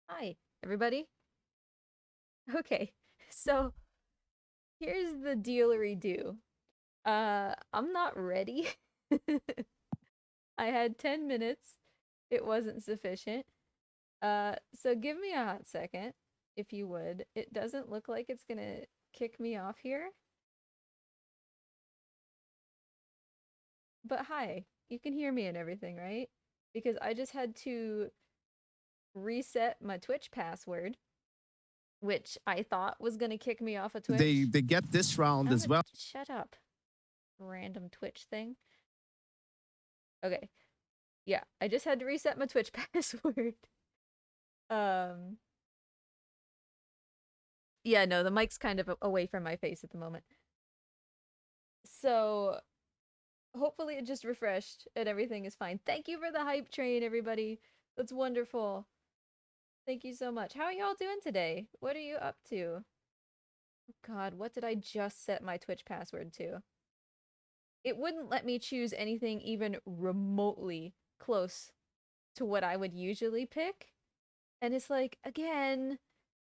Hi, everybody. Okay, so here's the dealery do. I'm not ready. I had 10 minutes. It wasn't sufficient. So give me a hot second, if you would. It doesn't look like it's gonna kick me off here. But hi, you can hear me and everything, right? Because I just had to reset my Twitch password, which I thought was gonna kick me off of They Twitch. they get this round as well. Shut up, random Twitch thing. Okay. Yeah, I just had to reset my Twitch password. Um, yeah, no, the mic's kind of away from my face at the moment. So hopefully it just refreshed and everything is fine. Thank you for the hype train, everybody. That's wonderful. Thank you so much. How are y'all doing today? What are you up to? Oh God, what did I just set my Twitch password to? It wouldn't let me choose anything even remotely close to what I would usually pick. And it's like, again,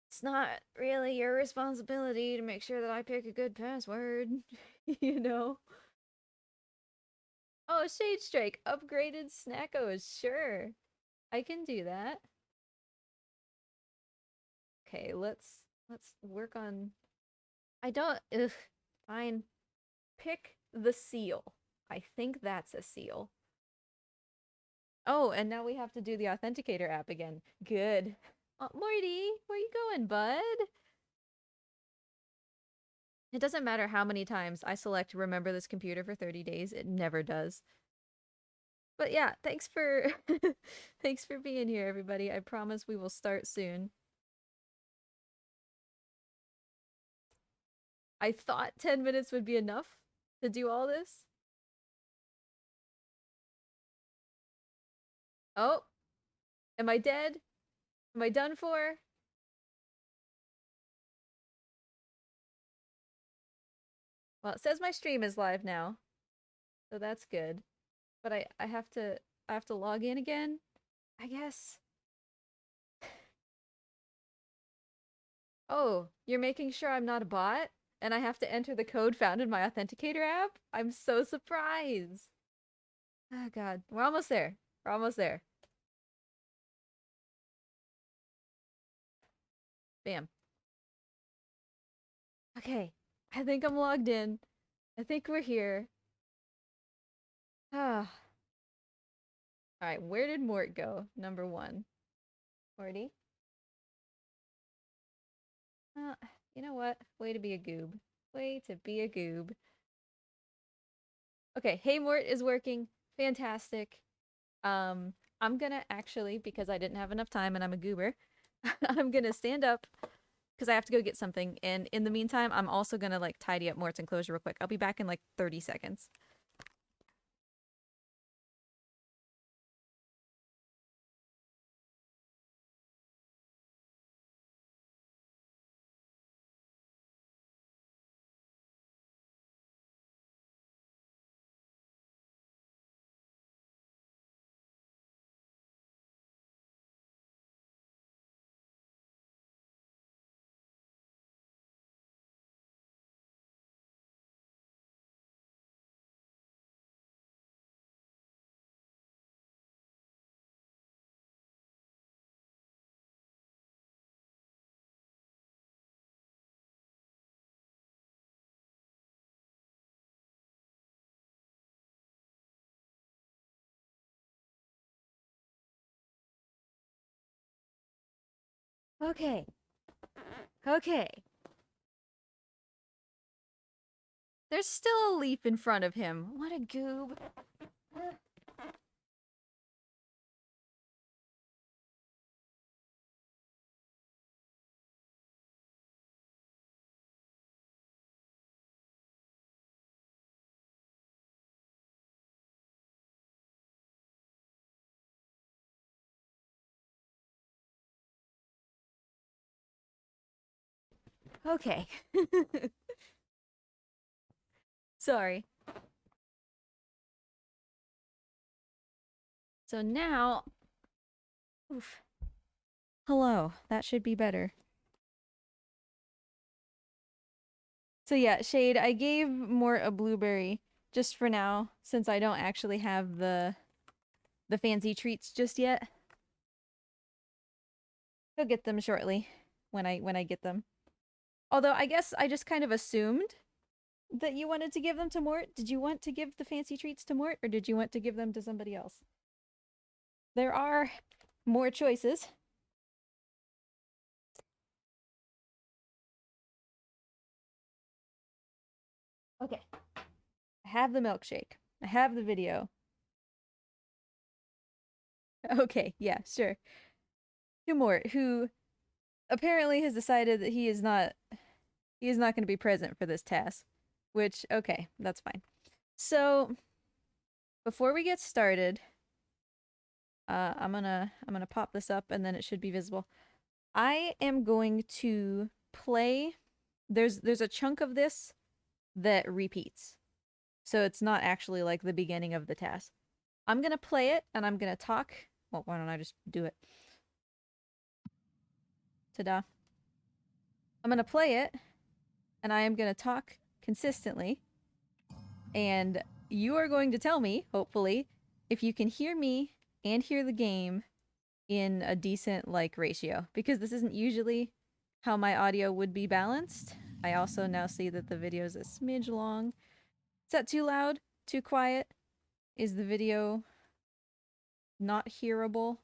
it's not really your responsibility to make sure that I pick a good password, you know? Oh, Shade Strike, upgraded Snackos, sure. I can do that. Okay, let's work on I don't ugh, fine. Pick the seal. I think that's a seal. Oh, and now we have to do the authenticator app again. Good. Morty, where you going, bud? It doesn't matter how many times I select remember this computer for 30 days, it never does. But yeah, thanks for thanks for being here, everybody. I promise we will start soon. I thought 10 minutes would be enough to do all this. Oh, am I dead? Am I done for? Well, it says my stream is live now, so that's good. But I have to log in again, I guess. Oh, you're making sure I'm not a bot? And I have to enter the code found in my authenticator app? I'm so surprised. Oh God, we're almost there. We're almost there. Bam. Okay, I think I'm logged in. I think we're here. Ah. Alright, where did Mort go? Number one. Morty? Uh, you know what? Way to be a goob. Way to be a goob. Okay, Hey Mort is working. Fantastic. I'm gonna actually, because I didn't have enough time and I'm a goober, I'm gonna stand up because I have to go get something. And in the meantime, I'm also gonna like tidy up Mort's enclosure real quick. I'll be back in like 30 seconds. Okay. Okay. There's still a leaf in front of him. What a goob. Okay. Sorry. So now, oof. Hello, that should be better. So yeah, Shade, I gave Mort a blueberry just for now, since I don't actually have the fancy treats just yet. He'll get them shortly when I get them. Although I guess I just kind of assumed that you wanted to give them to Mort. Did you want to give the fancy treats to Mort, or did you want to give them to somebody else? There are more choices. Okay. I have the milkshake. I have the video. Okay, yeah, sure. To Mort, who apparently has decided that he is not going to be present for this task, which okay, that's fine. So, before we get started, I'm gonna pop this up and then it should be visible. I am going to play. There's a chunk of this that repeats, so it's not actually like the beginning of the task. I'm gonna play it and I'm gonna talk. Well, why don't I just do it? Ta-da! I'm gonna play it, and I am gonna talk consistently, and you are going to tell me, hopefully, if you can hear me and hear the game in a decent like ratio, because this isn't usually how my audio would be balanced. I also now see that the video is a smidge long. Is that too loud? Too quiet? Is the video not hearable?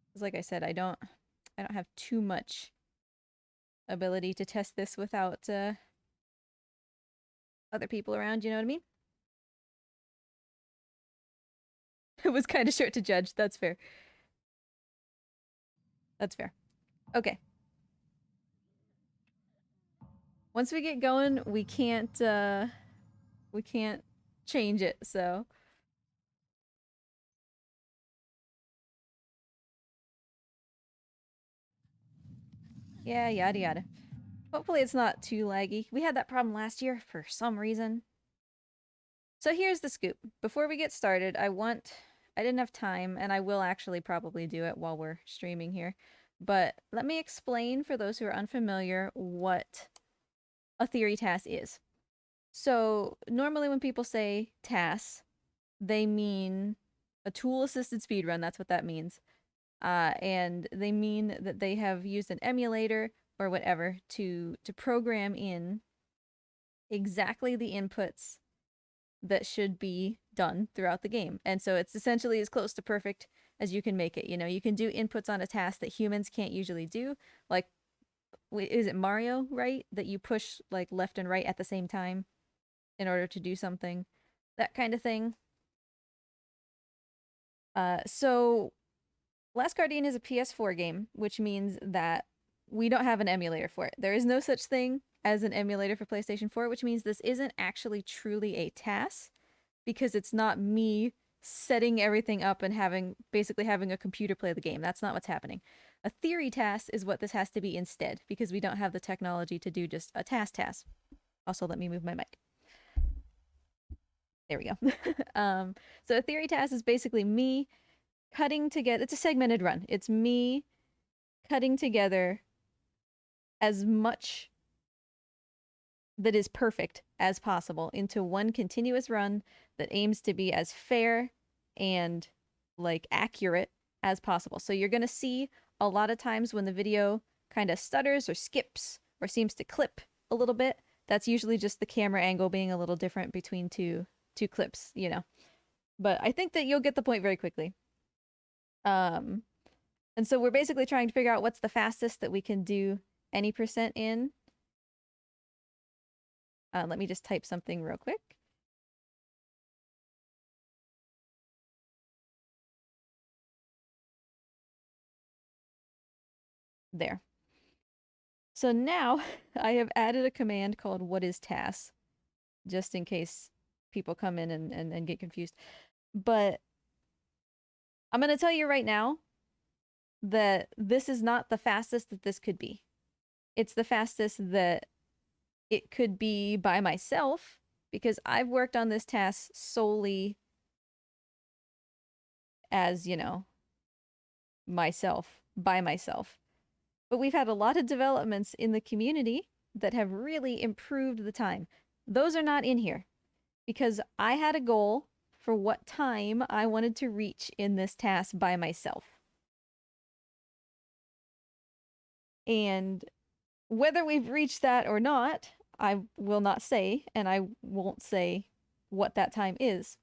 Because like I said, I don't have too much ability to test this without other people around, you know what I mean? It was kind of short to judge. That's fair. That's fair. Okay. Once we get going, we can't change it, so yeah, yada yada. Hopefully it's not too laggy. We had that problem last year for some reason. So here's the scoop. Before we get started, I didn't have time, and I will actually probably do it while we're streaming here. But let me explain for those who are unfamiliar what a theory TAS is. So normally when people say TAS, they mean a tool-assisted speedrun. That's what that means. And they mean that they have used an emulator or whatever to program in exactly the inputs that should be done throughout the game. And so it's essentially as close to perfect as you can make it. You know, you can do inputs on a task that humans can't usually do. Like, is it Mario, right? That you push like left and right at the same time in order to do something. That kind of thing. So Last Guardian is a PS4 game, which means that we don't have an emulator for it. There is no such thing as an emulator for PlayStation 4, which means this isn't actually truly a TAS because it's not me setting everything up and basically having a computer play the game. That's not what's happening. A theory TAS is what this has to be instead because we don't have the technology to do just a TAS. Also, let me move my mic. There we go. So a theory TAS is basically me cutting together. It's a segmented run. It's me cutting together as much that is perfect as possible into one continuous run that aims to be as fair and like accurate as possible. So you're going to see a lot of times when the video kind of stutters or skips or seems to clip a little bit, that's usually just the camera angle being a little different between two clips, you know. But I think that you'll get the point very quickly. And so we're basically trying to figure out what's the fastest that we can do any percent in. Let me just type something real quick. There. So now I have added a command called what is TAS, just in case people come in and get confused. But I'm going to tell you right now that this is not the fastest that this could be. It's the fastest that it could be by myself because I've worked on this task solely as, you know, myself, by myself. But we've had a lot of developments in the community that have really improved the time. Those are not in here because I had a goal for what time I wanted to reach in this task by myself. And whether we've reached that or not, I will not say, and I won't say what that time is.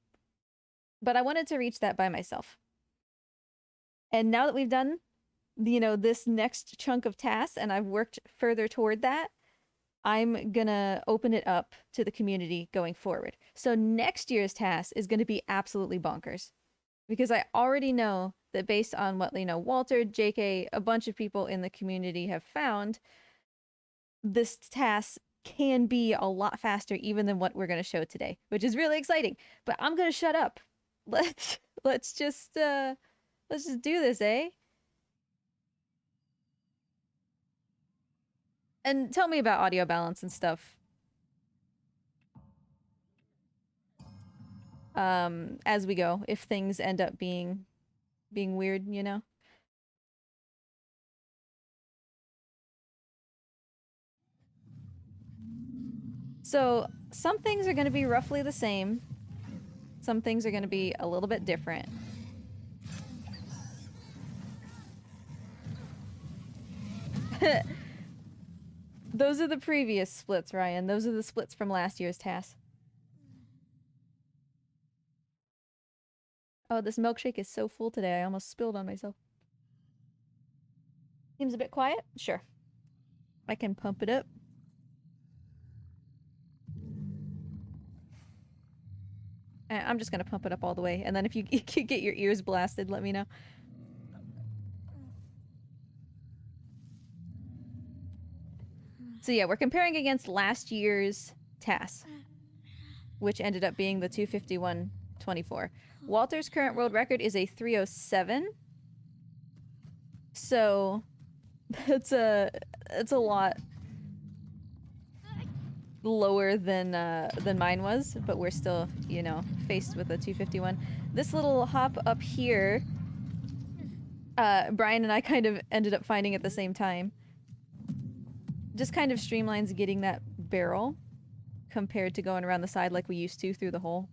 But I wanted to reach that by myself. And now that we've done, you know, this next chunk of tasks and I've worked further toward that, I'm gonna open it up to the community going forward. So next year's task is gonna be absolutely bonkers. Because I already know that based on what, you know, Walter, JK, a bunch of people in the community have found, this task can be a lot faster even than what we're going to show today, which is really exciting. But I'm going to shut up. Let's just do this, eh? And tell me about audio balance and stuff. As we go, if things end up being weird, you know. So some things are going to be roughly the same. Some things are going to be a little bit different. Those are the previous splits, Ryan. Those are the splits from last year's task. Oh, this milkshake is so full today, I almost spilled on myself. Seems a bit quiet? Sure. I can pump it up. I'm just gonna pump it up all the way, and then if you get your ears blasted, let me know. So yeah, we're comparing against last year's TAS, which ended up being the 251.24. Walter's current world record is a 307. So it's a lot lower than mine was, but we're still, you know, faced with a 251. This little hop up here, Brian and I kind of ended up finding at the same time. Just kind of streamlines getting that barrel compared to going around the side like we used to through the hole.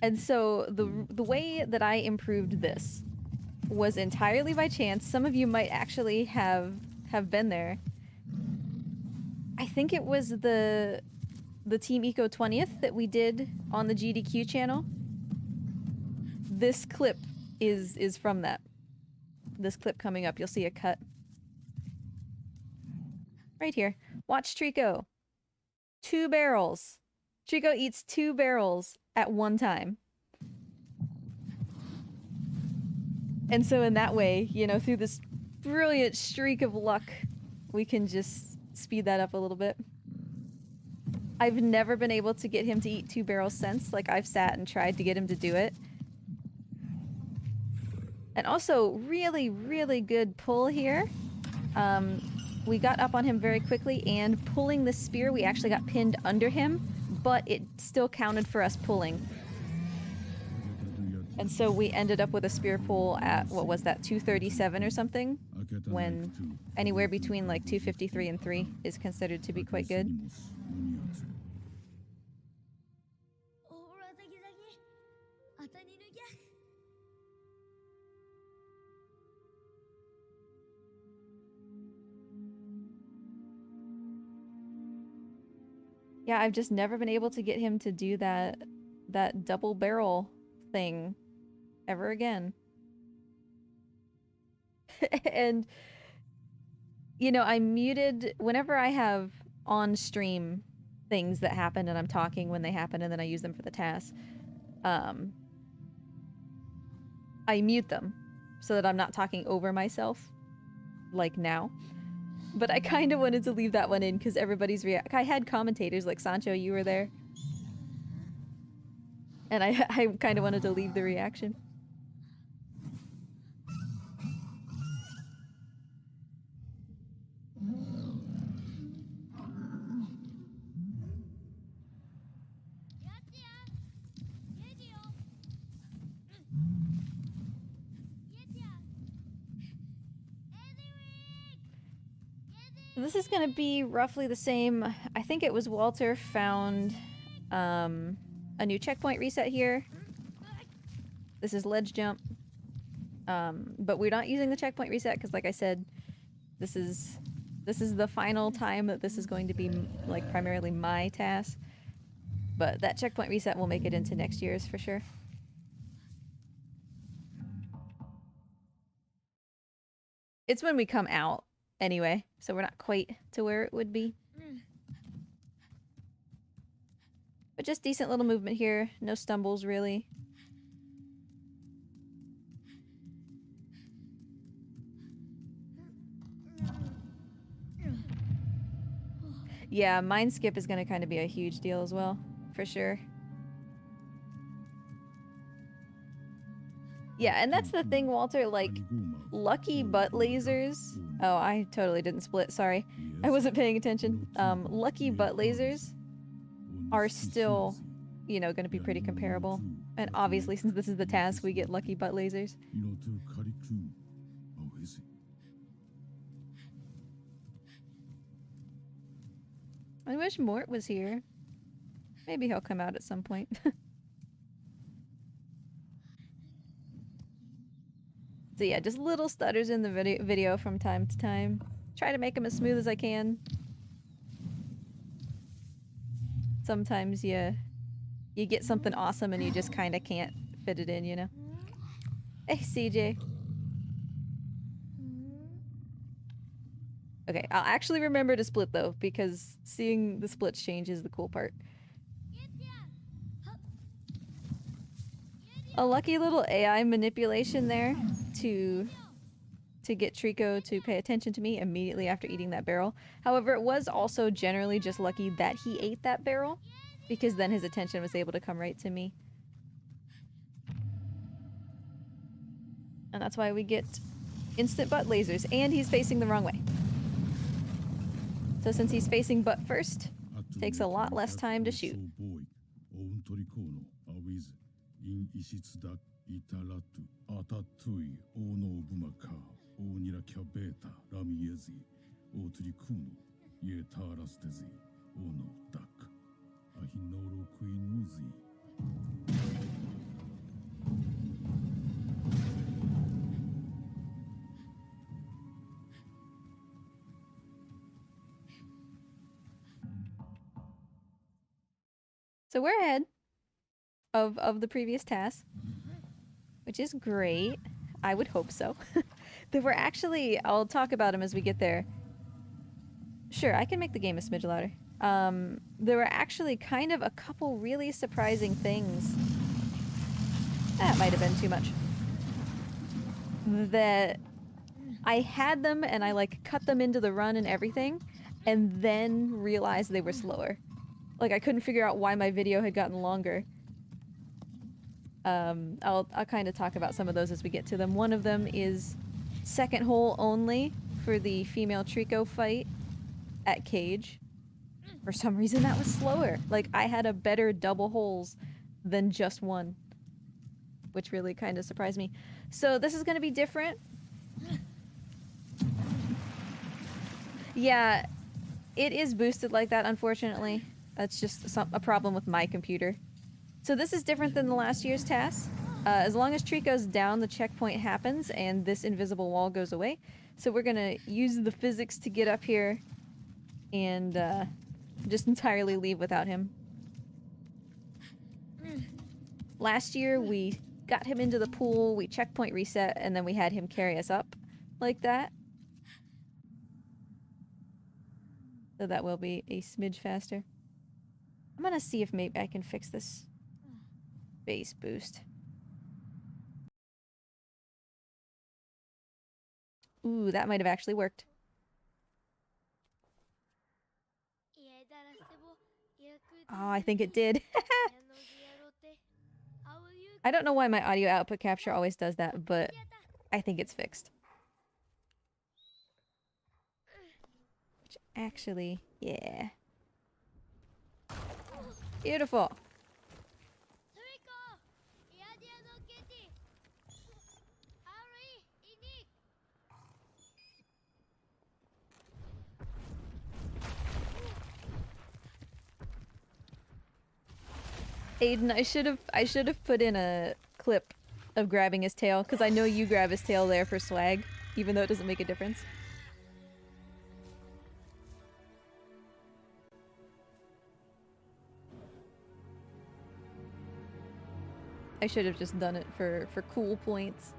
And so the way that I improved this was entirely by chance. Some of you might actually have been there. I think it was the Team Eco 20th that we did on the GDQ channel. This clip is from that. This clip coming up, you'll see a cut. Right here. Watch Trico. 2 barrels. Trico eats 2 barrels at one time. And so in that way, you know, through this brilliant streak of luck, we can just speed that up a little bit. I've never been able to get him to eat 2 barrels since. Like, I've sat and tried to get him to do it. And also, really, really good pull here. We got up on him very quickly, and pulling the spear, we actually got pinned under him, but it still counted for us pulling. And so we ended up with a spear pull at, what was that, 237 or something? When anywhere between like 253 and 3 is considered to be quite good. Yeah, I've just never been able to get him to do that double barrel thing ever again. And, you know, I muted whenever I have on stream things that happen and I'm talking when they happen and then I use them for the task. I mute them so that I'm not talking over myself like now. But I kind of wanted to leave that one in because everybody's I had commentators like Sancho, you were there. And I kind of wanted to leave the reaction. This is gonna be roughly the same. I think it was Walter found a new checkpoint reset here. This is ledge jump. But we're not using the checkpoint reset because, like I said, this is the final time that this is going to be like primarily my TAS. But that checkpoint reset will make it into next year's for sure. It's when we come out anyway, so we're not quite to where it would be. But just decent little movement here. No stumbles, really. Yeah, mind skip is going to kind of be a huge deal as well, for sure. Yeah, and that's the thing, Walter, like, lucky butt lasers... Oh, I totally didn't split, sorry. I wasn't paying attention. Lucky butt lasers are still, you know, going to be pretty comparable. And obviously, since this is the TAS, we get lucky butt lasers. I wish Mort was here. Maybe he'll come out at some point. So yeah, just little stutters in the video from time to time. Try to make them as smooth as I can. Sometimes you get something awesome and you just kind of can't fit it in, you know? Hey, CJ. Okay, I'll actually remember to split though, because seeing the splits change is the cool part. A lucky little AI manipulation there to get Trico to pay attention to me immediately after eating that barrel. However, it was also generally just lucky that he ate that barrel, because then his attention was able to come right to me. And that's why we get instant butt lasers, and he's facing the wrong way. So since he's facing butt first, it takes a lot less time to shoot. So we're ahead of the previous TAS, which is great. I would hope so. There were actually, I'll talk about them as we get there. Sure, I can make the game a smidge louder. There were actually kind of a couple really surprising things. That might have been too much. That I had them and I like cut them into the run and everything, and then realized they were slower. Like I couldn't figure out why my video had gotten longer. I'll kind of talk about some of those as we get to them. One of them is second hole only for the female Trico fight at Cage. For some reason that was slower. Like I had a better double holes than just one, which really kind of surprised me. So this is going to be different. Yeah, it is boosted like that, unfortunately. That's just a problem with my computer. So this is different than the last year's TAS. As long as Trico's down, the checkpoint happens and this invisible wall goes away. So we're gonna use the physics to get up here and just entirely leave without him. Last year we got him into the pool, we checkpoint reset, and then we had him carry us up like that. So that will be a smidge faster. I'm gonna see if maybe I can fix this base boost. Ooh, that might have actually worked. Oh, I think it did. I don't know why my audio output capture always does that, but I think it's fixed. Which actually, yeah. Beautiful. Aiden, I should have put in a clip of grabbing his tail, because I know you grab his tail there for swag, even though it doesn't make a difference. I should have just done it for cool points.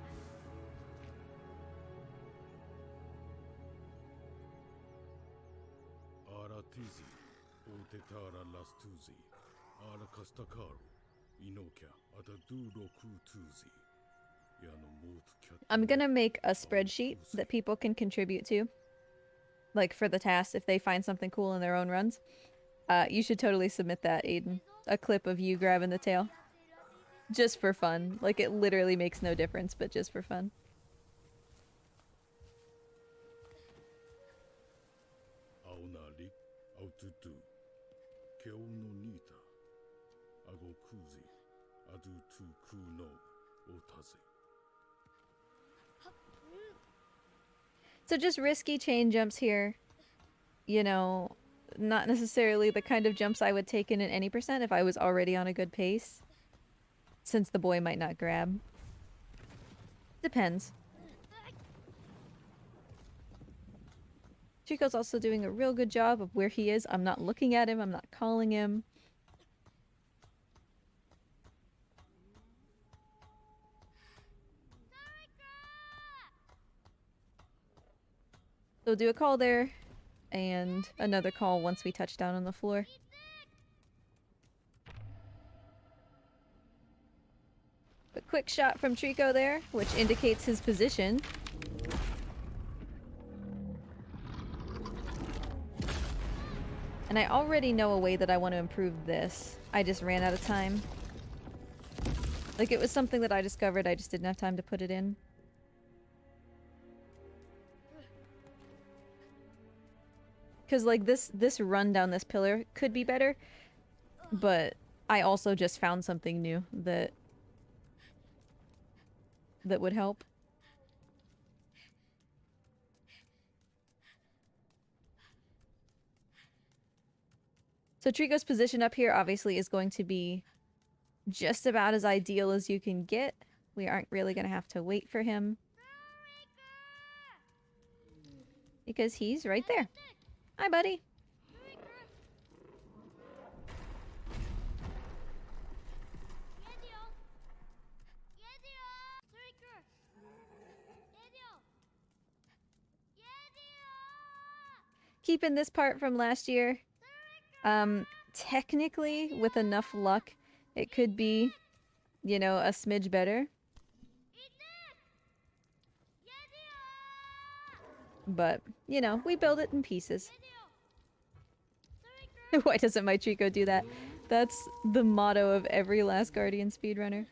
I'm gonna make a spreadsheet that people can contribute to. Like for the TAS, if they find something cool in their own runs. You should totally submit that, Aiden. A clip of you grabbing the tail. Just for fun. Like, it literally makes no difference, but just for fun. So just risky chain jumps here. You know, not necessarily the kind of jumps I would take in at any percent if I was already on a good pace. Since the boy might not grab. Depends. Chico's also doing a real good job of where he is. I'm not looking at him, I'm not calling him. So do a call there, and another call once we touch down on the floor. A quick shot from Trico there, which indicates his position. And I already know a way that I want to improve this. I just ran out of time. Like, it was something that I discovered, I just didn't have time to put it in. Because, like, this run down this pillar could be better, but I also just found something new that would help. So Trico's position up here obviously is going to be just about as ideal as you can get. We aren't really going to have to wait for him. Because he's right there. Hi, buddy. Keeping this part from last year. Technically, with enough luck, it could be, you know, a smidge better. But, you know, we build it in pieces. Why doesn't my Trico do that? That's the motto of every Last Guardian speedrunner.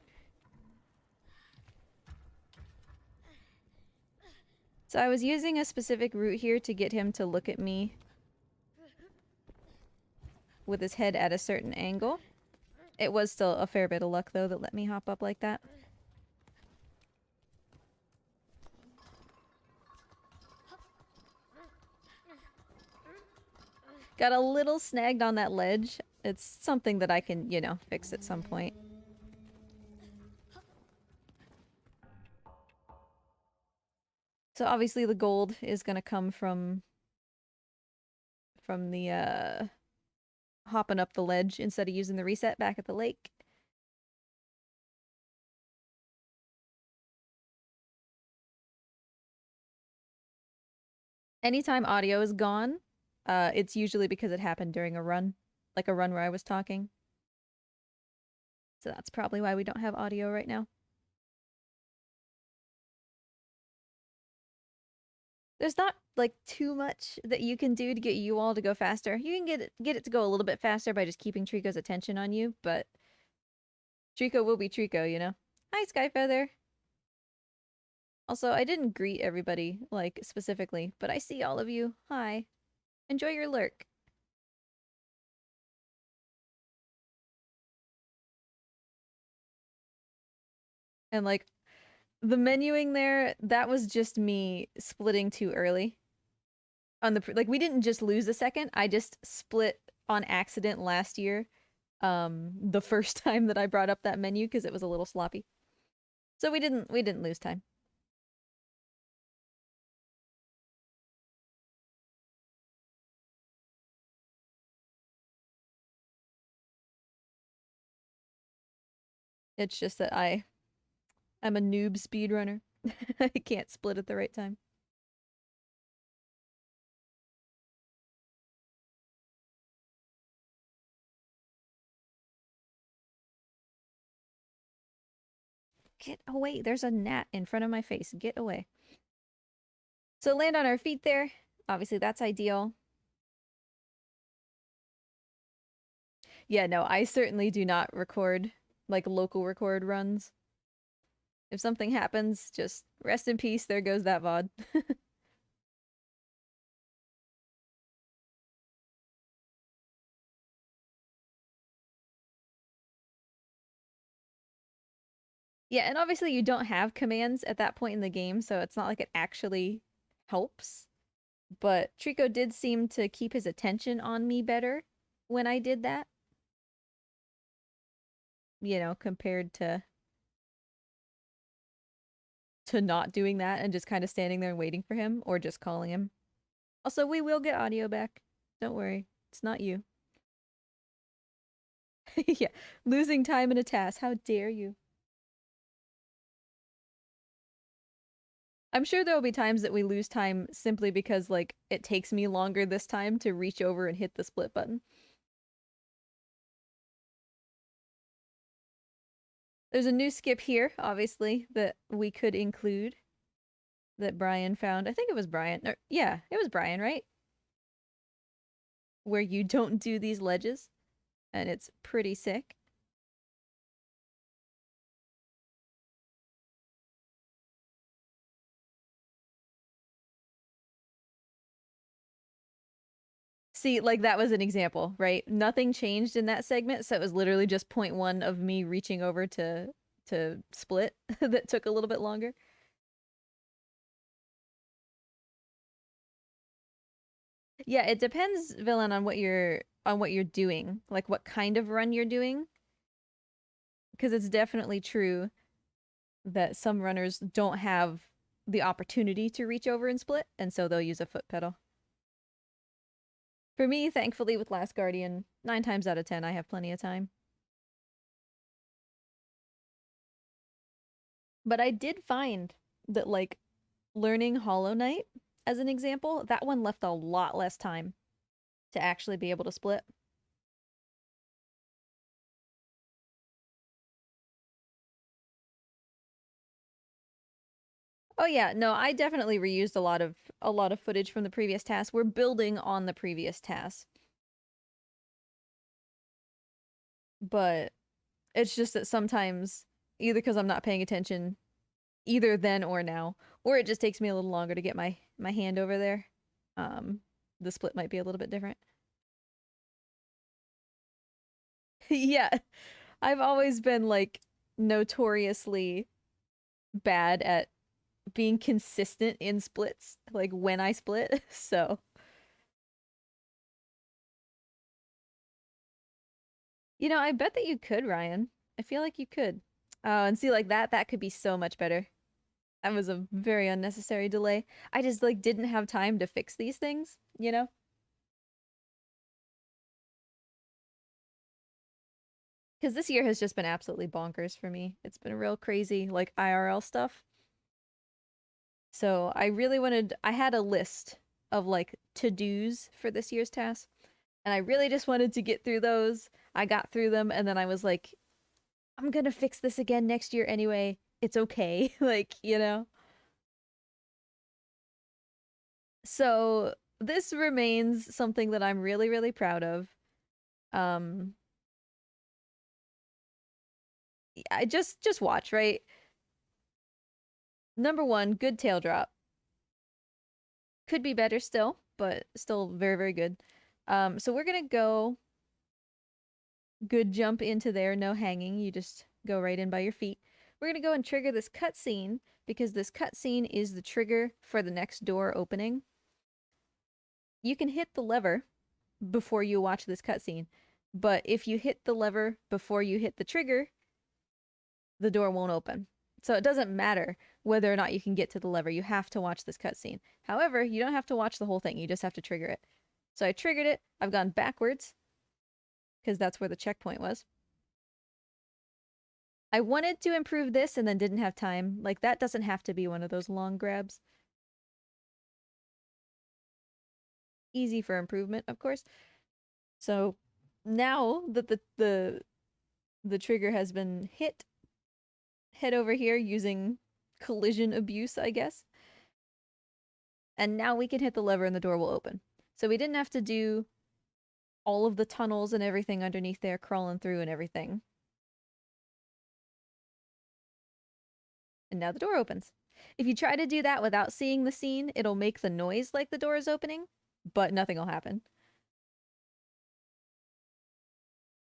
So I was using a specific route here to get him to look at me with his head at a certain angle. It was still a fair bit of luck, though, that let me hop up like that. Got a little snagged on that ledge. It's something that I can, you know, fix at some point. So obviously the gold is going to come from the hopping up the ledge instead of using the reset back at the lake. Anytime audio is gone, it's usually because it happened during a run. Like a run where I was talking. So that's probably why we don't have audio right now. There's not, like, too much that you can do to get you all to go faster. You can get it to go a little bit faster by just keeping Trico's attention on you, but Trico will be Trico, you know? Hi, Skyfeather! Also, I didn't greet everybody, like, specifically, but I see all of you. Hi. Enjoy your lurk. And, like, the menuing there, that was just me splitting too early. On the, like, we didn't just lose a second, I just split on accident last year. the first time that I brought up that menu because it was a little sloppy. So we didn't lose time. It's just that I'm a noob speedrunner. I can't split at the right time. Get away. There's a gnat in front of my face. Get away. So land on our feet there. Obviously, that's ideal. Yeah, no, I certainly do not record like local record runs. If something happens, just rest in peace. There goes that VOD. Yeah, and obviously you don't have commands at that point in the game, so it's not like it actually helps. But Trico did seem to keep his attention on me better when I did that. You know, compared to not doing that and just kind of standing there and waiting for him or just calling him. Also, we will get audio back. Don't worry. It's not you. Yeah, losing time in a task. How dare you? I'm sure there will be times that we lose time simply because, like, it takes me longer this time to reach over and hit the split button. There's a new skip here, obviously, that we could include that Brian found. I think it was Brian. Yeah, it was Brian, right? Where you don't do these ledges, and it's pretty sick. See, like that was an example, right? Nothing changed in that segment, so it was literally just point one of me reaching over to split that took a little bit longer. Yeah, it depends, Villain, on what you're doing, like what kind of run you're doing, because it's definitely true that some runners don't have the opportunity to reach over and split, and so they'll use a foot pedal. For me, thankfully, with Last Guardian, 9 times out of 10, I have plenty of time. But I did find that, like, learning Hollow Knight, as an example, that one left a lot less time to actually be able to split. Oh yeah, no, I definitely reused a lot of footage from the previous task. We're building on the previous task. But it's just that sometimes either because I'm not paying attention either then or now, or it just takes me a little longer to get my hand over there. Um the split might be a little bit different. Yeah. I've always been like notoriously bad at being consistent in splits, like when I split. So, I bet that you could, Ryan. I feel like you could. Oh, and see, like that could be so much better. That was a very unnecessary delay. I just like didn't have time to fix these things, you know? Because this year has just been absolutely bonkers for me. It's been real crazy, like IRL stuff. So I had a list of like to-dos for this year's task, and I really just wanted to get through those. I got through them, and then I was like, I'm gonna fix this again next year anyway. It's okay. Like, So this remains something that I'm really, really proud of. Um, I just watch, right? Number one, good tail drop. Could be better still, but still very, very good. So we're gonna go good jump into there, no hanging. You just go right in by your feet. We're gonna go and trigger this cutscene because this cutscene is the trigger for the next door opening. You can hit the lever before you watch this cutscene. But if you hit the lever before you hit the trigger, the door won't open. So it doesn't matter whether or not you can get to the lever. You have to watch this cutscene. However, you don't have to watch the whole thing. You just have to trigger it. So I triggered it. I've gone backwards because that's where the checkpoint was. I wanted to improve this and then didn't have time. Like, that doesn't have to be one of those long grabs. Easy for improvement, of course. So now that the trigger has been hit, head over here using collision abuse, I guess. And now we can hit the lever and the door will open. So we didn't have to do all of the tunnels and everything underneath there, crawling through and everything. And now the door opens. If you try to do that without seeing the scene, it'll make the noise like the door is opening, but nothing will happen.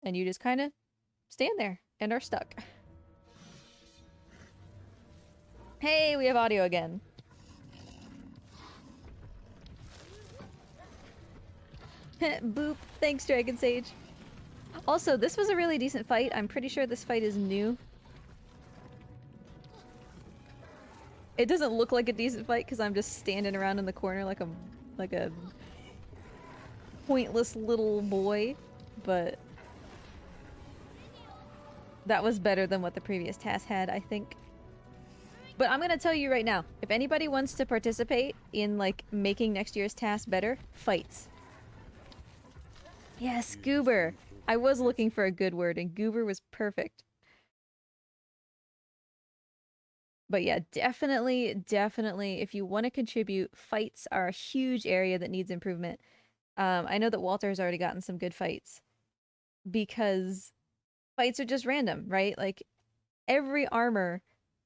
And you just kind of stand there and are stuck. Hey, we have audio again. Boop. Thanks, Dragon Sage. Also, this was a really decent fight. I'm pretty sure this fight is new. It doesn't look like a decent fight because I'm just standing around in the corner like a pointless little boy, but that was better than what the previous TAS had, I think. But I'm gonna tell you right now, if anybody wants to participate in, like, making next year's TAS better, fights. Yes, Goober! I was looking for a good word, and Goober was perfect. But yeah, definitely, if you want to contribute, fights are a huge area that needs improvement. I know that Walter's already gotten some good fights, because fights are just random, right? Like, every armor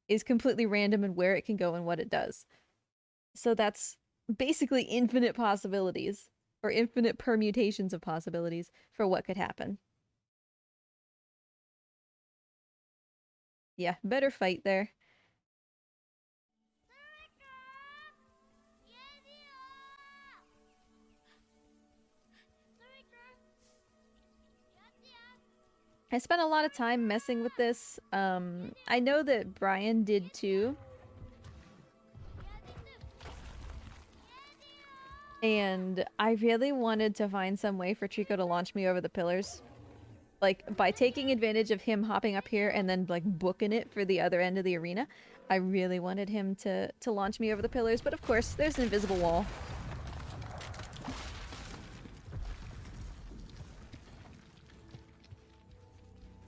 is completely random in where it can go and what it does. So that's basically infinite possibilities, or infinite permutations of possibilities for what could happen. Yeah, better fight there. I spent a lot of time messing with this. I know that Brian did too. And I really wanted to find some way for Trico to launch me over the pillars. Like, by taking advantage of him hopping up here and then, like, booking it for the other end of the arena. I really wanted him to launch me over the pillars, but of course, there's an invisible wall.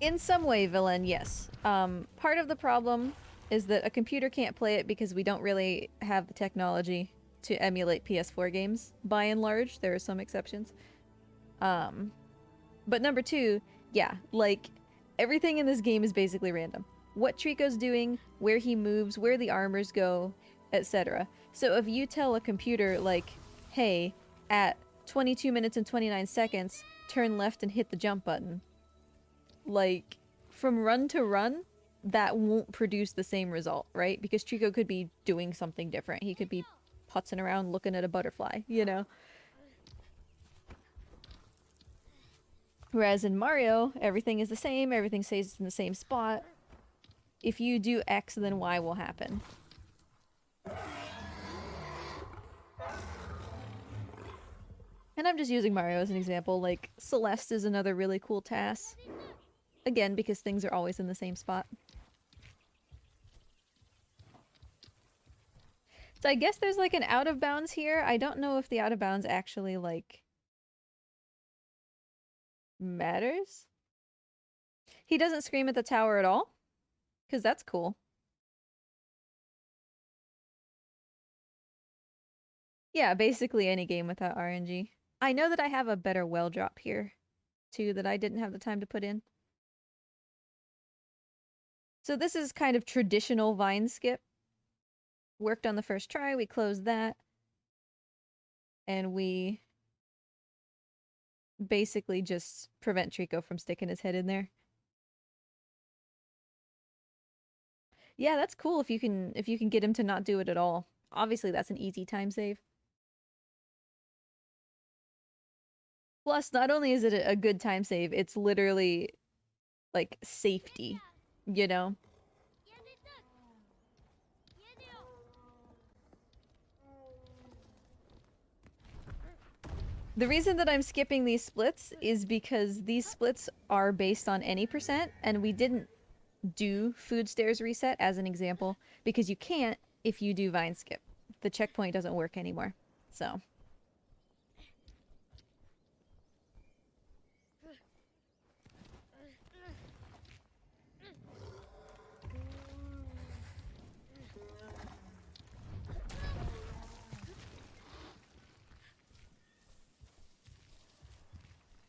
In some way, Villain, yes. Part of the problem is that a computer can't play it because we don't really have the technology to emulate PS4 games, by and large. There are some exceptions. But number two, yeah, like, everything in this game is basically random. What Trico's doing, where he moves, where the armors go, etc. So if you tell a computer, like, hey, at 22 minutes and 29 seconds, turn left and hit the jump button, like, from run to run, that won't produce the same result, right? Because Trico could be doing something different. He could be putzing around looking at a butterfly, you know? Whereas in Mario, everything is the same, everything stays in the same spot. If you do X, then Y will happen. And I'm just using Mario as an example. Like, Celeste is another really cool TAS. Again, because things are always in the same spot. So I guess there's, like, an out of bounds here. I don't know if the out of bounds actually, like, matters. He doesn't scream at the tower at all, because that's cool. Yeah, basically any game without RNG. I know that I have a better well drop here, too, that I didn't have the time to put in. So this is kind of traditional vine skip. Worked on the first try, we closed that. And we basically just prevent Trico from sticking his head in there. Yeah, that's cool if you can get him to not do it at all. Obviously, that's an easy time save. Plus, not only is it a good time save, it's literally like safety, you know? The reason that I'm skipping these splits is because these splits are based on any percent, and we didn't do food stairs reset as an example, because you can't if you do vine skip. The checkpoint doesn't work anymore, so...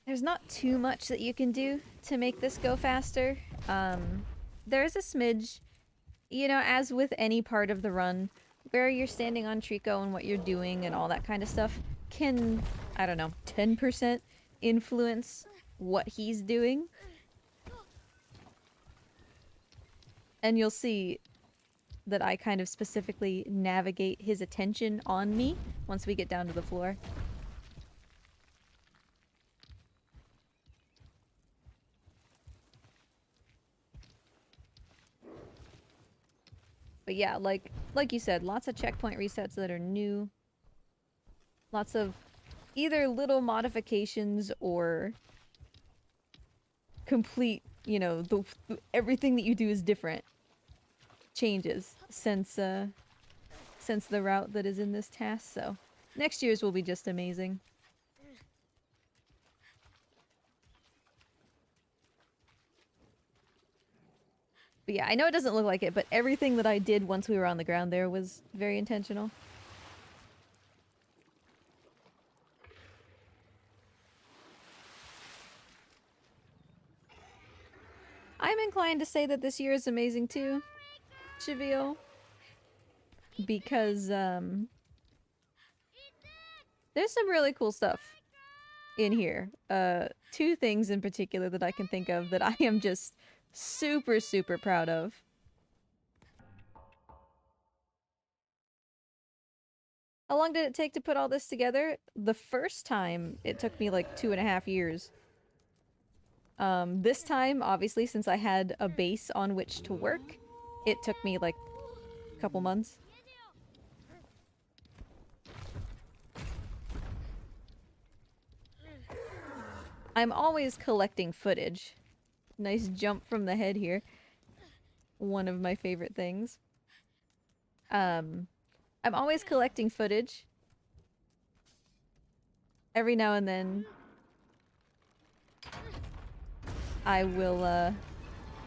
There's not too much that you can do to make this go faster. There is a smidge, you know, as with any part of the run, where you're standing on Trico and what you're doing and all that kind of stuff can, I don't know, 10% influence what he's doing. And you'll see that I kind of specifically navigate his attention on me once we get down to the floor. But yeah, like you said, lots of checkpoint resets that are new. Lots of either little modifications or complete, you know, everything that you do is different. Changes since the route that is in this TAS, so next year's will be just amazing. But yeah, I know it doesn't look like it, but everything that I did once we were on the ground there was very intentional. I'm inclined to say that this year is amazing too, Chivio. Because, there's some really cool stuff in here. Two things in particular that I can think of that I am just super, super proud of. How long did it take to put all this together? The first time, it took me like 2.5 years. This time, obviously, since I had a base on which to work, it took me like a couple months. I'm always collecting footage. Nice jump from the head here. One of my favorite things. I'm always collecting footage. Every now and then, I will,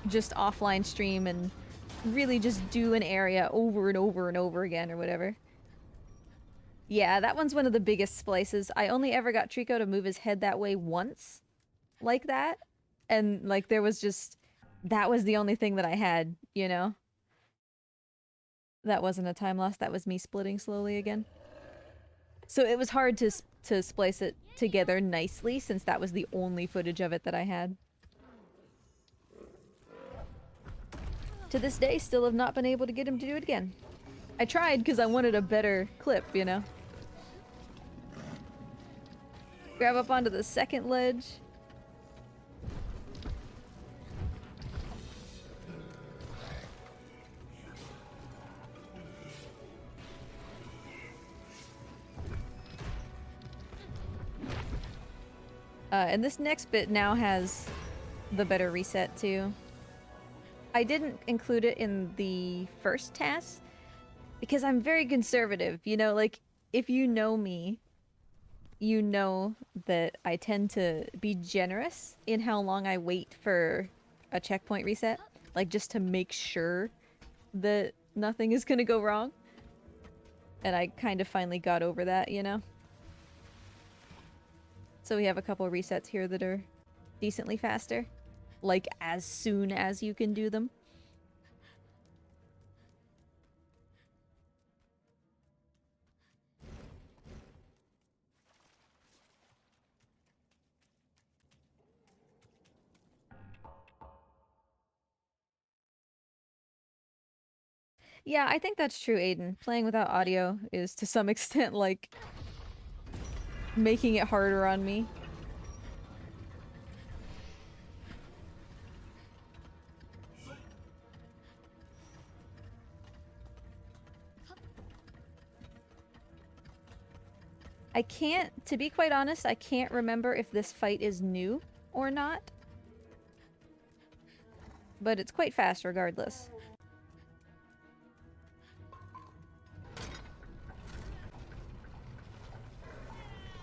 just offline stream and really just do an area over and over and over again or whatever. Yeah, that one's one of the biggest splices. I only ever got Trico to move his head that way once. Like that. And, like, there was just... That was the only thing that I had, you know? That wasn't a time loss, that was me splitting slowly again. So it was hard to splice it together nicely, since that was the only footage of it that I had. To this day, still have not been able to get him to do it again. I tried because I wanted a better clip, you know? Grab up onto the second ledge. And this next bit now has the better reset too. I didn't include it in the first TAS because I'm very conservative, you know, like, if you know me, you know that I tend to be generous in how long I wait for a checkpoint reset, like, just to make sure that nothing is gonna go wrong. And I kind of finally got over that, you know? So we have a couple resets here that are decently faster. Like, as soon as you can do them. Yeah, I think that's true, Aiden. Playing without audio is to some extent, like, making it harder on me. I can't, to be quite honest, I can't remember if this fight is new or not. But it's quite fast regardless.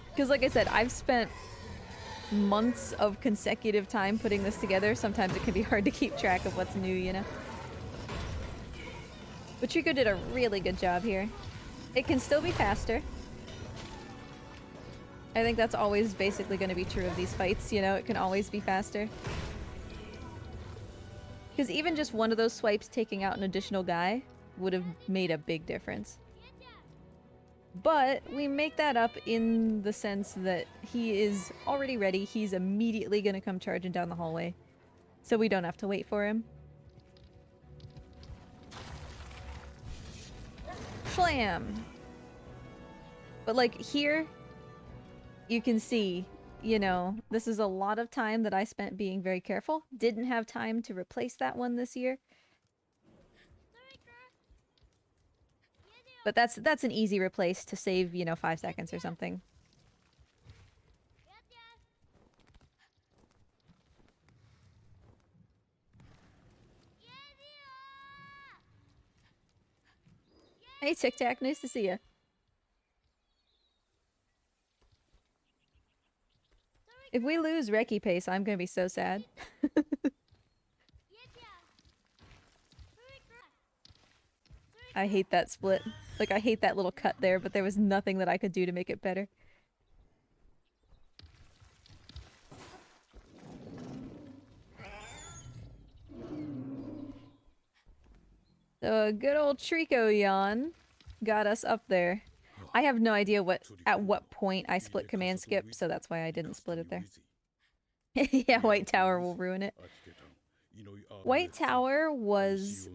Because like I said, I've spent months of consecutive time putting this together. Sometimes it can be hard to keep track of what's new, you know? But Trico did a really good job here. It can still be faster. I think that's always basically going to be true of these fights, you know? It can always be faster. Because even just one of those swipes taking out an additional guy would have made a big difference. But we make that up in the sense that he is already ready. He's immediately going to come charging down the hallway. So we don't have to wait for him. Slam! But like here, you can see, you know, this is a lot of time that I spent being very careful. Didn't have time to replace that one this year. But that's an easy replace to save, you know, 5 seconds or something. Hey Tic Tac, nice to see you. If we lose Reki pace, I'm gonna be so sad. I hate that split. Like, I hate that little cut there, but there was nothing that I could do to make it better. So, good old Trico yawn got us up there. I have no idea at what point I split command skip, so that's why I didn't split it there. Yeah, White Tower will ruin it. White Tower was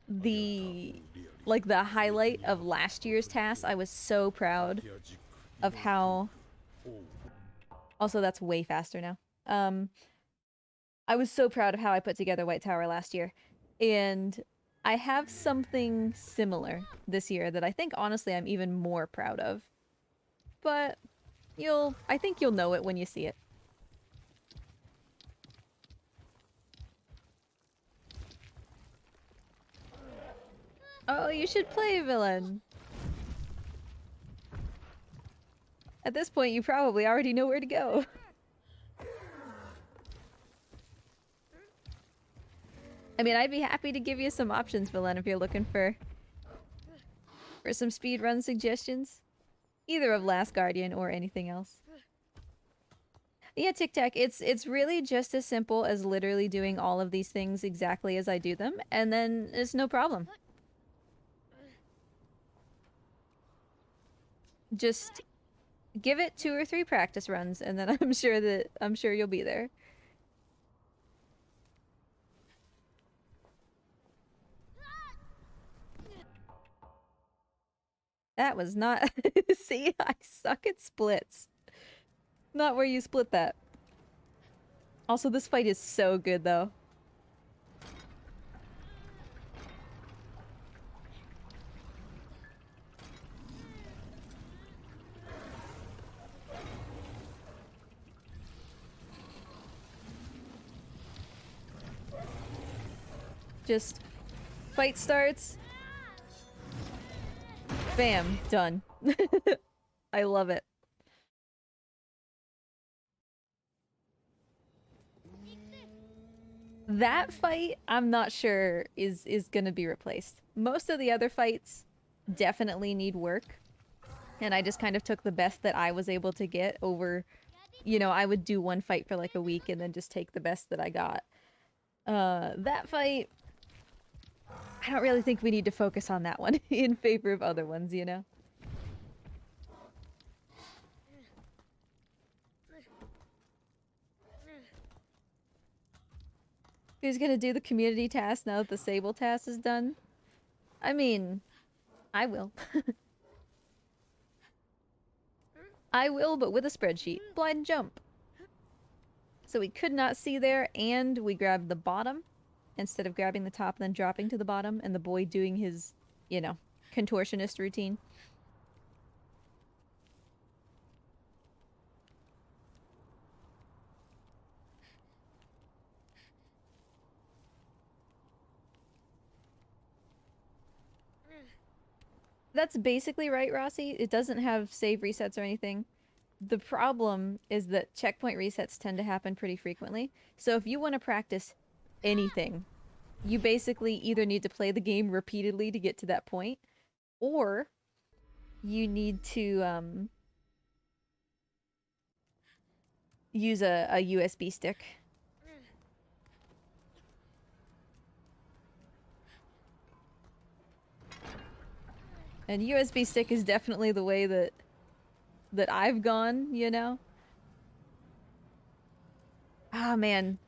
the highlight of last year's TAS. I was so proud of how... Also, that's way faster now. I was so proud of how I put together White Tower last year. And I have something similar this year that I think, honestly, I'm even more proud of. But I think you'll know it when you see it. Oh, you should play villain. At this point, you probably already know where to go. I mean, I'd be happy to give you some options, Villain, if you're looking for some speedrun suggestions. Either of Last Guardian or anything else. Yeah, Tic Tac, it's really just as simple as literally doing all of these things exactly as I do them, and then it's no problem. Just give it 2 or 3 practice runs, and then I'm sure you'll be there. That was not... See, I suck at splits. Not where you split that. Also, this fight is so good, though. Just... Fight starts. Bam. Done. I love it. That fight, I'm not sure is gonna be replaced. Most of the other fights definitely need work. And I just kind of took the best that I was able to get over... You know, I would do one fight for like a week and then just take the best that I got. That fight... I don't really think we need to focus on that one in favor of other ones, you know? Who's gonna do the community task now that the Sable task is done? I mean, I will. I will, but with a spreadsheet. Blind jump. So we could not see there, and we grabbed the bottom instead of grabbing the top and then dropping to the bottom, and the boy doing his, you know, contortionist routine. That's basically right, Rossi. It doesn't have save resets or anything. The problem is that checkpoint resets tend to happen pretty frequently. So if you want to practice anything, you basically either need to play the game repeatedly to get to that point, or you need to use a USB stick. And USB stick is definitely the way that I've gone, you know? Ah, man.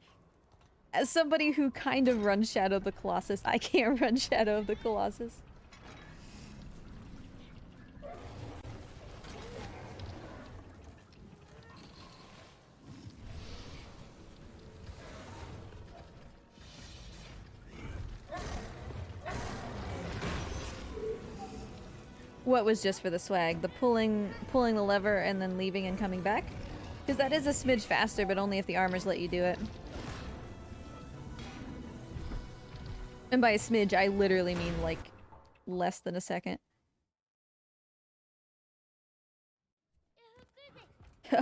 As somebody who kind of runs Shadow of the Colossus, I can't run Shadow of the Colossus. What was just for the swag? The pulling the lever and then leaving and coming back? Because that is a smidge faster, but only if the armors let you do it. And by a smidge, I literally mean, like, less than a second.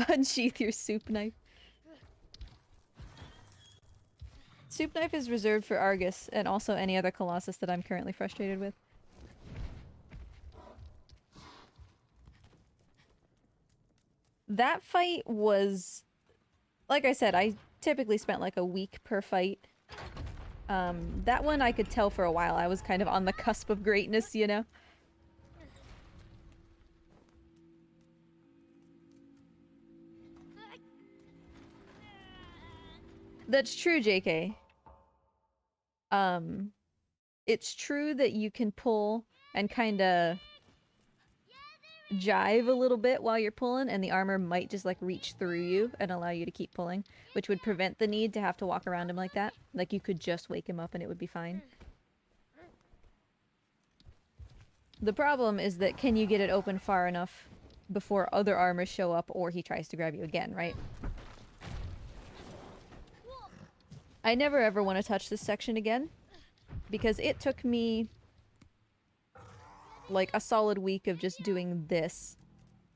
Unsheath your soup knife. Soup knife is reserved for Argus, and also any other Colossus that I'm currently frustrated with. That fight was... Like I said, I typically spent like a week per fight. That one I could tell for a while I was kind of on the cusp of greatness, you know? That's true, JK. It's true that you can pull and kinda jive a little bit while you're pulling, and the armor might just like reach through you and allow you to keep pulling, which would prevent the need to have to walk around him like that. Like you could just wake him up and it would be fine. The problem is that can you get it open far enough before other armors show up or he tries to grab you again, right? I never ever want to touch this section again because it took me like a solid week of just doing this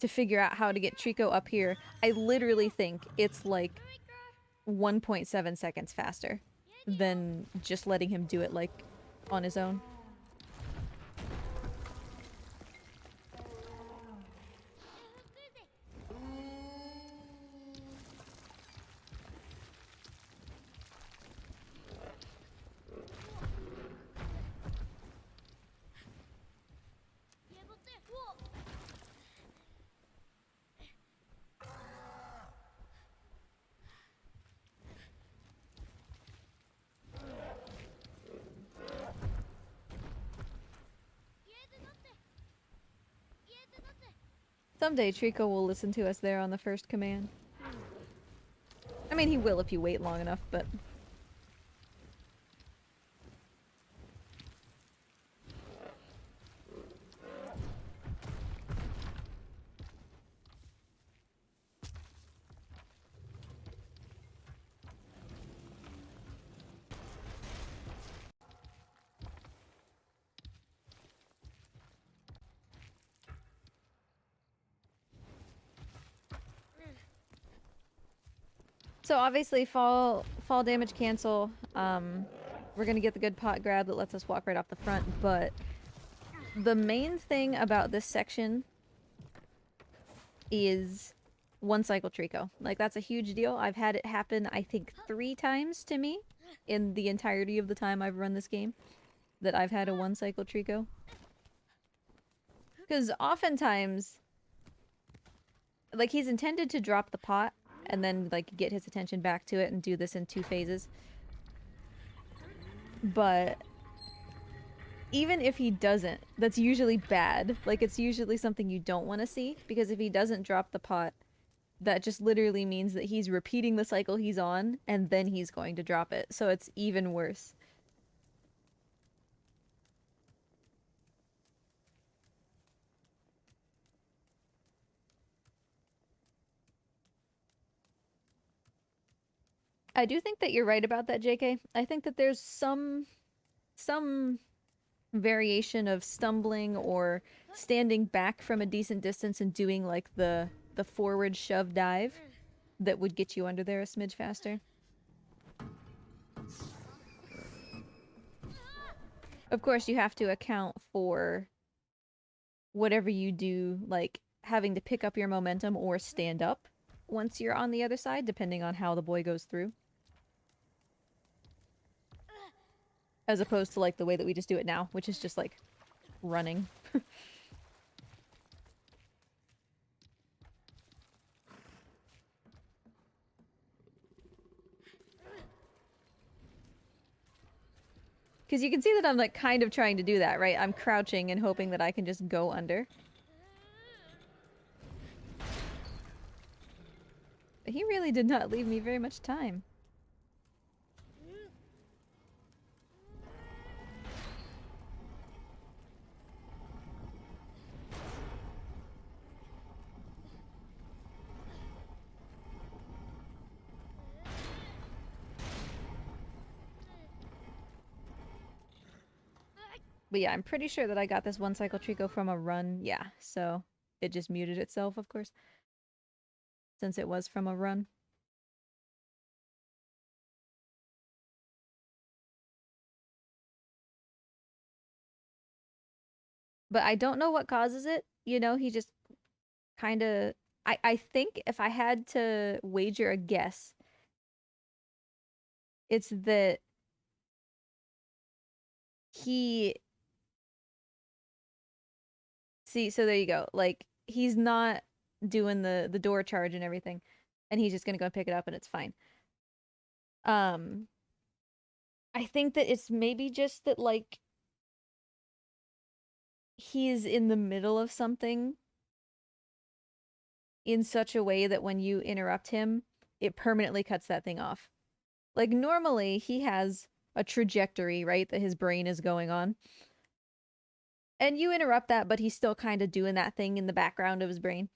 to figure out how to get Trico up here. I literally think it's like 1.7 seconds faster than just letting him do it like on his own. Someday Trico will listen to us there on the first command. I mean, he will if you wait long enough, but... So obviously fall damage cancel. We're gonna get the good pot grab that lets us walk right off the front, but the main thing about this section is one cycle Trico. Like that's a huge deal. I've had it happen I think 3 times to me in the entirety of the time I've run this game that I've had a one cycle Trico. Because oftentimes like he's intended to drop the pot and then like get his attention back to it and do this in 2 phases. But even if he doesn't, that's usually bad. Like it's usually something you don't want to see, because if he doesn't drop the pot, that just literally means that he's repeating the cycle he's on and then he's going to drop it. So it's even worse. I do think that you're right about that, JK. I think that there's some variation of stumbling or standing back from a decent distance and doing like the forward shove dive that would get you under there a smidge faster. Of course, you have to account for whatever you do, like having to pick up your momentum or stand up once you're on the other side, depending on how the boy goes through. As opposed to like the way that we just do it now, which is just like running. Because you can see that I'm like kind of trying to do that, right? I'm crouching and hoping that I can just go under. But he really did not leave me very much time. But yeah, I'm pretty sure that I got this one cycle Trico from a run. Yeah, so it just muted itself, of course. Since it was from a run. But I don't know what causes it. You know, he just kind of... I think if I had to wager a guess, it's that he... See, so there you go. Like, he's not doing the door charge and everything. And he's just gonna go pick it up and it's fine. I think that it's maybe just that, like, he's in the middle of something in such a way that when you interrupt him, it permanently cuts that thing off. Like, normally, he has a trajectory, right, that his brain is going on. And you interrupt that, but he's still kind of doing that thing in the background of his brain.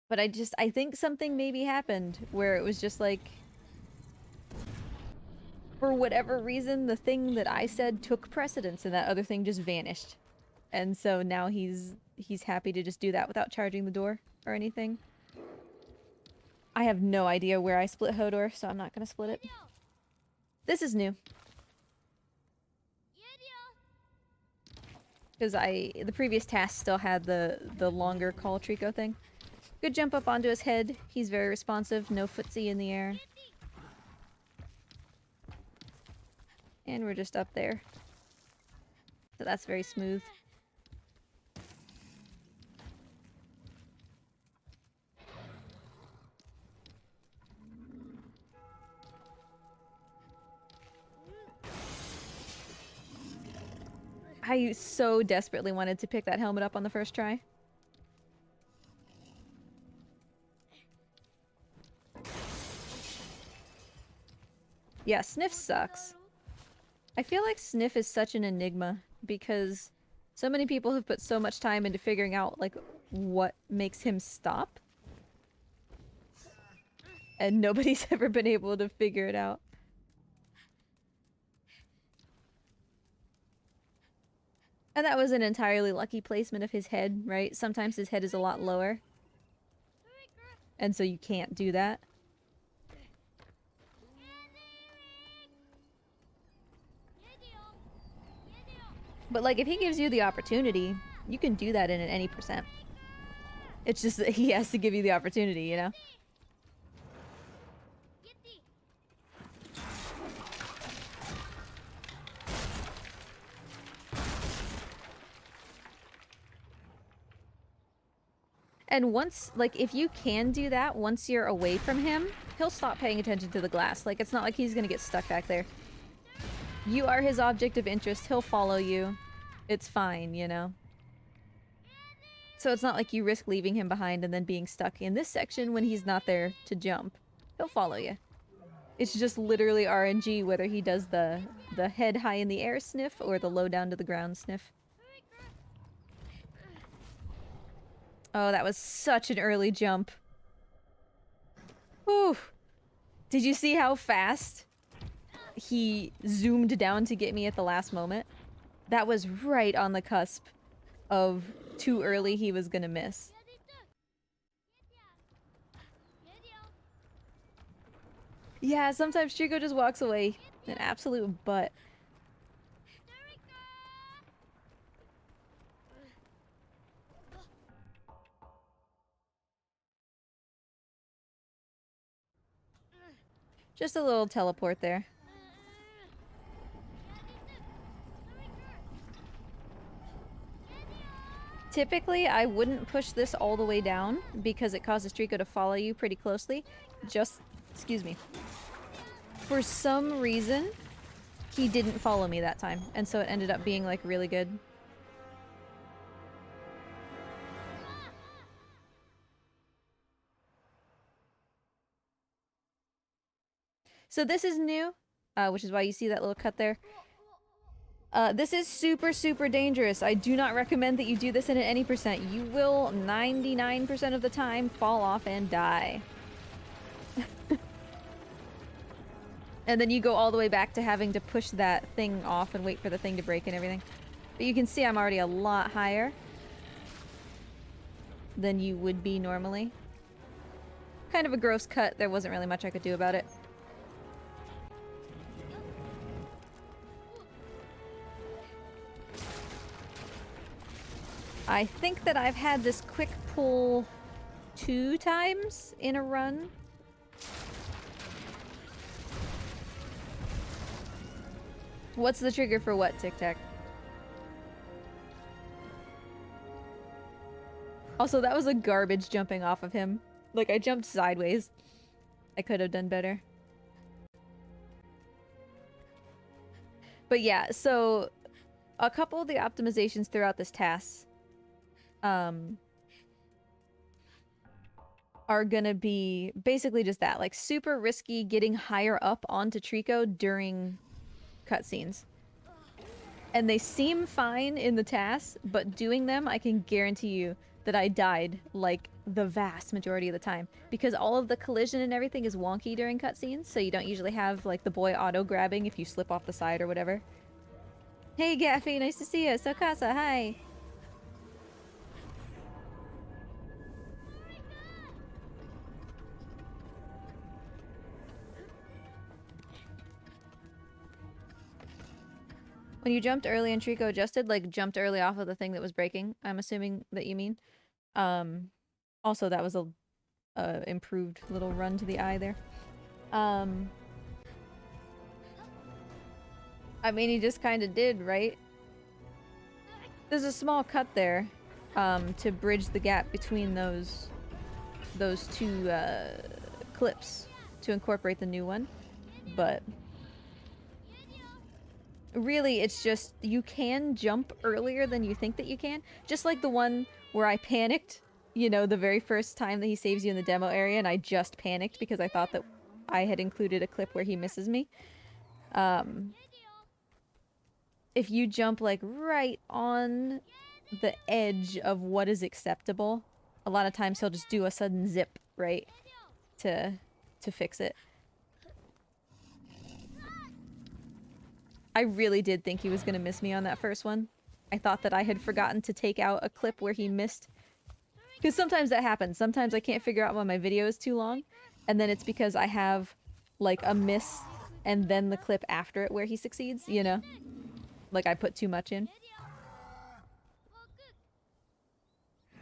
But I think something maybe happened where it was just like, for whatever reason, the thing that I said took precedence and that other thing just vanished. And so now he's happy to just do that without charging the door or anything. I have no idea where I split Hodor, so I'm not gonna split it. This is new. Because the previous TAS still had the longer call Trico thing. Good jump up onto his head. He's very responsive. No footsie in the air. And we're just up there. So that's very smooth. I so desperately wanted to pick that helmet up on the first try. Yeah, Sniff sucks. I feel like Sniff is such an enigma because so many people have put so much time into figuring out, like, what makes him stop. And nobody's ever been able to figure it out. And that was an entirely lucky placement of his head, right? Sometimes his head is a lot lower. And so you can't do that. But, like, if he gives you the opportunity, you can do that in any percent. It's just that he has to give you the opportunity, you know? And once, like, if you can do that, once you're away from him, he'll stop paying attention to the glass. Like, it's not like he's gonna get stuck back there. You are his object of interest. He'll follow you. It's fine, you know? So it's not like you risk leaving him behind and then being stuck in this section when he's not there to jump. He'll follow you. It's just literally RNG whether he does the head high in the air sniff or the low down to the ground sniff. Oh, that was such an early jump. Whew. Did you see how fast he zoomed down to get me at the last moment? That was right on the cusp of too early he was gonna miss. Yeah, sometimes Trico just walks away. An absolute butt. Just a little teleport there. Typically, I wouldn't push this all the way down because it causes Trico to follow you pretty closely. Excuse me. For some reason, he didn't follow me that time, and so it ended up being, like, really good. So this is new, which is why you see that little cut there. This is super, super dangerous. I do not recommend that you do this in at any percent. You will 99% of the time fall off and die. And then you go all the way back to having to push that thing off and wait for the thing to break and everything. But you can see I'm already a lot higher than you would be normally. Kind of a gross cut. There wasn't really much I could do about it. I think that I've had this quick pull 2 times in a run. What's the trigger for what, Tic Tac? Also, that was a garbage jumping off of him. Like, I jumped sideways. I could have done better. But yeah, so a couple of the optimizations throughout this TAS are gonna be basically just that, like super risky getting higher up onto Trico during cutscenes. And they seem fine in the TAS, but doing them, I can guarantee you that I died like the vast majority of the time. Because all of the collision and everything is wonky during cutscenes, so you don't usually have like the boy auto-grabbing if you slip off the side or whatever. Hey Gaffy, nice to see you. Sokasa, hi. When you jumped early and Trico adjusted, like jumped early off of the thing that was breaking, I'm assuming that you mean. Also that was a improved little run to the eye there. I mean, he just kind of did, right? There's a small cut there, to bridge the gap between those two clips to incorporate the new one, but really it's just you can jump earlier than you think that you can. Just like the one where I panicked, you know, the very first time that he saves you in the demo area, and I just panicked because I thought that I had included a clip where he misses me. If you jump like right on the edge of what is acceptable, a lot of times he'll just do a sudden zip, right? To fix it. I really did think he was gonna miss me on that first one. I thought that I had forgotten to take out a clip where he missed. Because sometimes that happens. Sometimes I can't figure out when my video is too long, and then it's because I have, like, a miss and then the clip after it where he succeeds, you know? Like, I put too much in.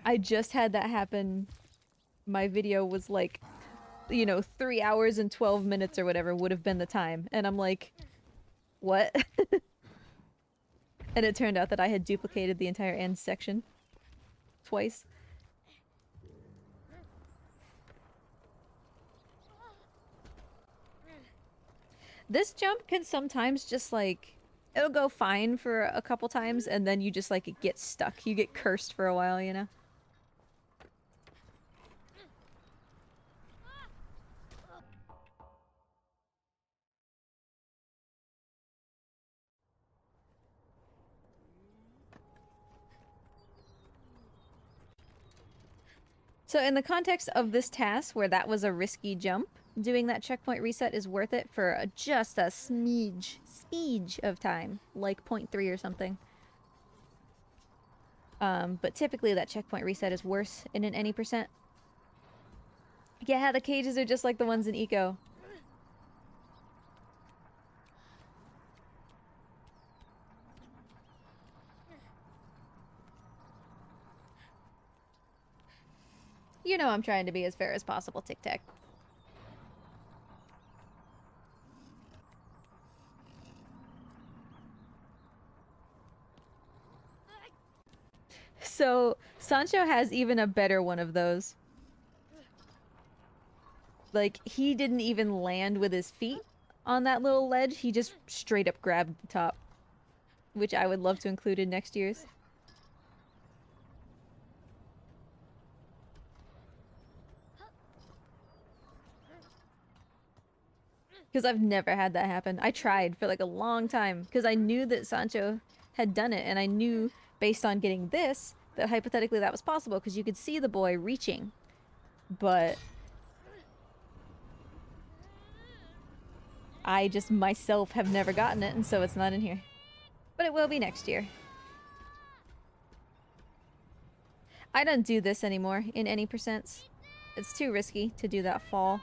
I just had that happen. My video was like, you know, 3 hours and 12 minutes or whatever would have been the time. And I'm like, what? And it turned out that I had duplicated the entire end section. Twice. This jump can sometimes just like, it'll go fine for a couple times and then you just like get stuck. You get cursed for a while, you know? So in the context of this task where that was a risky jump, doing that checkpoint reset is worth it for just a smidge of time, like 0.3 or something. But typically that checkpoint reset is worse in an any percent. Yeah, the cages are just like the ones in Eco. You know I'm trying to be as fair as possible, Tic Tac. So, Sancho has even a better one of those. Like, he didn't even land with his feet on that little ledge. He just straight up grabbed the top. Which I would love to include in next year's. Because I've never had that happen. I tried for like a long time. Because I knew that Sancho had done it. And I knew, based on getting this, that hypothetically that was possible. Because you could see the boy reaching. But I just myself have never gotten it, and so it's not in here. But it will be next year. I don't do this anymore in any percents. It's too risky to do that fall.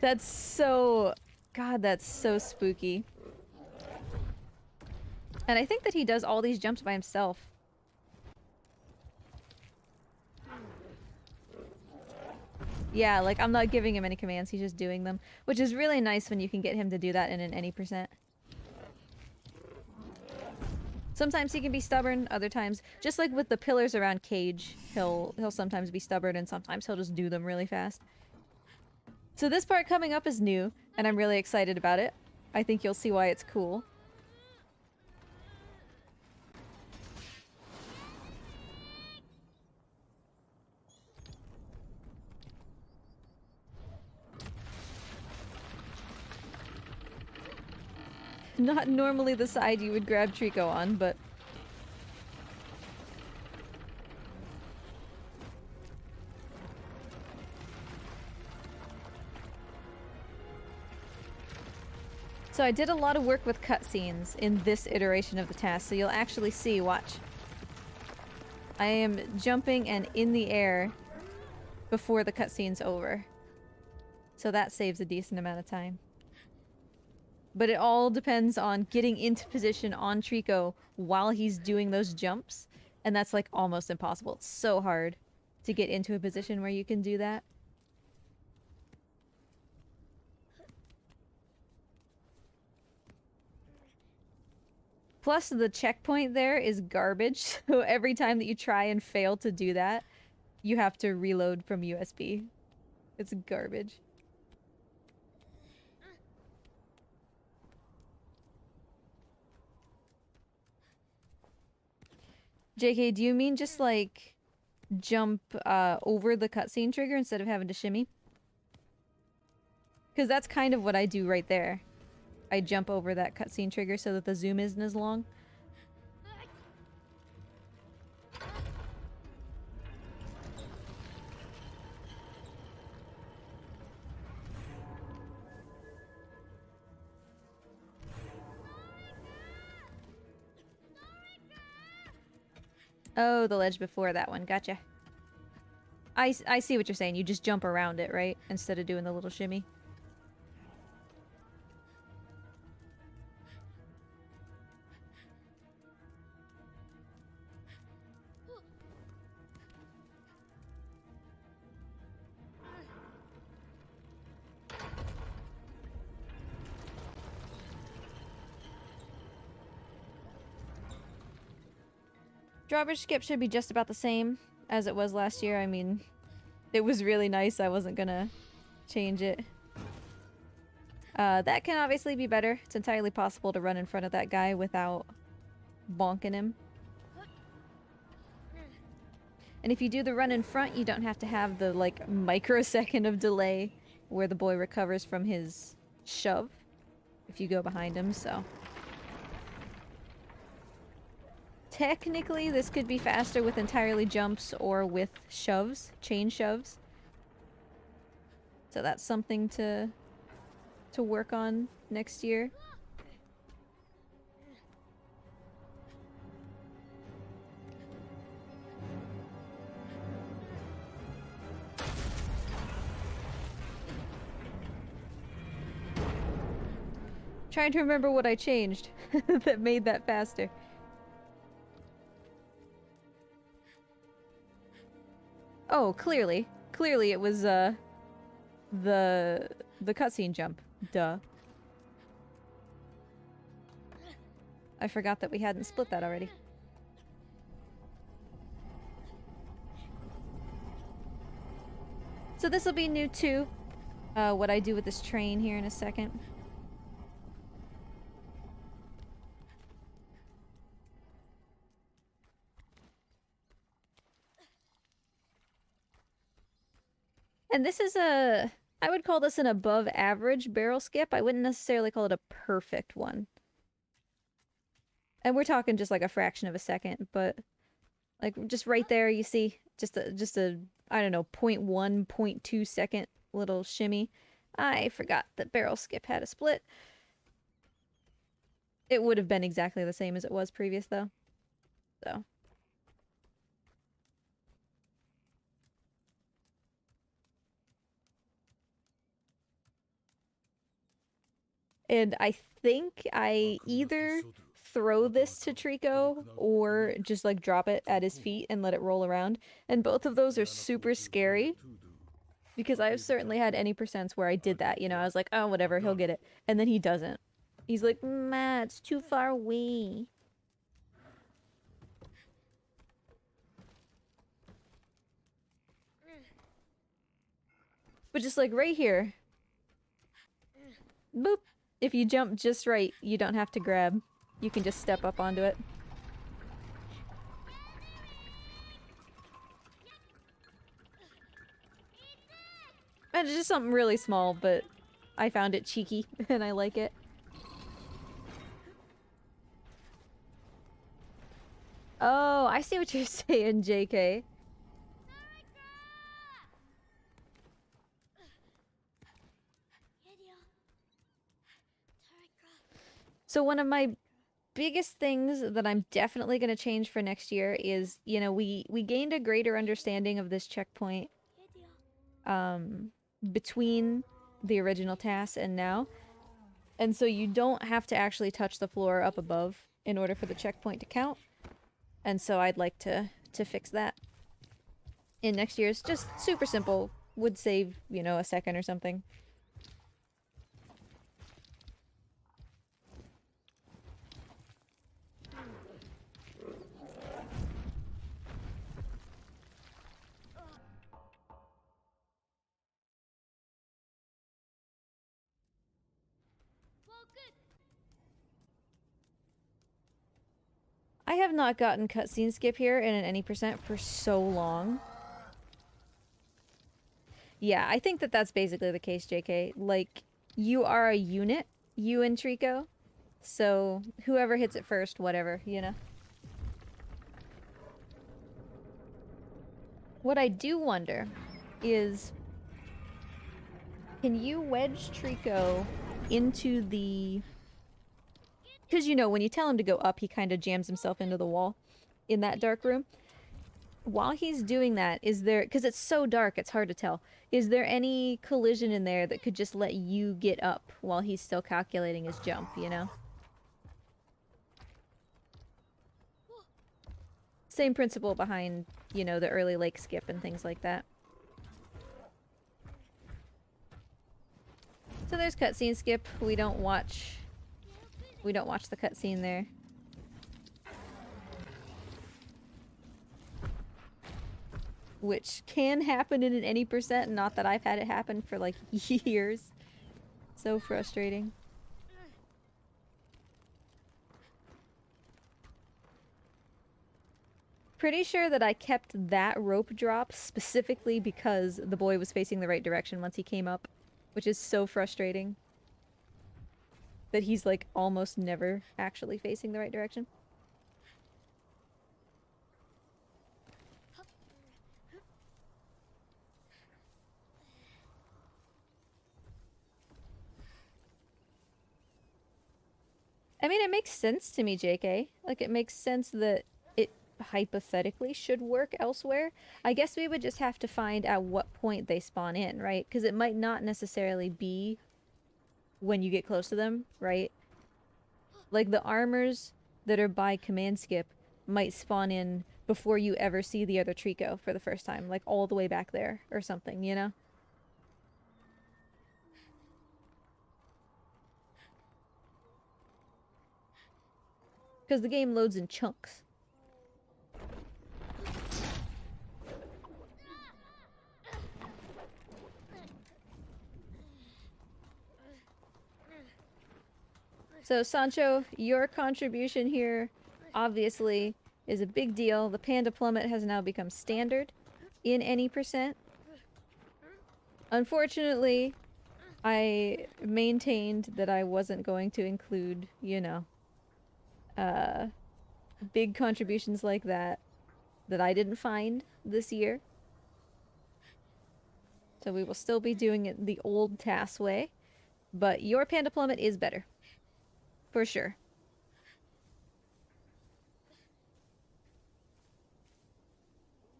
That's so... God, that's so spooky. And I think that he does all these jumps by himself. Yeah, like, I'm not giving him any commands, he's just doing them. Which is really nice when you can get him to do that in an any percent. Sometimes he can be stubborn, other times, just like with the pillars around Cage, he'll sometimes be stubborn and sometimes he'll just do them really fast. So this part coming up is new, and I'm really excited about it. I think you'll see why it's cool. Not normally the side you would grab Trico on, but... So I did a lot of work with cutscenes in this iteration of the TAS, so you'll actually see, watch. I am jumping and in the air before the cutscene's over. So that saves a decent amount of time. But it all depends on getting into position on Trico while he's doing those jumps, and that's like almost impossible. It's so hard to get into a position where you can do that. Plus, the checkpoint there is garbage, so every time that you try and fail to do that, you have to reload from USB. It's garbage. JK, do you mean just like jump over the cutscene trigger instead of having to shimmy? Because that's kind of what I do right there. I jump over that cutscene trigger so that the zoom isn't as long. Oh, the ledge before that one. Gotcha. I see what you're saying. You just jump around it, right? Instead of doing the little shimmy. Drawbridge skip should be just about the same as it was last year. I mean, it was really nice. I wasn't gonna change it. That can obviously be better. It's entirely possible to run in front of that guy without bonking him. And if you do the run in front, you don't have to have the, like, microsecond of delay where the boy recovers from his shove if you go behind him, so... technically this could be faster with entirely jumps or with shoves, chain shoves. So that's something to work on next year. Trying to remember what I changed that made that faster. Oh, clearly. Clearly it was, the cutscene jump. Duh. I forgot that we hadn't split that already. So this will be new too. What I do with this train here in a second. And this is I would call this an above average barrel skip. I wouldn't necessarily call it a perfect one. And we're talking just like a fraction of a second, but like just right there you see just a I don't know, 0.1, 0.2 second little shimmy. I forgot that barrel skip had a split. It would have been exactly the same as it was previous though. So and I think I either throw this to Trico or just like drop it at his feet and let it roll around. And both of those are super scary because I've certainly had any percents where I did that. You know, I was like, oh, whatever, he'll get it. And then he doesn't. He's like, Matt, it's too far away. But just like right here. Boop. If you jump just right, you don't have to grab. You can just step up onto it. And it's just something really small, but I found it cheeky and I like it. Oh, I see what you're saying, JK. So one of my biggest things that I'm definitely going to change for next year is, you know, we gained a greater understanding of this checkpoint between the original TAS and now. And so you don't have to actually touch the floor up above in order for the checkpoint to count. And so I'd like to fix that in next year's. Just super simple. Would save, you know, a second or something. I have not gotten cutscene skip here in an any percent for so long. Yeah, I think that that's basically the case, JK. Like, you are a unit, you and Trico. So, whoever hits it first, whatever, you know? What I do wonder is, can you wedge Trico into the... Because, you know, when you tell him to go up, he kind of jams himself into the wall in that dark room. While he's doing that, is there... Because it's so dark, it's hard to tell. Is there any collision in there that could just let you get up while he's still calculating his jump, you know? Same principle behind, you know, the early lake skip and things like that. So there's cutscene skip. We don't watch the cutscene there. Which can happen in an any percent, not that I've had it happen for like years. So frustrating. Pretty sure that I kept that rope drop specifically because the boy was facing the right direction once he came up, which is so frustrating. That he's like almost never actually facing the right direction. I mean, it makes sense to me, JK. Like, it makes sense that it hypothetically should work elsewhere. I guess we would just have to find at what point they spawn in, right? Because it might not necessarily be when you get close to them, right? Like, the armors that are by command skip might spawn in before you ever see the other Trico for the first time, like all the way back there or something, you know? Because the game loads in chunks. So, Sancho, your contribution here, obviously, is a big deal. The Panda Plummet has now become standard in any percent. Unfortunately, I maintained that I wasn't going to include, you know, big contributions like that I didn't find this year. So we will still be doing it the old TAS way, but your Panda Plummet is better. For sure.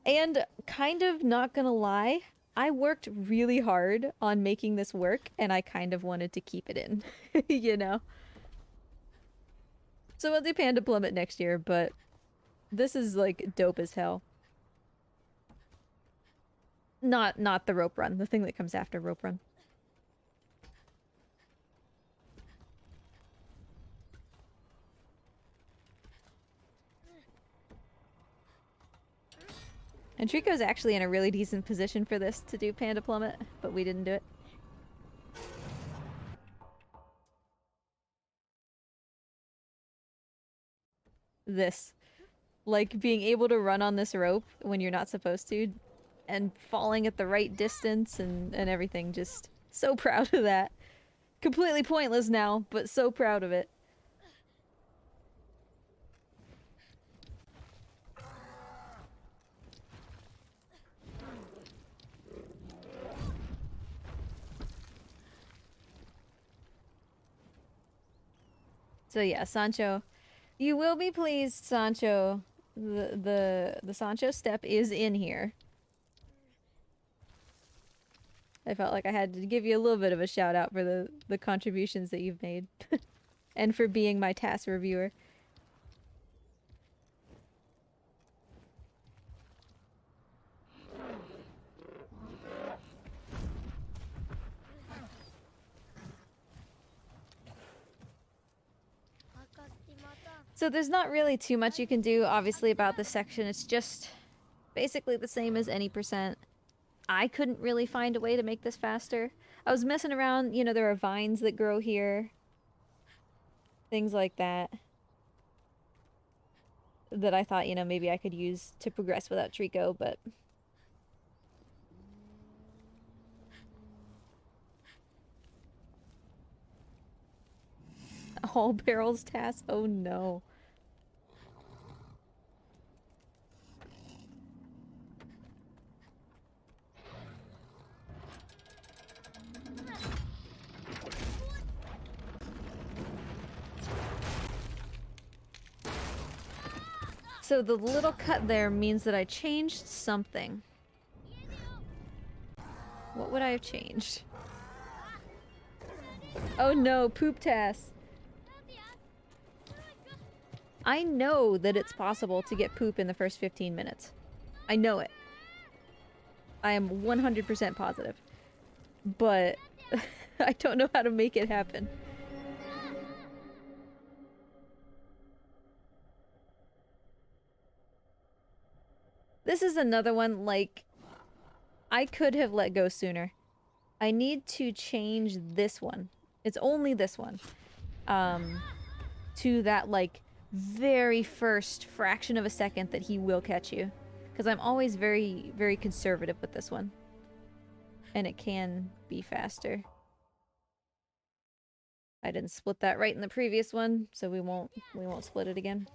And kind of not gonna lie, I worked really hard on making this work, and I kind of wanted to keep it in, you know? So we'll do Panda Plummet next year, but this is, like, dope as hell. Not the rope run, the thing that comes after rope run. And Trico's actually in a really decent position for this to do Panda Plummet, but we didn't do it. This. Like, being able to run on this rope when you're not supposed to, and falling at the right distance and everything. Just so proud of that. Completely pointless now, but so proud of it. So yeah, Sancho. You will be pleased, Sancho. The Sancho step is in here. I felt like I had to give you a little bit of a shout out for the contributions that you've made. And for being my TAS reviewer. So there's not really too much you can do, obviously, about this section. It's just basically the same as any percent. I couldn't really find a way to make this faster. I was messing around, you know, there are vines that grow here. Things like that. That I thought, you know, maybe I could use to progress without Trico, but... All barrels TAS? Oh no. So the little cut there means that I changed something. What would I have changed? Oh no, poop TAS. I know that it's possible to get poop in the first 15 minutes. I know it. I am 100% positive. But I don't know how to make it happen. This is another one, like, I could have let go sooner. I need to change this one. It's only this one. To that, like, very first fraction of a second that he will catch you. Because I'm always very, very conservative with this one. And it can be faster. I didn't split that right in the previous one, so we won't split it again.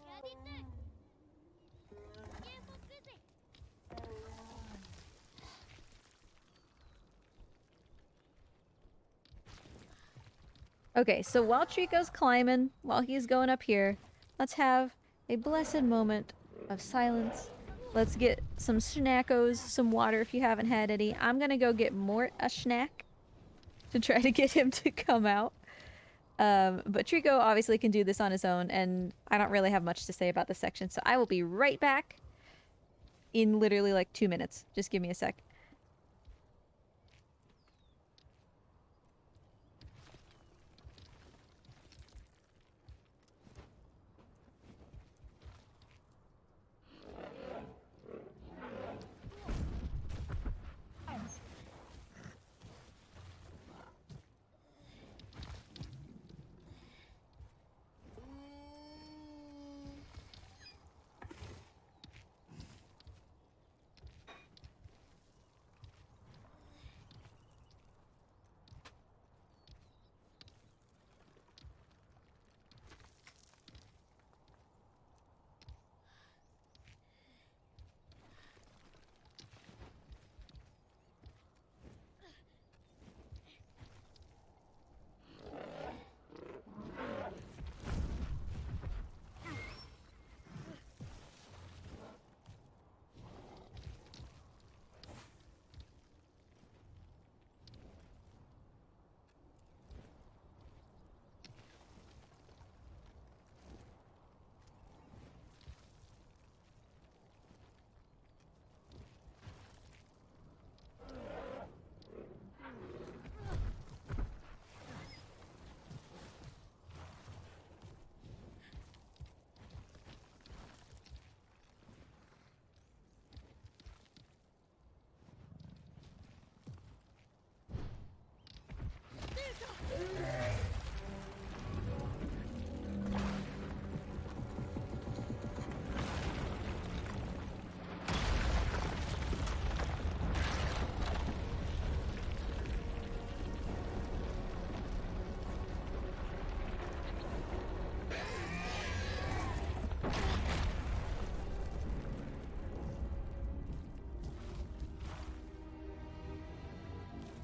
Okay, so while Trico's climbing, while he's going up here, let's have a blessed moment of silence. Let's get some snackos, some water if you haven't had any. I'm gonna go get Mort a snack to try to get him to come out. But Trico obviously can do this on his own, and I don't really have much to say about this section, so I will be right back in literally like 2 minutes. Just give me a sec.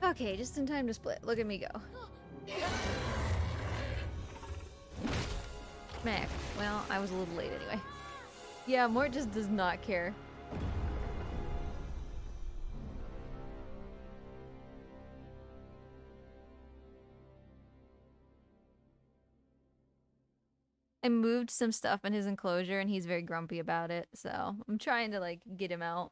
Okay, just in time to split. Look at me go. Smack. Well, I was a little late anyway. Yeah, Mort just does not care. I moved some stuff in his enclosure and he's very grumpy about it, so I'm trying to like get him out.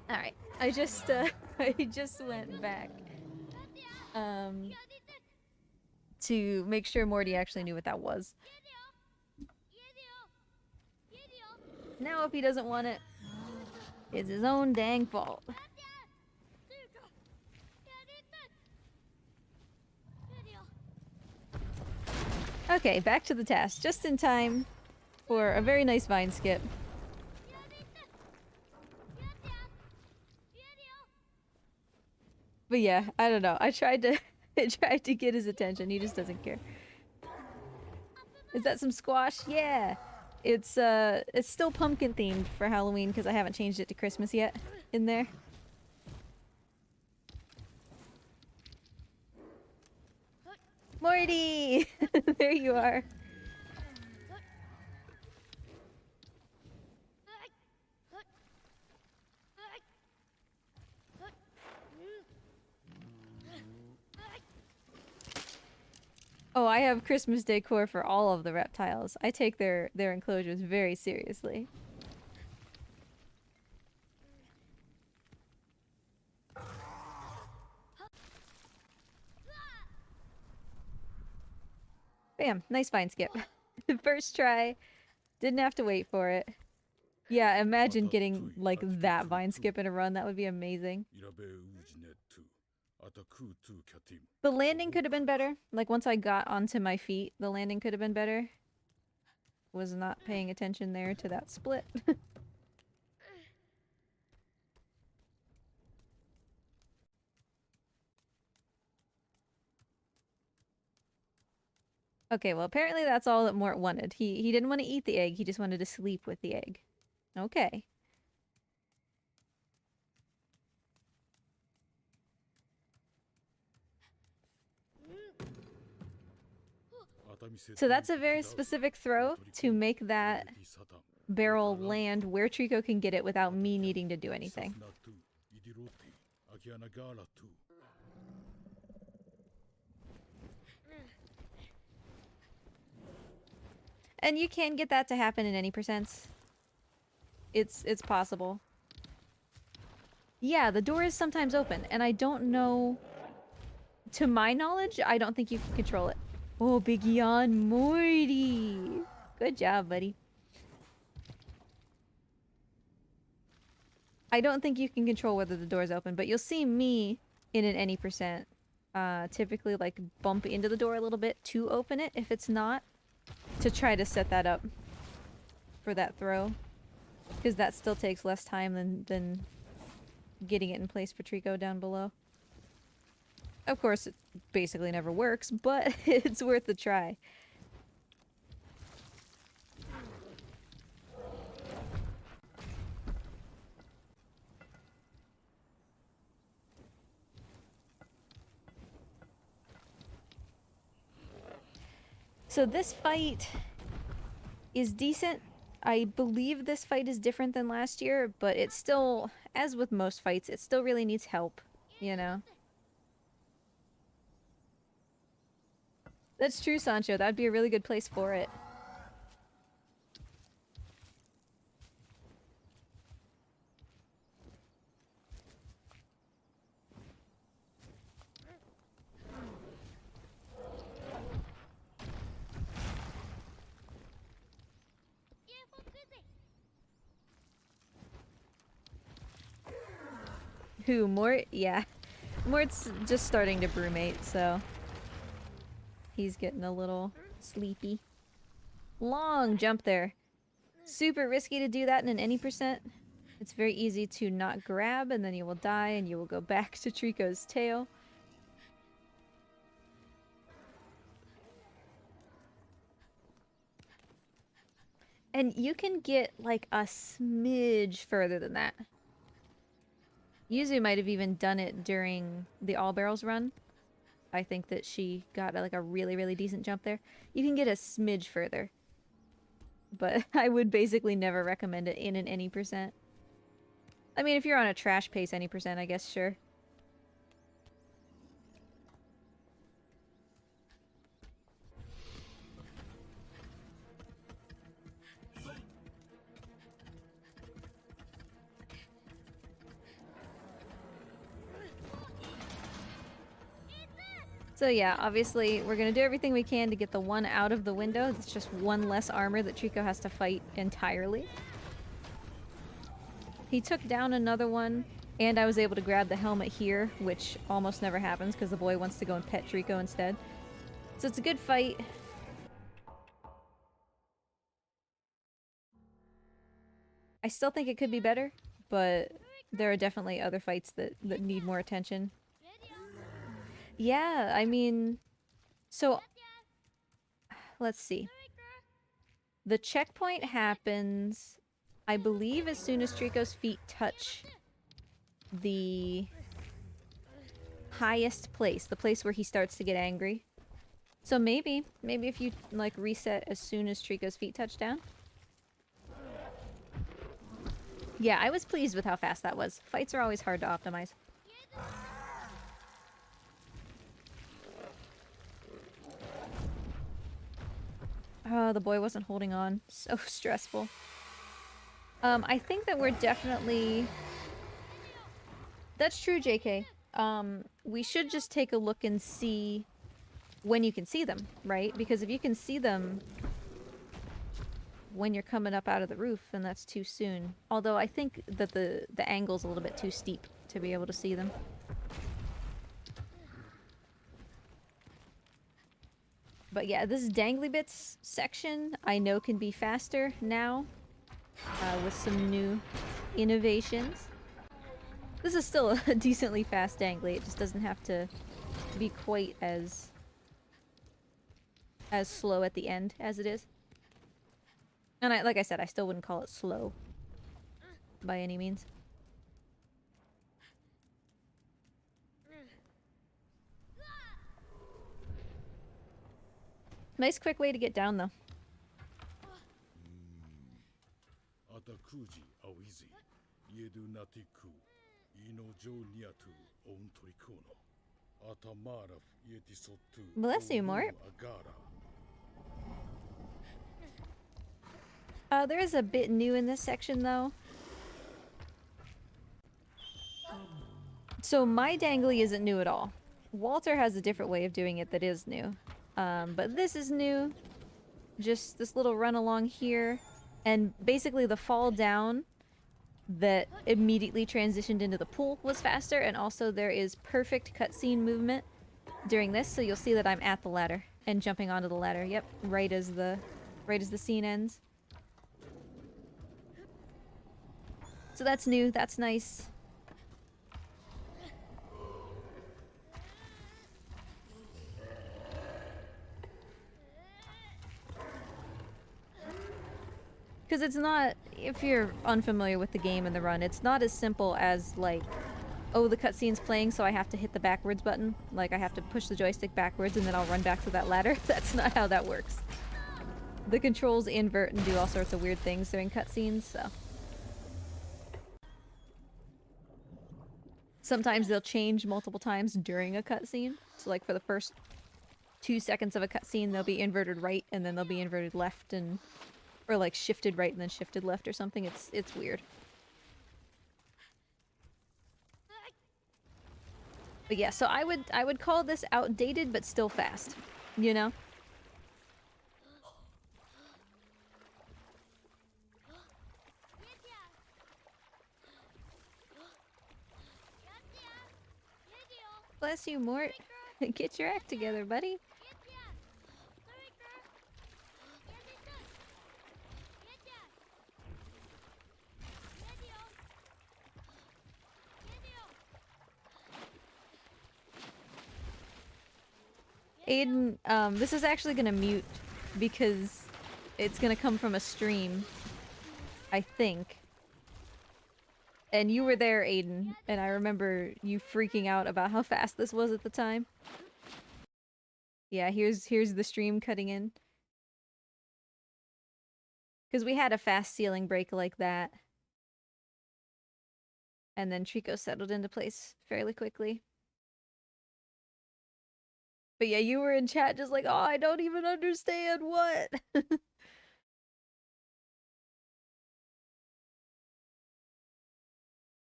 Alright, I just I just went back to make sure Morty actually knew what that was. Now if he doesn't want it, it's his own dang fault. Okay, back to the task, just in time for a very nice vine skip. But yeah, I don't know. I tried to I tried to get his attention. He just doesn't care. Is that some squash? Yeah. It's still pumpkin themed for Halloween because I haven't changed it to Christmas yet in there. Morty! There you are. Oh, I have Christmas decor for all of the reptiles. I take their enclosures very seriously. Bam, nice vine skip. First try, didn't have to wait for it. Yeah, imagine getting like that vine skip in a run. That would be amazing. The landing could have been better. Like once I got onto my feet, the landing could have been better. Was not paying attention there to that split. Okay, well apparently that's all that Mort wanted. He didn't want to eat the egg, he just wanted to sleep with the egg. Okay. So that's a very specific throw to make that barrel land where Trico can get it without me needing to do anything. And you can get that to happen in any percents. It's possible. Yeah, the door is sometimes open, and I don't know... To my knowledge, I don't think you can control it. Oh, big yawn, Morty! Good job, buddy. I don't think you can control whether the door's open, but you'll see me in an any percent typically like bump into the door a little bit to open it if it's not, to try to set that up for that throw. Because that still takes less time than getting it in place for Trico down below. Of course, it basically never works, but it's worth a try. So this fight is decent. I believe this fight is different than last year, but it still, as with most fights, it still really needs help, you know? That's true, Sancho. That'd be a really good place for it. Who, Mort? Yeah. Mort's just starting to brewmate, so... He's getting a little sleepy. Long jump there. Super risky to do that in an any percent. It's very easy to not grab, and then you will die, and you will go back to Trico's tail. And you can get, like, a smidge further than that. Yuzu might have even done it during the All Barrels run. I think that she got, like, a really, really decent jump there. You can get a smidge further. But I would basically never recommend it in an any percent. I mean, if you're on a trash pace any percent, I guess, sure. So yeah, obviously, we're gonna do everything we can to get the one out of the window. It's just one less armor that Trico has to fight entirely. He took down another one, and I was able to grab the helmet here, which almost never happens because the boy wants to go and pet Trico instead. So it's a good fight. I still think it could be better, but there are definitely other fights that need more attention. Yeah, I mean... So... Let's see. The checkpoint happens, I believe, as soon as Trico's feet touch the highest place, the place where he starts to get angry. So maybe if you, like, reset as soon as Trico's feet touch down. Yeah, I was pleased with how fast that was. Fights are always hard to optimize. Oh, the boy wasn't holding on. So stressful. I think that we're definitely... That's true, JK. We should just take a look and see when you can see them, right? Because if you can see them when you're coming up out of the roof, then that's too soon. Although I think that the angle's a little bit too steep to be able to see them. But yeah, this dangly bits section I know can be faster now with some new innovations. This is still a decently fast dangly, it just doesn't have to be quite as slow at the end as it is. And like I said, I still wouldn't call it slow by any means. Nice quick way to get down though. Bless you, Mort. There is a bit new in this section though. So my dangly isn't new at all. Walter has a different way of doing it that is new. But this is new. Just this little run along here. And basically the fall down that immediately transitioned into the pool was faster. And also there is perfect cutscene movement during this. So you'll see that I'm at the ladder and jumping onto the ladder. Yep, right as the scene ends. So that's new. That's nice. Because it's not, if you're unfamiliar with the game and the run, it's not as simple as like, oh, the cutscene's playing so I have to hit the backwards button. Like I have to push the joystick backwards and then I'll run back to that ladder. That's not how that works. The controls invert and do all sorts of weird things during cutscenes, so. Sometimes they'll change multiple times during a cutscene. So like for the first 2 seconds of a cutscene, they'll be inverted right and then they'll be inverted left and... Or like shifted right and then shifted left or something. It's weird. But yeah, so I would call this outdated but still fast. You know? Bless you, Mort. Get your act together, buddy. Aiden, this is actually gonna mute because it's gonna come from a stream, I think. And you were there, Aiden, and I remember you freaking out about how fast this was at the time. Yeah, here's the stream cutting in. Because we had a fast ceiling break like that. And then Trico settled into place fairly quickly. But yeah, you were in chat just like, oh, I don't even understand what.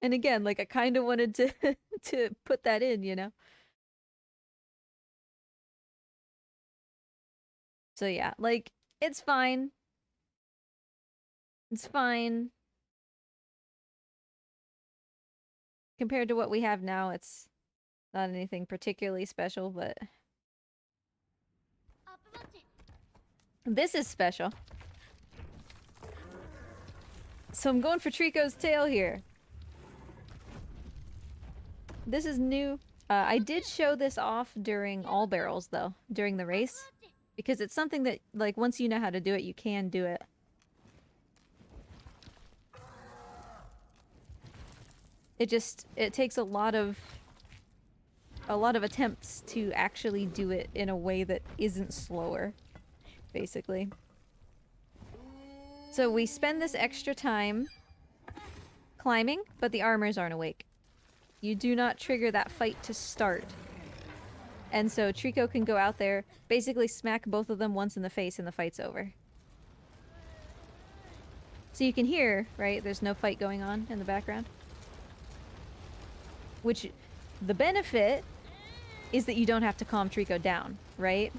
And again, like I kind of wanted to to put that in, you know? So yeah, like it's fine. It's fine. Compared to what we have now, it's not anything particularly special, but this is special. So I'm going for Trico's tail here. This is new. I did show this off during all barrels, though, during the race. Because it's something that, like, once you know how to do it, you can do it. It takes a lot of attempts to actually do it in a way that isn't slower, basically. So we spend this extra time climbing, but the armors aren't awake. You do not trigger that fight to start And so Trico can go out there, basically smack both of them once in the face, and the fight's over. So you can hear, right, there's no fight going on in the background. Which, the benefit is that you don't have to calm Trico down, right?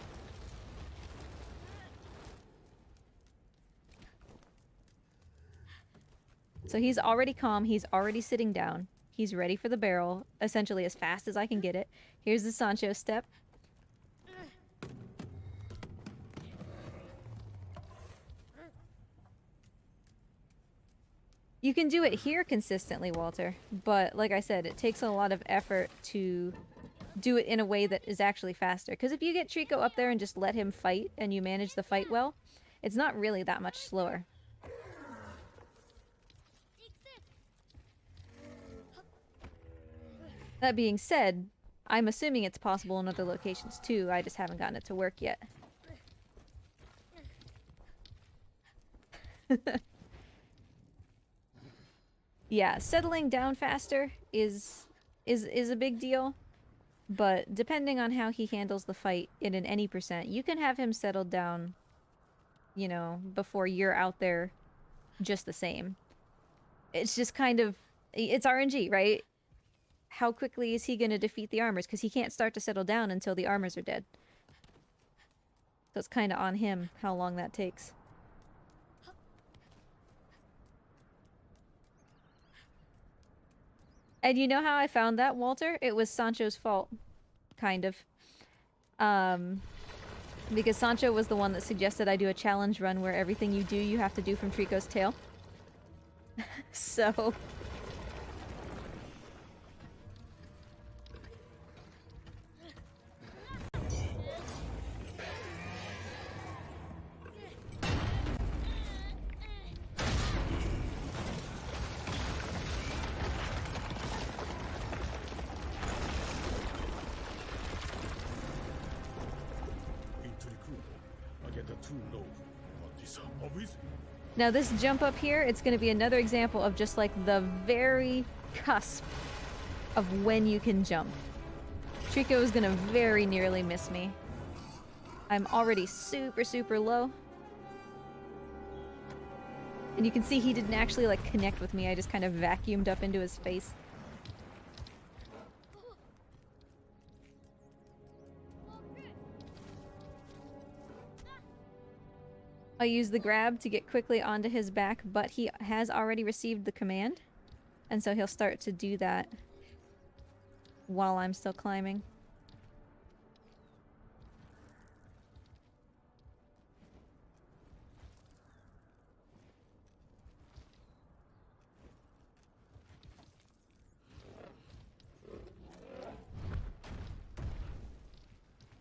So he's already calm, he's already sitting down. He's ready for the barrel, essentially as fast as I can get it. Here's the Sancho step. You can do it here consistently, Walter, but like I said, it takes a lot of effort to do it in a way that is actually faster. Because if you get Trico up there and just let him fight, and you manage the fight well, it's not really that much slower. That being said, I'm assuming it's possible in other locations too, I just haven't gotten it to work yet. Yeah, settling down faster is a big deal, but depending on how he handles the fight in an any percent, you can have him settled down, you know, before you're out there just the same. It's just kind of, it's RNG, right? How quickly is he going to defeat the armors? Because he can't start to settle down until the armors are dead. So it's kind of on him how long that takes. And you know how I found that, Walter? It was Sancho's fault. Kind of. Because Sancho was the one that suggested I do a challenge run where everything you do, you have to do from Trico's tail. So... Now this jump up here, it's going to be another example of just like the very cusp of when you can jump. Trico is going to very nearly miss me. I'm already super, super low. And you can see he didn't actually like connect with me, I just kind of vacuumed up into his face. I use the grab to get quickly onto his back, but he has already received the command. And so he'll start to do that while I'm still climbing.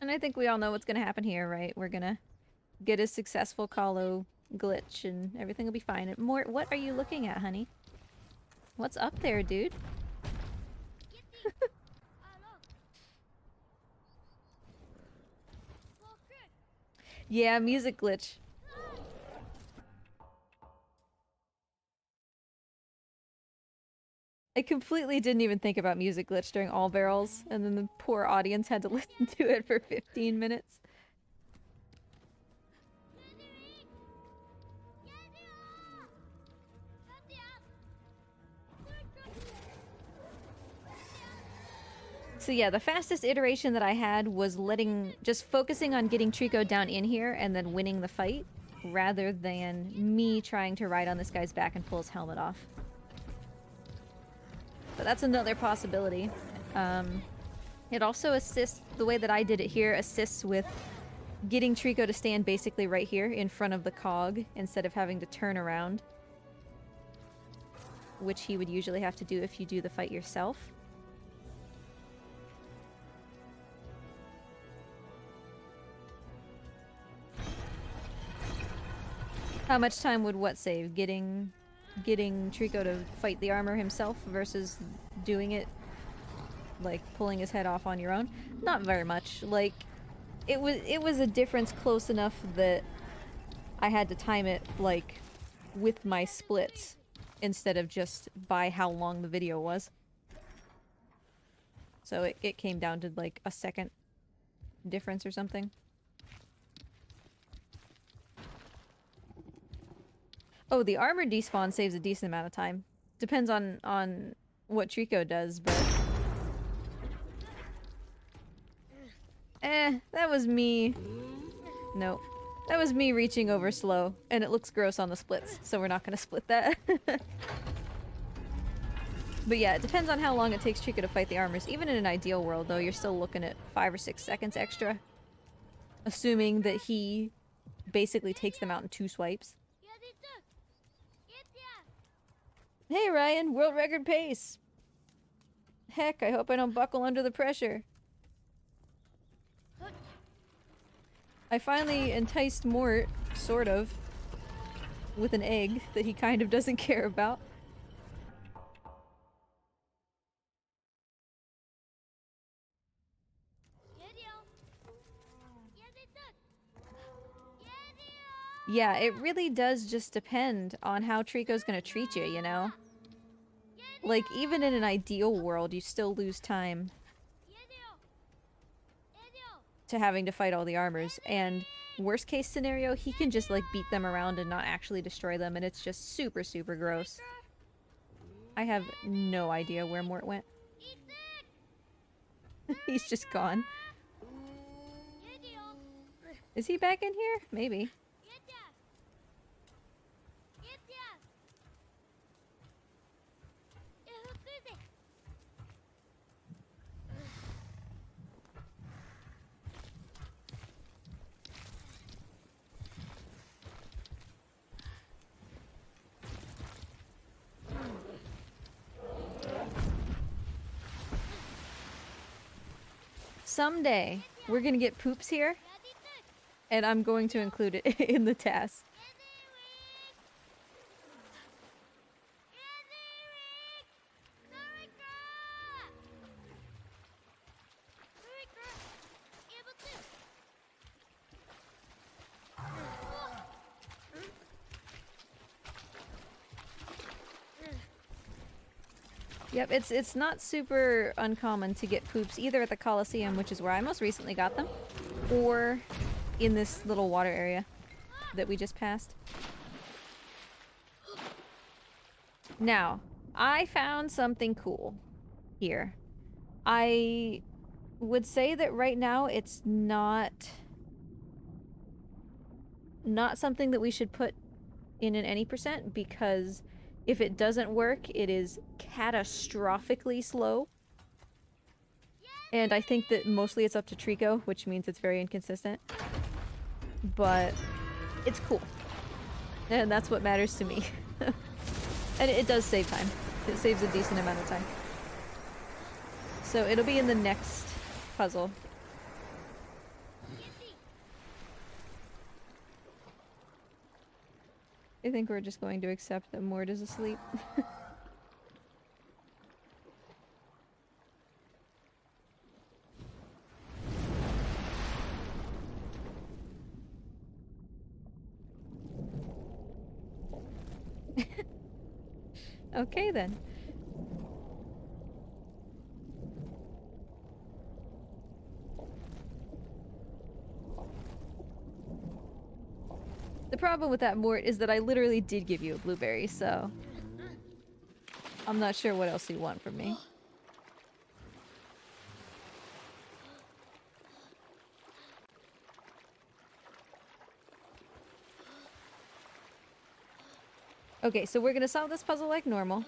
And I think we all know what's gonna happen here, right? We're gonna get a successful Kahlo glitch and everything will be fine. And more, what are you looking at, honey? What's up there, dude? Yeah, music glitch. I completely didn't even think about music glitch during all barrels, and then the poor audience had to listen to it for 15 minutes. So yeah, the fastest iteration that I had was just focusing on getting Trico down in here and then winning the fight, rather than me trying to ride on this guy's back and pull his helmet off. But that's another possibility. It also assists, the way that I did it here, assists with getting Trico to stand basically right here in front of the cog instead of having to turn around, which he would usually have to do if you do the fight yourself. How much time would what save? Getting Trico to fight the armor himself versus doing it, like, pulling his head off on your own? Not very much. Like, it was a difference close enough that I had to time it, like, with my splits instead of just by how long the video was. So it came down to, like, a second difference or something. Oh, the armor despawn saves a decent amount of time. Depends on what Trico does, but... that was me. Nope. That was me reaching over slow, and it looks gross on the splits, so we're not gonna split that. But yeah, it depends on how long it takes Trico to fight the armors. Even in an ideal world, though, you're still looking at 5 or 6 seconds extra. Assuming that he basically takes them out in 2 swipes. Hey Ryan, world record pace! Heck, I hope I don't buckle under the pressure. I finally enticed Mort, sort of, with an egg that he kind of doesn't care about. Yeah, it really does just depend on how Trico's gonna treat you, you know? Like, even in an ideal world, you still lose time to having to fight all the armors, and worst case scenario, he can just, like, beat them around and not actually destroy them, and it's just super, super gross. I have no idea where Mort went. He's just gone. Is he back in here? Maybe. Someday, we're gonna get poops here, and I'm going to include it in the TAS. Yep, it's not super uncommon to get poops either at the Coliseum, which is where I most recently got them, or in this little water area that we just passed. Now, I found something cool here. I would say that right now it's not something that we should put in an any percent, because if it doesn't work, it is catastrophically slow. And I think that mostly it's up to Trico, which means it's very inconsistent. But it's cool. And that's what matters to me. And it does save time. It saves a decent amount of time. So it'll be in the next puzzle. I think we're just going to accept that Mort is asleep. Okay then. The problem with that, Mort, is that I literally did give you a blueberry, so... I'm not sure what else you want from me. Okay, so we're gonna solve this puzzle like normal.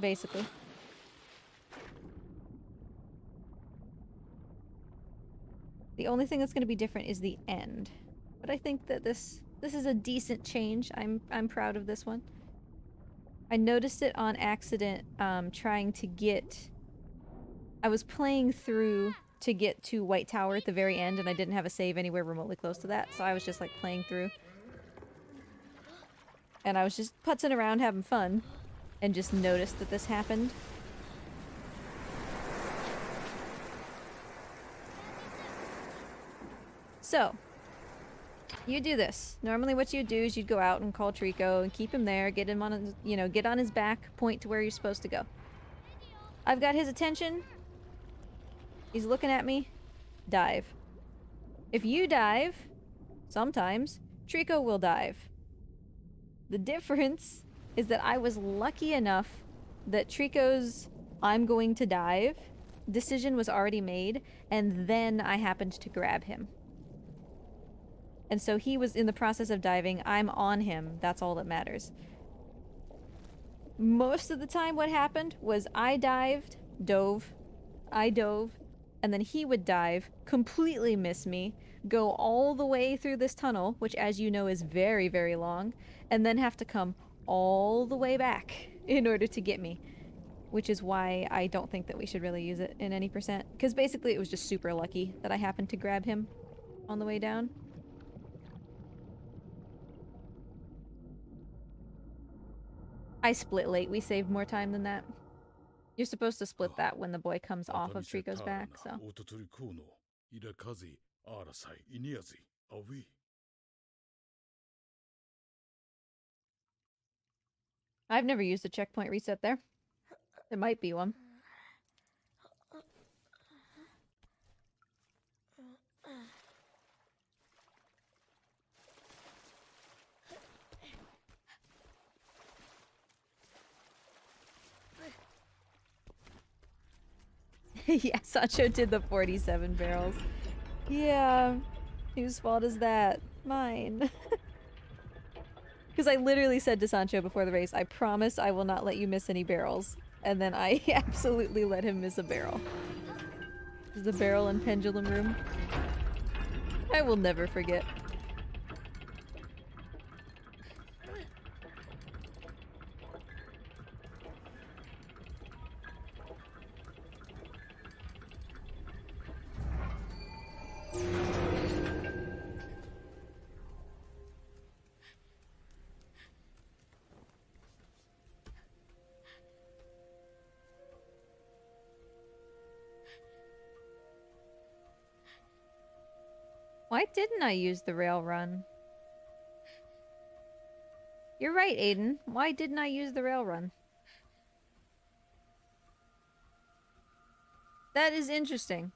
Basically. The only thing that's gonna be different is the end. But I think that this is a decent change. I'm proud of this one. I noticed it on accident, trying to get... I was playing through to get to White Tower at the very end, and I didn't have a save anywhere remotely close to that, so I was just, like, playing through. And I was just putzing around having fun, and just noticed that this happened. So... you do this. Normally what you'd do is you'd go out and call Trico and keep him there, get him on his, you know, get on his back, point to where you're supposed to go. I've got his attention. He's looking at me. dive. If you dive, sometimes, Trico will dive. The difference is that I was lucky enough that Trico's "I'm going to dive" decision was already made, and then I happened to grab him. And so he was in the process of diving, I'm on him, that's all that matters. Most of the time what happened was I dove, and then he would dive, completely miss me, go all the way through this tunnel, which as you know is very, very long, and then have to come all the way back in order to get me. Which is why I don't think that we should really use it in any percent. Because basically it was just super lucky that I happened to grab him on the way down. I split late. We saved more time than that. You're supposed to split that when the boy comes off of Trico's back, so. I've never used a checkpoint reset there. There might be one. Yeah, Sancho did the 47 barrels. Yeah. Whose fault is that? Mine. Because I literally said to Sancho before the race, I promise I will not let you miss any barrels. And then I absolutely let him miss a barrel. The barrel and pendulum room. I will never forget. Why didn't I use the rail run? You're right, Aiden. Why didn't I use the rail run? That is interesting.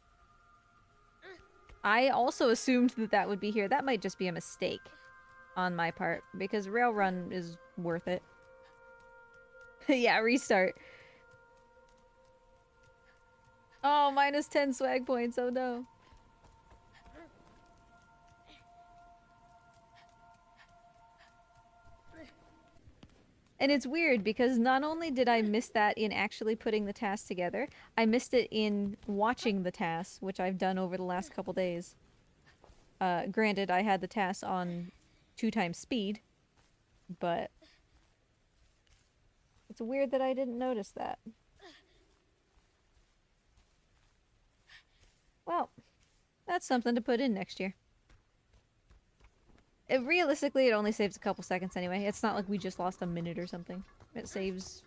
I also assumed that that would be here. That might just be a mistake on my part, because rail run is worth it. Yeah, restart. Oh, minus 10 swag points. Oh no. And it's weird because not only did I miss that in actually putting the TAS together, I missed it in watching the TAS, which I've done over the last couple days. Granted, I had the TAS on 2x speed, but it's weird that I didn't notice that. Well, that's something to put in next year. Realistically, it only saves a couple seconds anyway. It's not like we just lost a minute or something. It saves,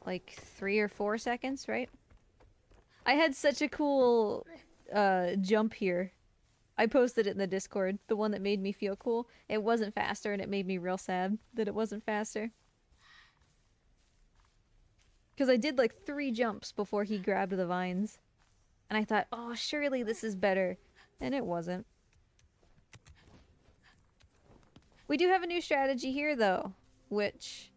like 3 or 4 seconds, right? I had such a cool, jump here. I posted it in the Discord, the one that made me feel cool. It wasn't faster, and it made me real sad that it wasn't faster. Because I did like 3 jumps before he grabbed the vines. And I thought, oh, surely this is better. And it wasn't. We do have a new strategy here, though, which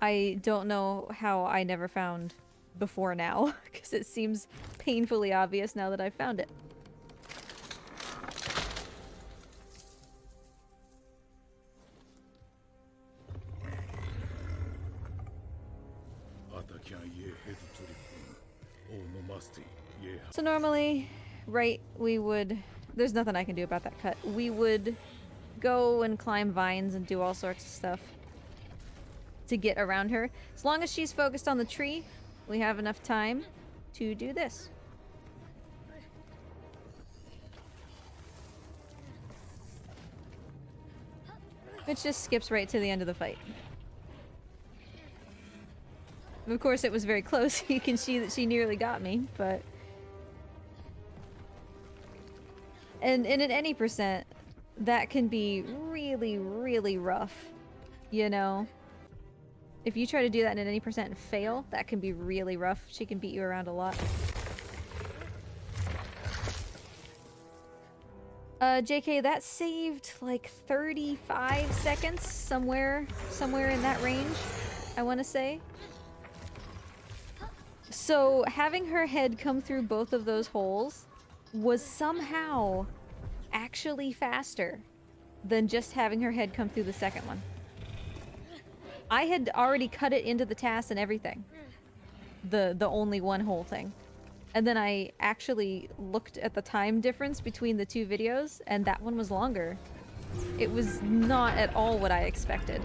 I don't know how I never found before now, because it seems painfully obvious now that I've found it. So normally, right, we would... There's nothing I can do about that cut. We would go and climb vines and do all sorts of stuff to get around her. As long as she's focused on the tree, we have enough time to do this. Which just skips right to the end of the fight. Of course, it was very close. You can see that she nearly got me, but... And at any percent, that can be really, really rough, you know? If you try to do that in an any percent and fail, that can be really rough. She can beat you around a lot. JK, that saved like 35 seconds, somewhere in that range, I want to say. So having her head come through both of those holes was somehow actually faster than just having her head come through the second one. I had already cut it into the TAS and everything. The only one hole thing. And then I actually looked at the time difference between the two videos, and that one was longer. It was not at all what I expected.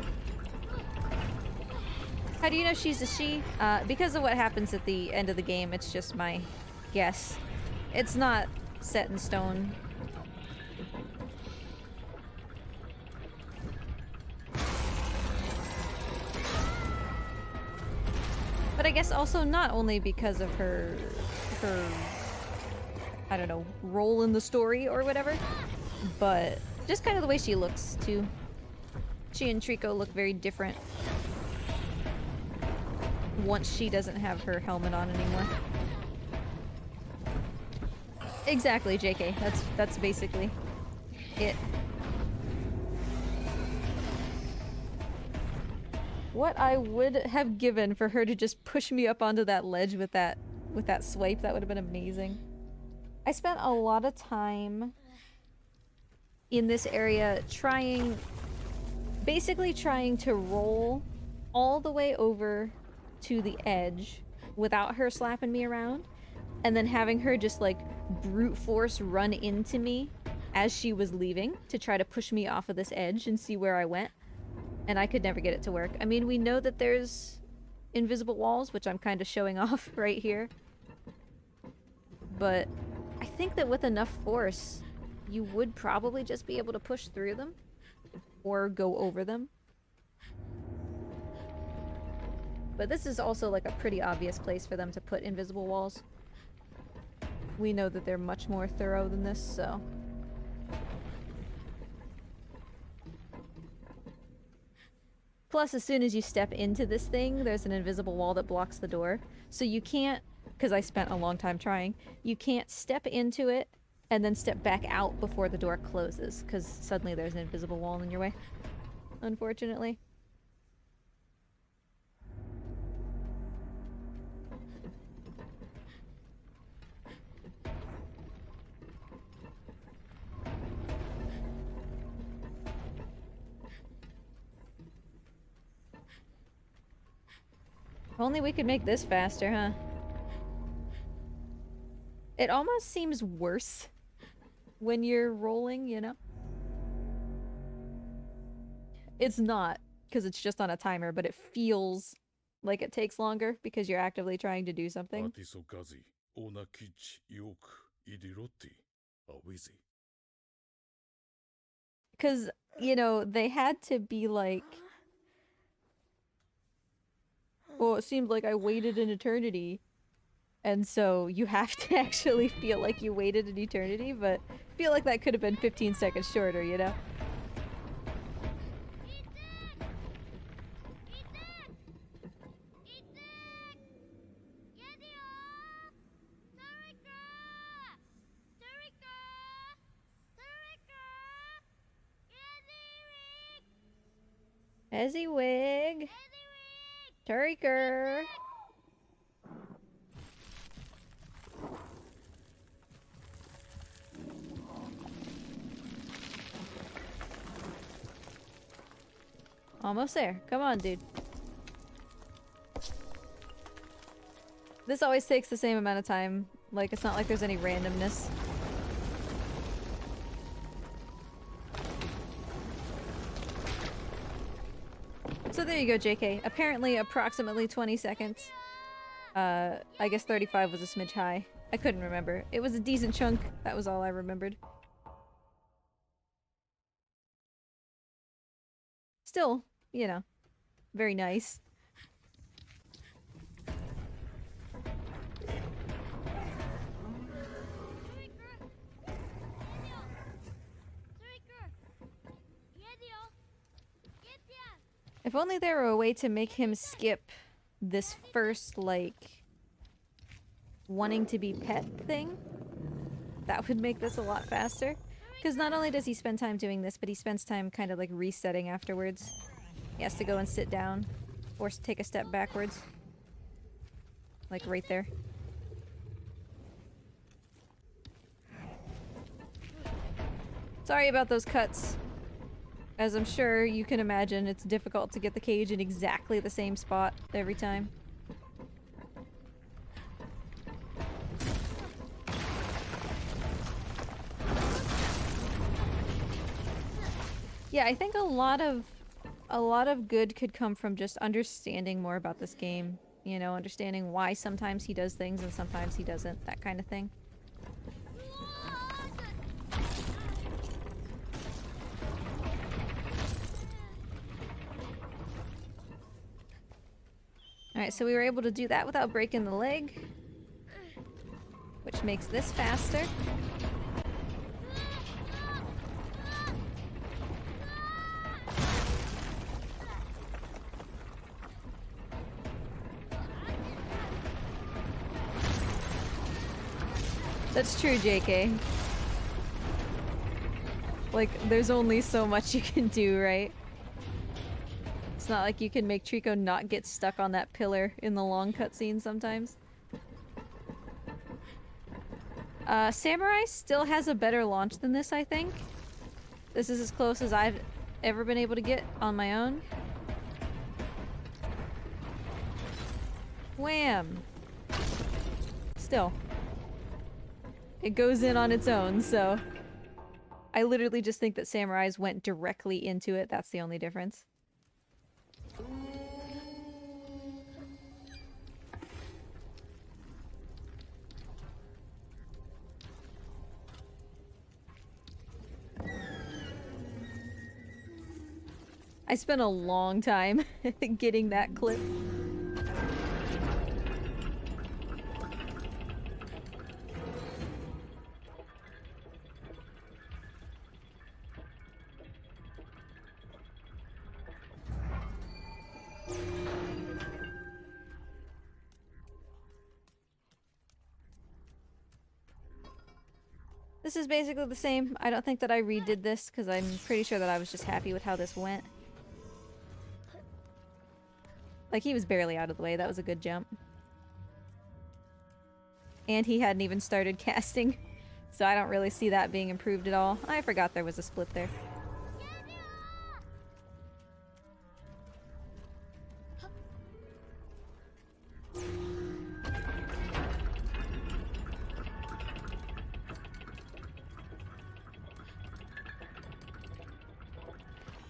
How do you know she's a she? Because of what happens at the end of the game, it's just my guess. It's not set in stone. But I guess also not only because of her, I don't know, role in the story or whatever, but just kind of the way she looks too. She and Trico look very different once she doesn't have her helmet on anymore. Exactly, JK. That's basically it. What I would have given for her to just push me up onto that ledge with that swipe, that would have been amazing. I spent a lot of time in this area basically trying to roll all the way over to the edge without her slapping me around, and then having her just like brute force run into me as she was leaving to try to push me off of this edge and see where I went. And I could never get it to work. I mean, we know that there's invisible walls, which I'm kind of showing off right here. But I think that with enough force, you would probably just be able to push through them or go over them. But this is also like a pretty obvious place for them to put invisible walls. We know that they're much more thorough than this, so... Plus, as soon as you step into this thing, there's an invisible wall that blocks the door. So you can't, because I spent a long time trying, you can't step into it and then step back out before the door closes, because suddenly there's an invisible wall in your way. Unfortunately. If only we could make this faster, huh? It almost seems worse when you're rolling, you know? It's not, because it's just on a timer, but it feels like it takes longer because you're actively trying to do something. Because, you know, they had to be like... Well, it seemed like I waited an eternity. And so you have to actually feel like you waited an eternity, but I feel like that could have been 15 seconds shorter, you know? Eziwig! Turiker! Almost there. Come on, dude. This always takes the same amount of time. Like, it's not like there's any randomness. So there you go, JK. Apparently approximately 20 seconds. I guess 35 was a smidge high. I couldn't remember. It was a decent chunk. That was all I remembered. Still, you know, very nice. If only there were a way to make him skip this first, like, wanting to be pet thing. That would make this a lot faster. Because not only does he spend time doing this, but he spends time kind of like resetting afterwards. He has to go and sit down or take a step backwards. Like right there. Sorry about those cuts. As I'm sure you can imagine, it's difficult to get the cage in exactly the same spot every time. Yeah, I think a lot of good could come from just understanding more about this game. You know, understanding why sometimes he does things and sometimes he doesn't, that kind of thing. Alright, so we were able to do that without breaking the leg, which makes this faster. That's true, JK. Like, there's only so much you can do, right? It's not like you can make Trico not get stuck on that pillar in the long cutscene sometimes. Samurai still has a better launch than this, I think. This is as close as I've ever been able to get on my own. Wham! Still. It goes in on its own, so... I literally just think that Samurai's went directly into it, that's the only difference. I spent a long time getting that clip. This is basically the same. I don't think that I redid this because I'm pretty sure that I was just happy with how this went. Like, he was barely out of the way. That was a good jump. And he hadn't even started casting, so I don't really see that being improved at all. I forgot there was a split there.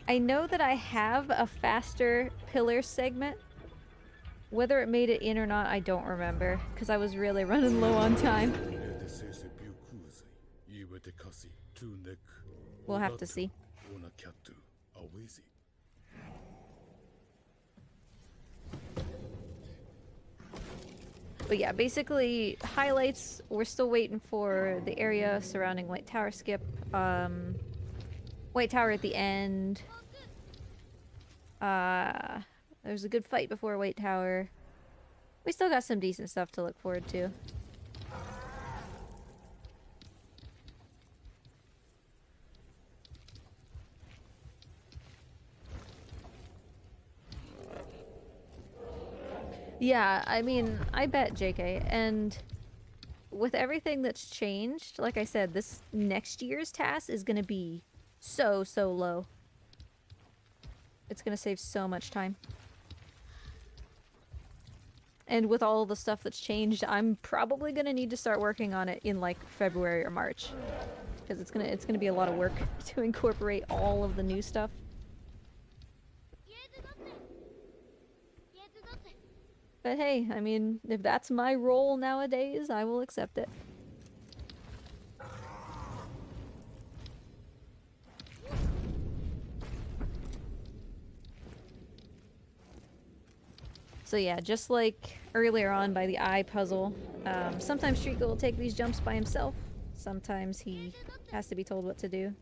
I know that I have a faster pillar segment. Whether it made it in or not, I don't remember, because I was really running low on time. We'll have to see. But yeah, basically, highlights, we're still waiting for the area surrounding White Tower skip. White Tower at the end. There's a good fight before White Tower. We still got some decent stuff to look forward to. Yeah, I mean, I bet, JK, and with everything that's changed, like I said, this next year's TAS is gonna be so low. It's gonna save so much time. And with all the stuff that's changed, I'm probably gonna need to start working on it in like February or March. Because it's gonna be a lot of work to incorporate all of the new stuff. But hey, I mean, if that's my role nowadays, I will accept it. So yeah, just like earlier on by the eye puzzle, sometimes Trico will take these jumps by himself. Sometimes he has to be told what to do.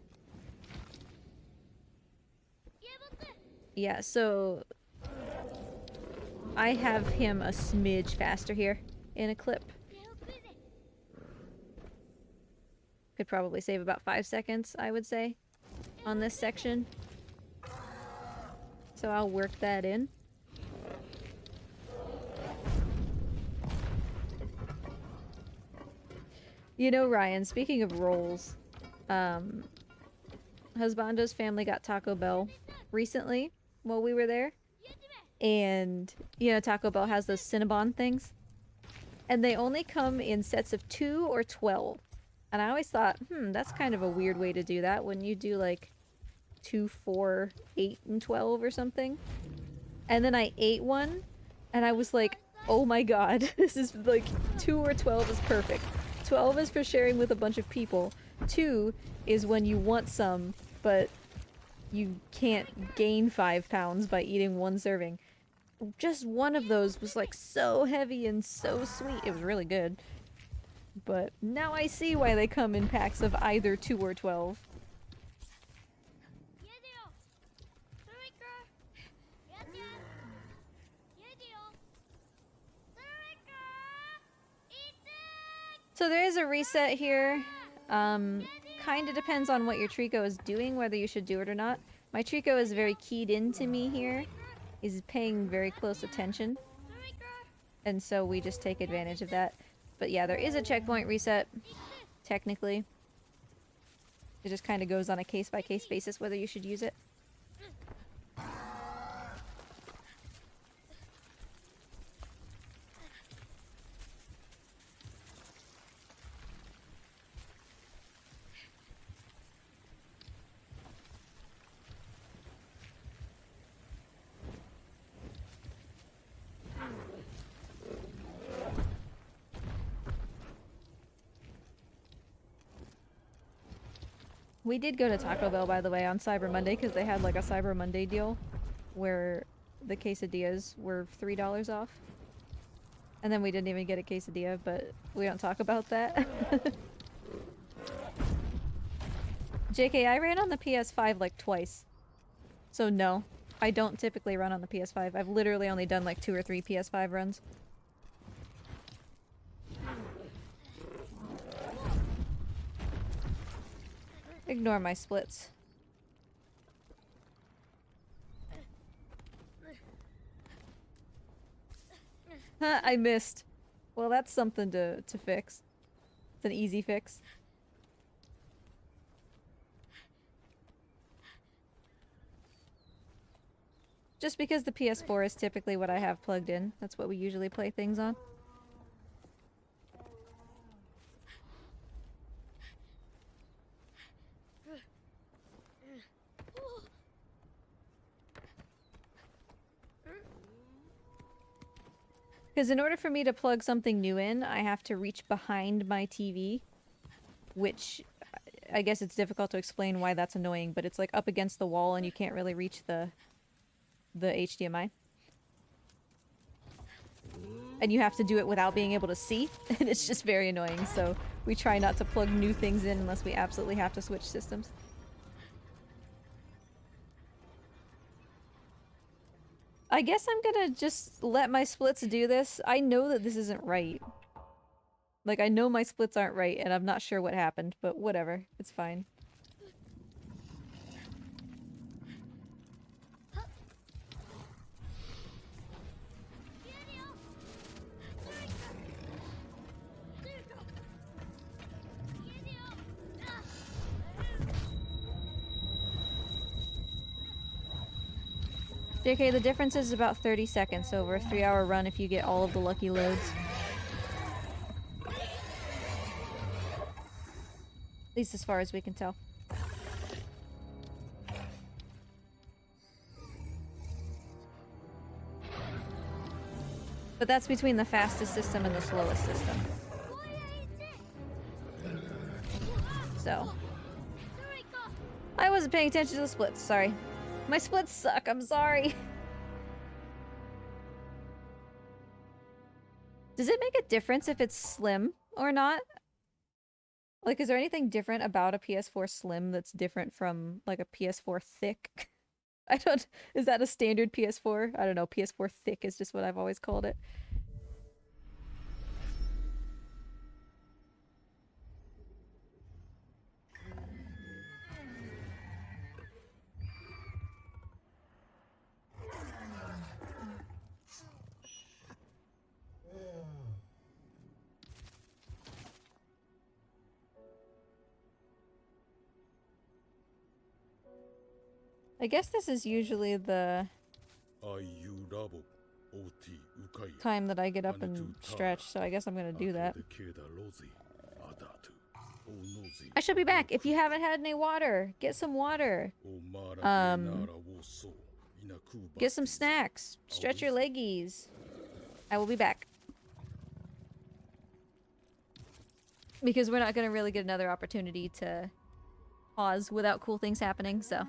Yeah, so I have him a smidge faster here in a clip. Could probably save about 5 seconds, I would say, on this section. So I'll work that in. You know, Ryan, speaking of rolls, Husbando's family got Taco Bell recently while we were there. And, you know, Taco Bell has those Cinnabon things. And they only come in sets of 2 or 12. And I always thought, that's kind of a weird way to do that. Wouldn't you do like 2, 4, 8, and 12 or something? And then I ate one, and I was like, oh my god, this is like 2 or 12 is perfect. 12 is for sharing with a bunch of people. 2 is when you want some, but you can't gain 5 pounds by eating one serving. Just one of those was like so heavy and so sweet. It was really good. But now I see why they come in packs of either 2 or 12. So there is a reset here. Kind of depends on what your Trico is doing, whether you should do it or not. My Trico is very keyed into me here. He's paying very close attention. And so we just take advantage of that. But yeah, there is a checkpoint reset, technically. It just kind of goes on a case-by-case basis whether you should use it. We did go to Taco Bell, by the way, on Cyber Monday because they had like a Cyber Monday deal where the quesadillas were $3 off. And then we didn't even get a quesadilla, but we don't talk about that. JK, I ran on the PS5 like twice. So no, I don't typically run on the PS5. I've literally only done like 2 or 3 PS5 runs. Ignore my splits. I missed. Well, that's something to fix. It's an easy fix. Just because the PS4 is typically what I have plugged in. That's what we usually play things on. Because in order for me to plug something new in, I have to reach behind my TV, which I guess it's difficult to explain why that's annoying, but it's like up against the wall and you can't really reach the HDMI. And you have to do it without being able to see, and it's just very annoying, so we try not to plug new things in unless we absolutely have to switch systems. I guess I'm gonna just let my splits do this. I know that this isn't right. Like, I know my splits aren't right, and I'm not sure what happened, but whatever. It's fine. JK, the difference is about 30 seconds over a 3-hour run if you get all of the lucky loads. At least as far as we can tell. But that's between the fastest system and the slowest system. So. I wasn't paying attention to the splits, sorry. My splits suck, I'm sorry. Does it make a difference if it's slim or not? Like, is there anything different about a PS4 Slim that's different from, like, a PS4 Thick? I don't... Is that a standard PS4? I don't know, PS4 Thick is just what I've always called it. I guess this is usually the time that I get up and stretch, so I guess I'm gonna do that. I shall be back. If you haven't had any water, get some water. Get some snacks. Stretch your leggies. I will be back. Because we're not gonna really get another opportunity to pause without cool things happening, so...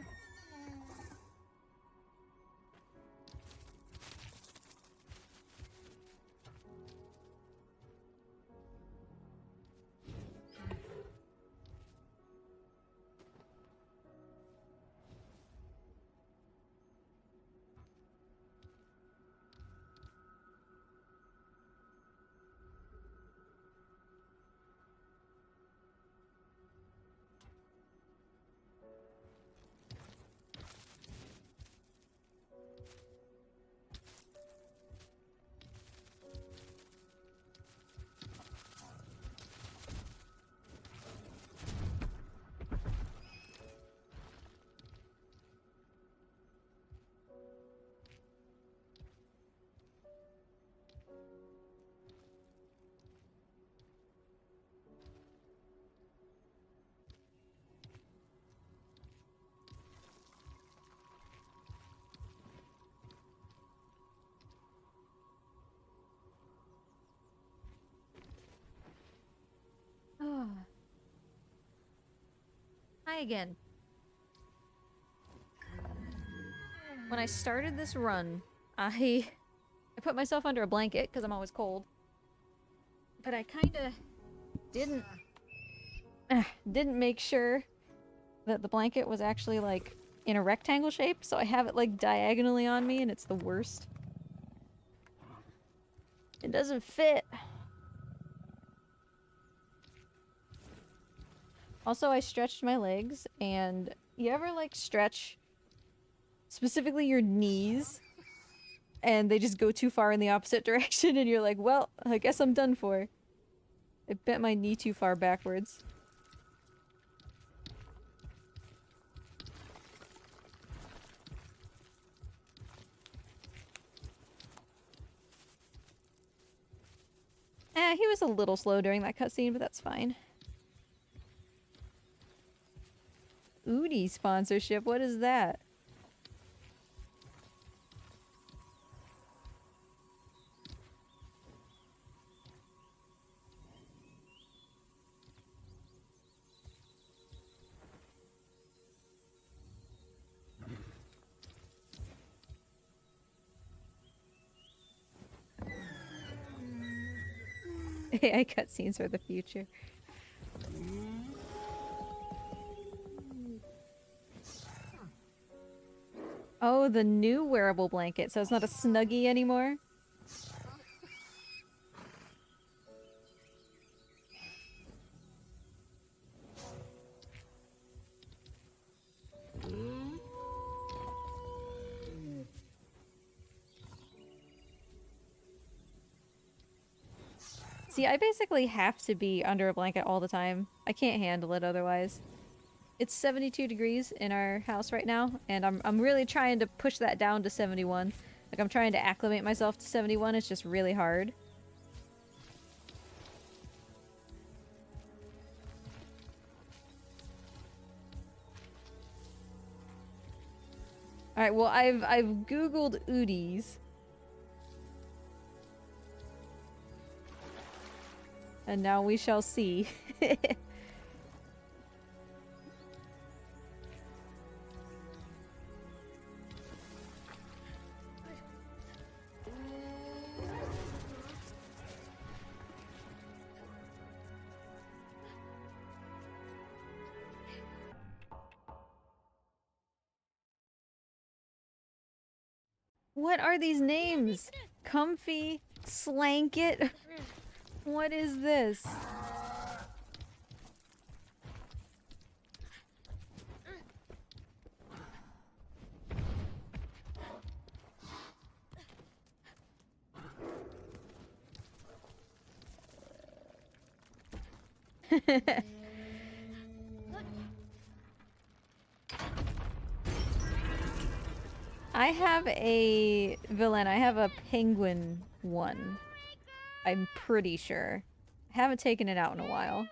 Hi again. When I started this run, I put myself under a blanket because I'm always cold. But I kind of didn't make sure that the blanket was actually like in a rectangle shape, so I have it like diagonally on me and it's the worst. It doesn't fit. Also, I stretched my legs, and you ever like stretch specifically your knees and they just go too far in the opposite direction and you're like, well, I guess I'm done for. I bent my knee too far backwards. He was a little slow during that cutscene, but that's fine. Udi sponsorship, what is that? AI cutscenes are the future. Oh, the new wearable blanket, so it's not a Snuggie anymore? See, I basically have to be under a blanket all the time. I can't handle it otherwise. It's 72 degrees in our house right now, and I'm really trying to push that down to 71. Like, I'm trying to acclimate myself to 71, it's just really hard. Alright, well, I've googled Udis. And now we shall see. What are these names? Comfy? Slanket? What is this? I have a villain. I have a penguin one. I'm pretty sure. I haven't taken it out in a while.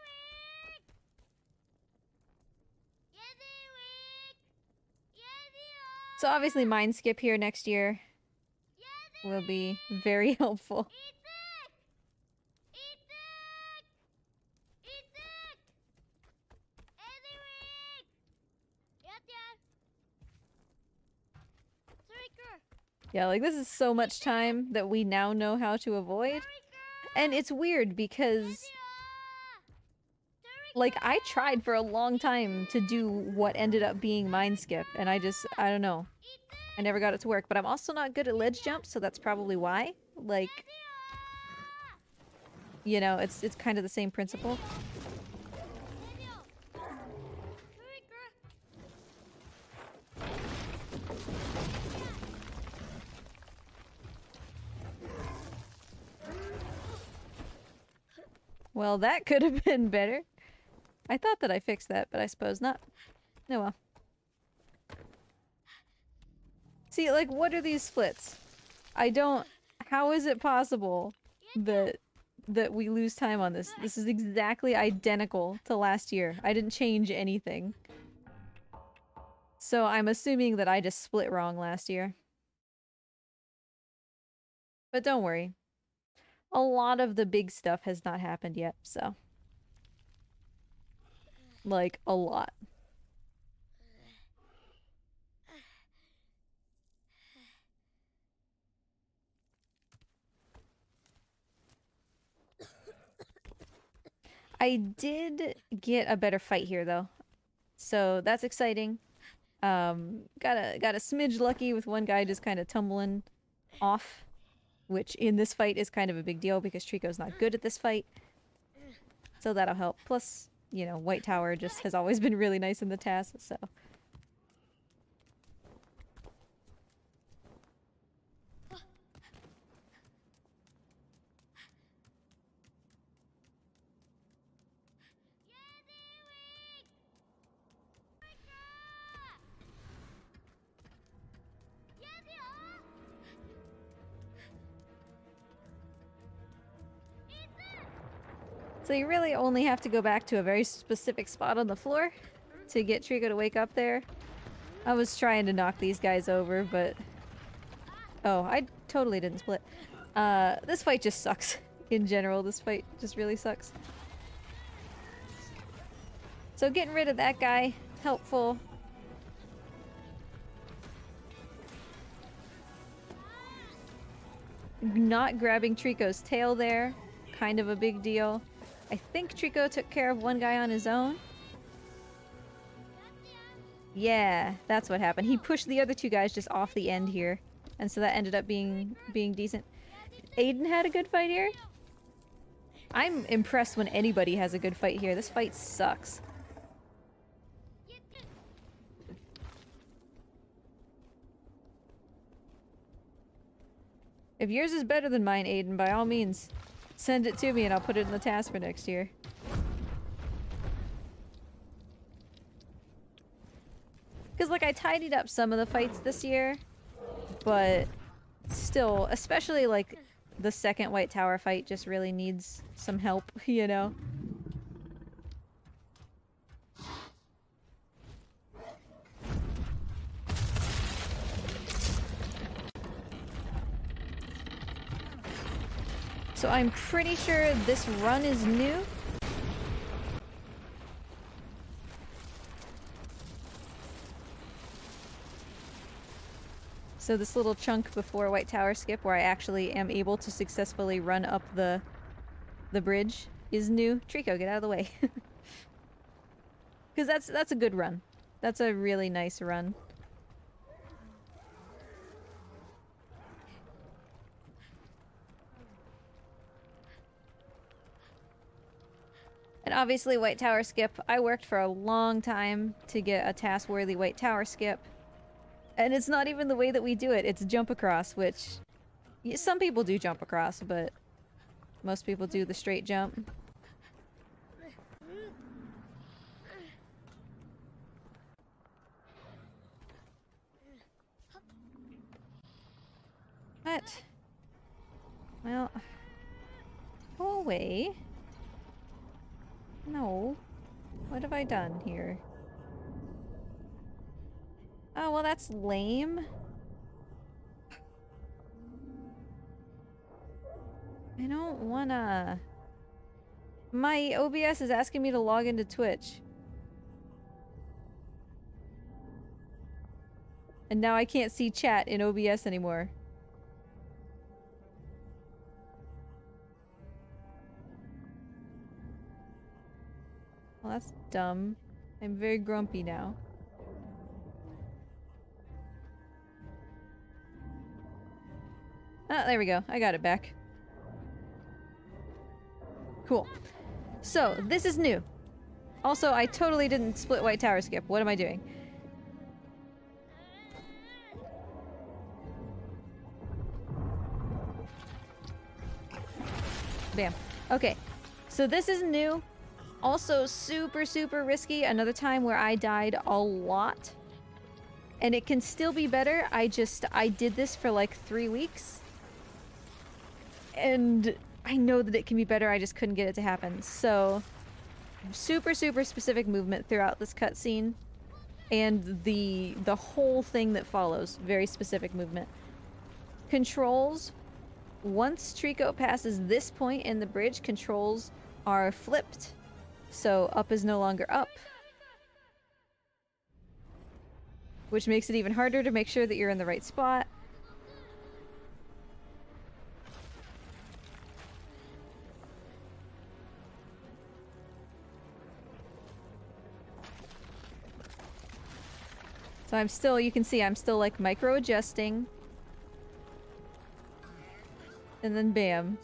So obviously mind skip here next year will be very helpful. Yeah, like this is so much time that we now know how to avoid. And it's weird because like I tried for a long time to do what ended up being mind skip and I don't know. I never got it to work, but I'm also not good at ledge jumps, so that's probably why. Like, you know, it's kind of the same principle. Well, that could have been better. I thought that I fixed that, but I suppose not. No well. See, like, what are these splits? I don't... How is it possible that we lose time on this? This is exactly identical to last year. I didn't change anything. So I'm assuming that I just split wrong last year. But don't worry. A lot of the big stuff has not happened yet, so... Like, a lot. I did get a better fight here, though. So that's exciting. Got a smidge lucky with one guy just kind of tumbling off, which in this fight is kind of a big deal because Trico's not good at this fight. So that'll help. Plus, you know, White Tower just has always been really nice in the TAS, so... So you really only have to go back to a very specific spot on the floor to get Trico to wake up there. I was trying to knock these guys over, but... Oh, I totally didn't split. This fight just sucks. In general, this fight just really sucks. So getting rid of that guy, helpful. Not grabbing Trico's tail there, kind of a big deal. I think Trico took care of one guy on his own. Yeah, that's what happened. He pushed the other two guys just off the end here. And so that ended up being decent. Aiden had a good fight here. I'm impressed when anybody has a good fight here. This fight sucks. If yours is better than mine, Aiden, by all means, send it to me and I'll put it in the task for next year. Because, like, I tidied up some of the fights this year, but still, especially, like, the second White Tower fight just really needs some help, you know? So I'm pretty sure this run is new. So this little chunk before White Tower skip where I actually am able to successfully run up the bridge is new. Trico, get out of the way. Because that's a good run. That's a really nice run. And obviously White Tower skip, I worked for a long time to get a task-worthy White Tower skip. And it's not even the way that we do it, it's jump across, which... Some people do jump across, but most people do the straight jump. What? Well, go away. No. What have I done here? Oh, well, that's lame. I don't wanna... My OBS is asking me to log into Twitch. And now I can't see chat in OBS anymore. Well, that's dumb. I'm very grumpy now. Ah, there we go. I got it back. Cool. So, this is new. Also, I totally didn't split White Tower skip. What am I doing? Bam. Okay. So this is new. Also super, super risky. Another time where I died a lot. And it can still be better. I did this for like 3 weeks. And I know that it can be better. I just couldn't get it to happen. So super, super specific movement throughout this cutscene. And the whole thing that follows. Very specific movement. Controls. Once Trico passes this point in the bridge, controls are flipped. So up is no longer up. Which makes it even harder to make sure that you're in the right spot. So I'm still, you can see I'm still like micro adjusting. And then bam.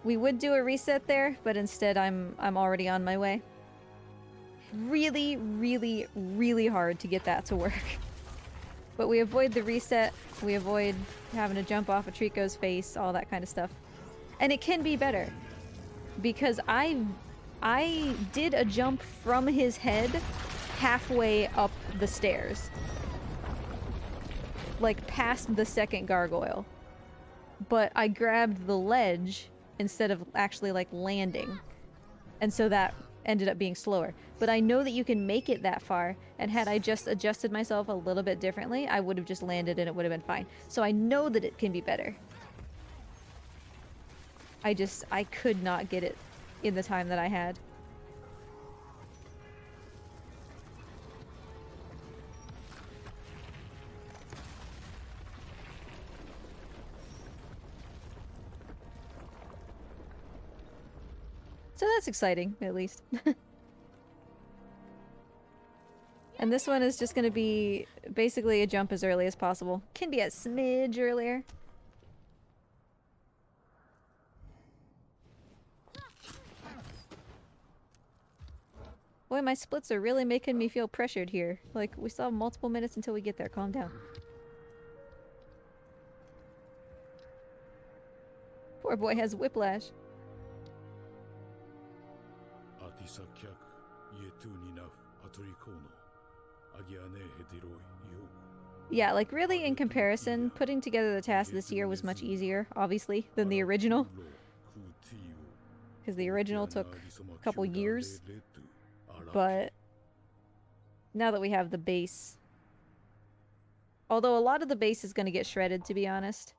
We would do a reset there, but instead I'm already on my way. Really, really, really hard to get that to work. But we avoid the reset, we avoid having to jump off of Trico's face, all that kind of stuff. And it can be better. Because I did a jump from his head halfway up the stairs. Like past the second gargoyle. But I grabbed the ledge instead of actually like landing. And so that ended up being slower. But I know that you can make it that far, and had I just adjusted myself a little bit differently, I would have just landed and it would have been fine. So I know that it can be better. I could not get it in the time that I had. So that's exciting, at least. And this one is just gonna be basically a jump as early as possible. Can be a smidge earlier. Boy, my splits are really making me feel pressured here. Like, we still have multiple minutes until we get there. Calm down. Poor boy has whiplash. Yeah, like really in comparison, putting together the TAS this year was much easier, obviously, than the original. Because the original took a couple years. But now that we have the base... Although a lot of the base is going to get shredded, to be honest.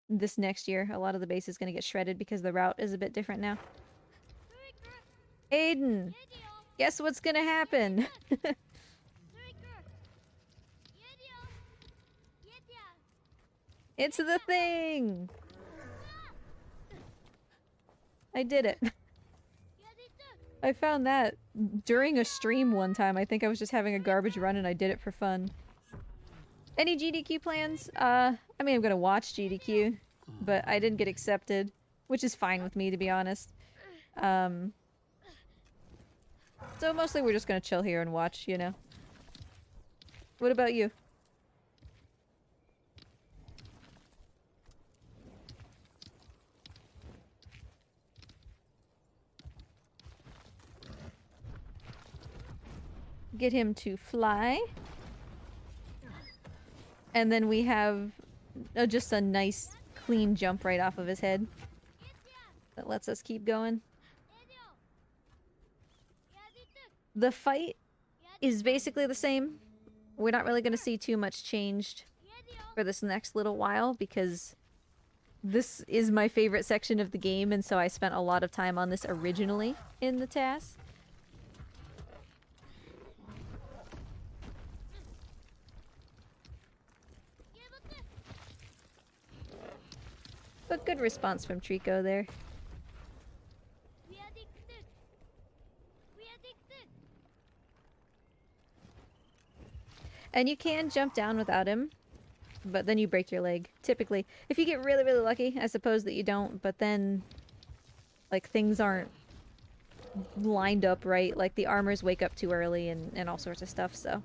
This next year, a lot of the base is going to get shredded because the route is a bit different now. Aiden! Guess what's gonna happen? It's the thing! I did it. I found that during a stream one time. I think I was just having a garbage run and I did it for fun. Any GDQ plans? I mean, I'm gonna watch GDQ, but I didn't get accepted, which is fine with me, to be honest. So mostly we're just gonna chill here and watch, you know? What about you? Get him to fly. And then we have just a nice, clean jump right off of his head. That lets us keep going. The fight is basically the same. We're not really going to see too much changed for this next little while because this is my favorite section of the game, and so I spent a lot of time on this originally in the TAS. But good response from Trico there. And you can jump down without him, but then you break your leg, typically. If you get really, really lucky, I suppose that you don't, but then, like, things aren't lined up right. Like, the armors wake up too early and all sorts of stuff, so...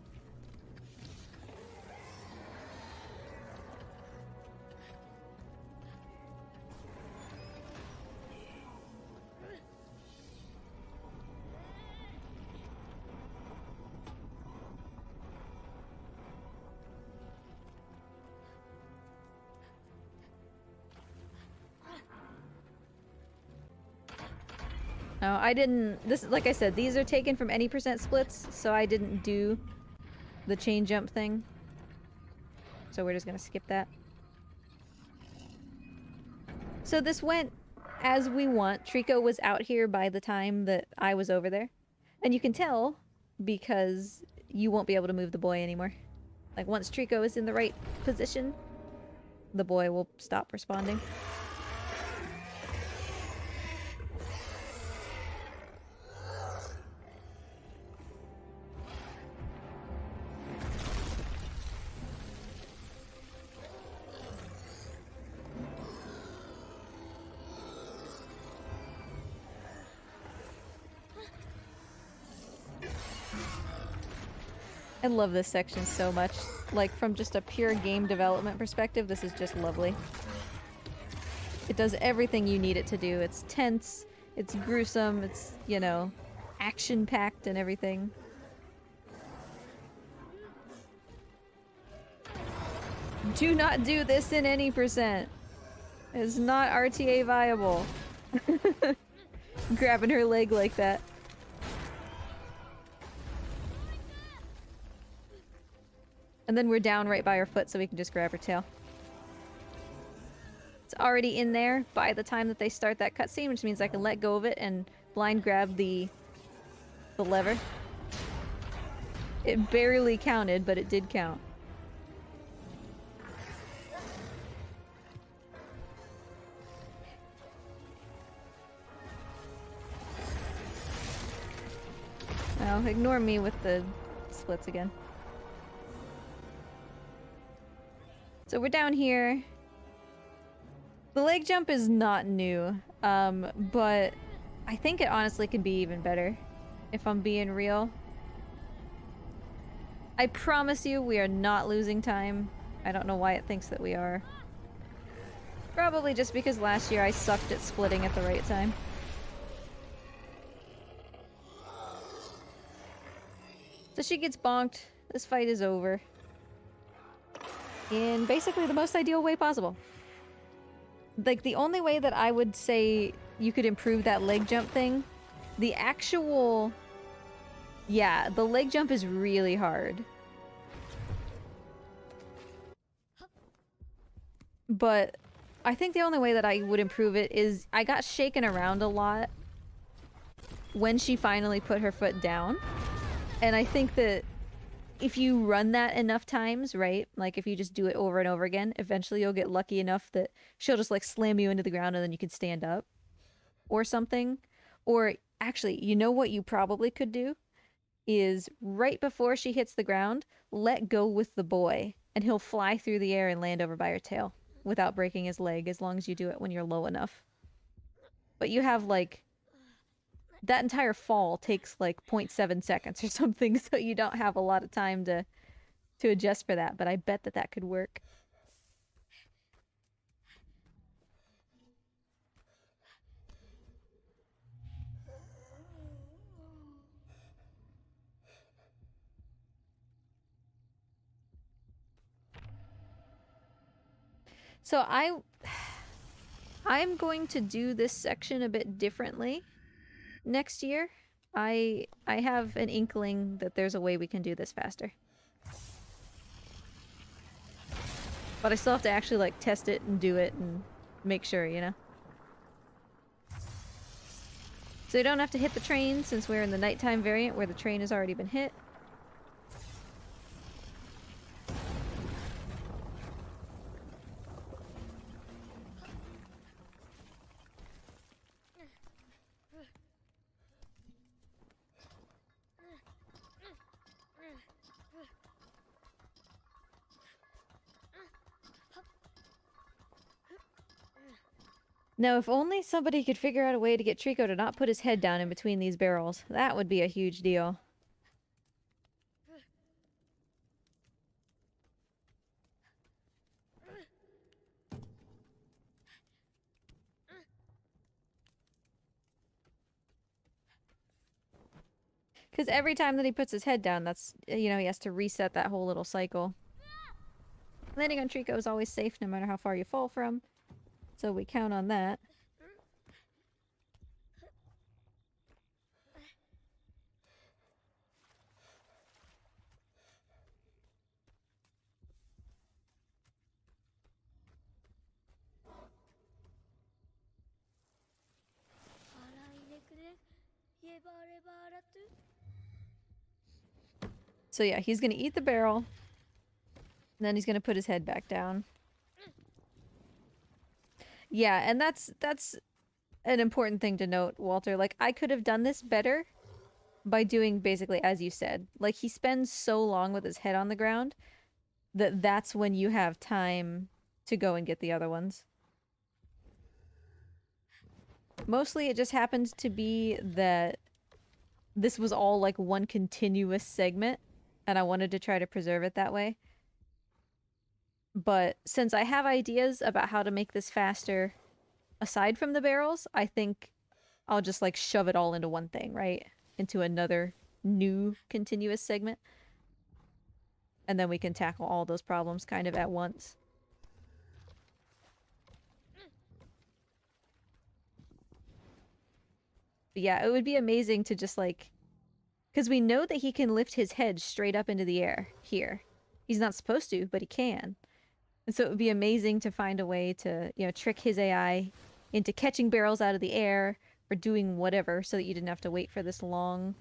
No, I didn't... This, like I said, these are taken from any percent splits, so I didn't do the chain jump thing. So we're just gonna skip that. So this went as we want. Trico was out here by the time that I was over there. And you can tell because you won't be able to move the boy anymore. Like, once Trico is in the right position, the boy will stop responding. I love this section so much. Like, from just a pure game development perspective, this is just lovely. It does everything you need it to do. It's tense, it's gruesome, it's, you know, action-packed and everything. Do not do this in any percent. It's not RTA viable. Grabbing her leg like that. And then we're down right by her foot so we can just grab her tail. It's already in there by the time that they start that cutscene, which means I can let go of it and blind grab the lever. It barely counted, but it did count. Well, ignore me with the splits again. So we're down here. The leg jump is not new, but I think it honestly can be even better, if I'm being real. I promise you we are not losing time. I don't know why it thinks that we are. Probably just because last year I sucked at splitting at the right time. So she gets bonked. This fight is over. In basically the most ideal way possible. Like, the only way that I would say you could improve that leg jump thing, the actual... Yeah, the leg jump is really hard. But I think the only way that I would improve it is I got shaken around a lot when she finally put her foot down. And I think that if you run that enough times, right? Like, if you just do it over and over again, eventually you'll get lucky enough that she'll just, like, slam you into the ground and then you can stand up. Or something. Or, actually, you know what you probably could do? Is, right before she hits the ground, let go with the boy. And he'll fly through the air and land over by her tail. Without breaking his leg, as long as you do it when you're low enough. But you have, like... That entire fall takes like 0.7 seconds or something, so you don't have a lot of time to adjust for that, but I bet that that could work. So I'm going to do this section a bit differently next year. I have an inkling that there's a way we can do this faster. But I still have to actually like test it and do it and make sure, you know? So you don't have to hit the train since we're in the nighttime variant where the train has already been hit. Now, if only somebody could figure out a way to get Trico to not put his head down in between these barrels. That would be a huge deal. Because every time that he puts his head down, that's, you know, he has to reset that whole little cycle. Landing on Trico is always safe no matter how far you fall from. So we count on that. So yeah, he's gonna eat the barrel. And then he's gonna put his head back down. Yeah, and that's an important thing to note, Walter. Like, I could have done this better by doing basically as you said. Like, he spends so long with his head on the ground that that's when you have time to go and get the other ones. Mostly it just happened to be that this was all like one continuous segment, and I wanted to try to preserve it that way. But since I have ideas about how to make this faster aside from the barrels, I think I'll just like shove it all into one thing, right? Into another new continuous segment. And then we can tackle all those problems kind of at once. But yeah, it would be amazing to just like... Because we know that he can lift his head straight up into the air here. He's not supposed to, but he can. And so it would be amazing to find a way to, you know, trick his AI into catching barrels out of the air or doing whatever so that you didn't have to wait for this long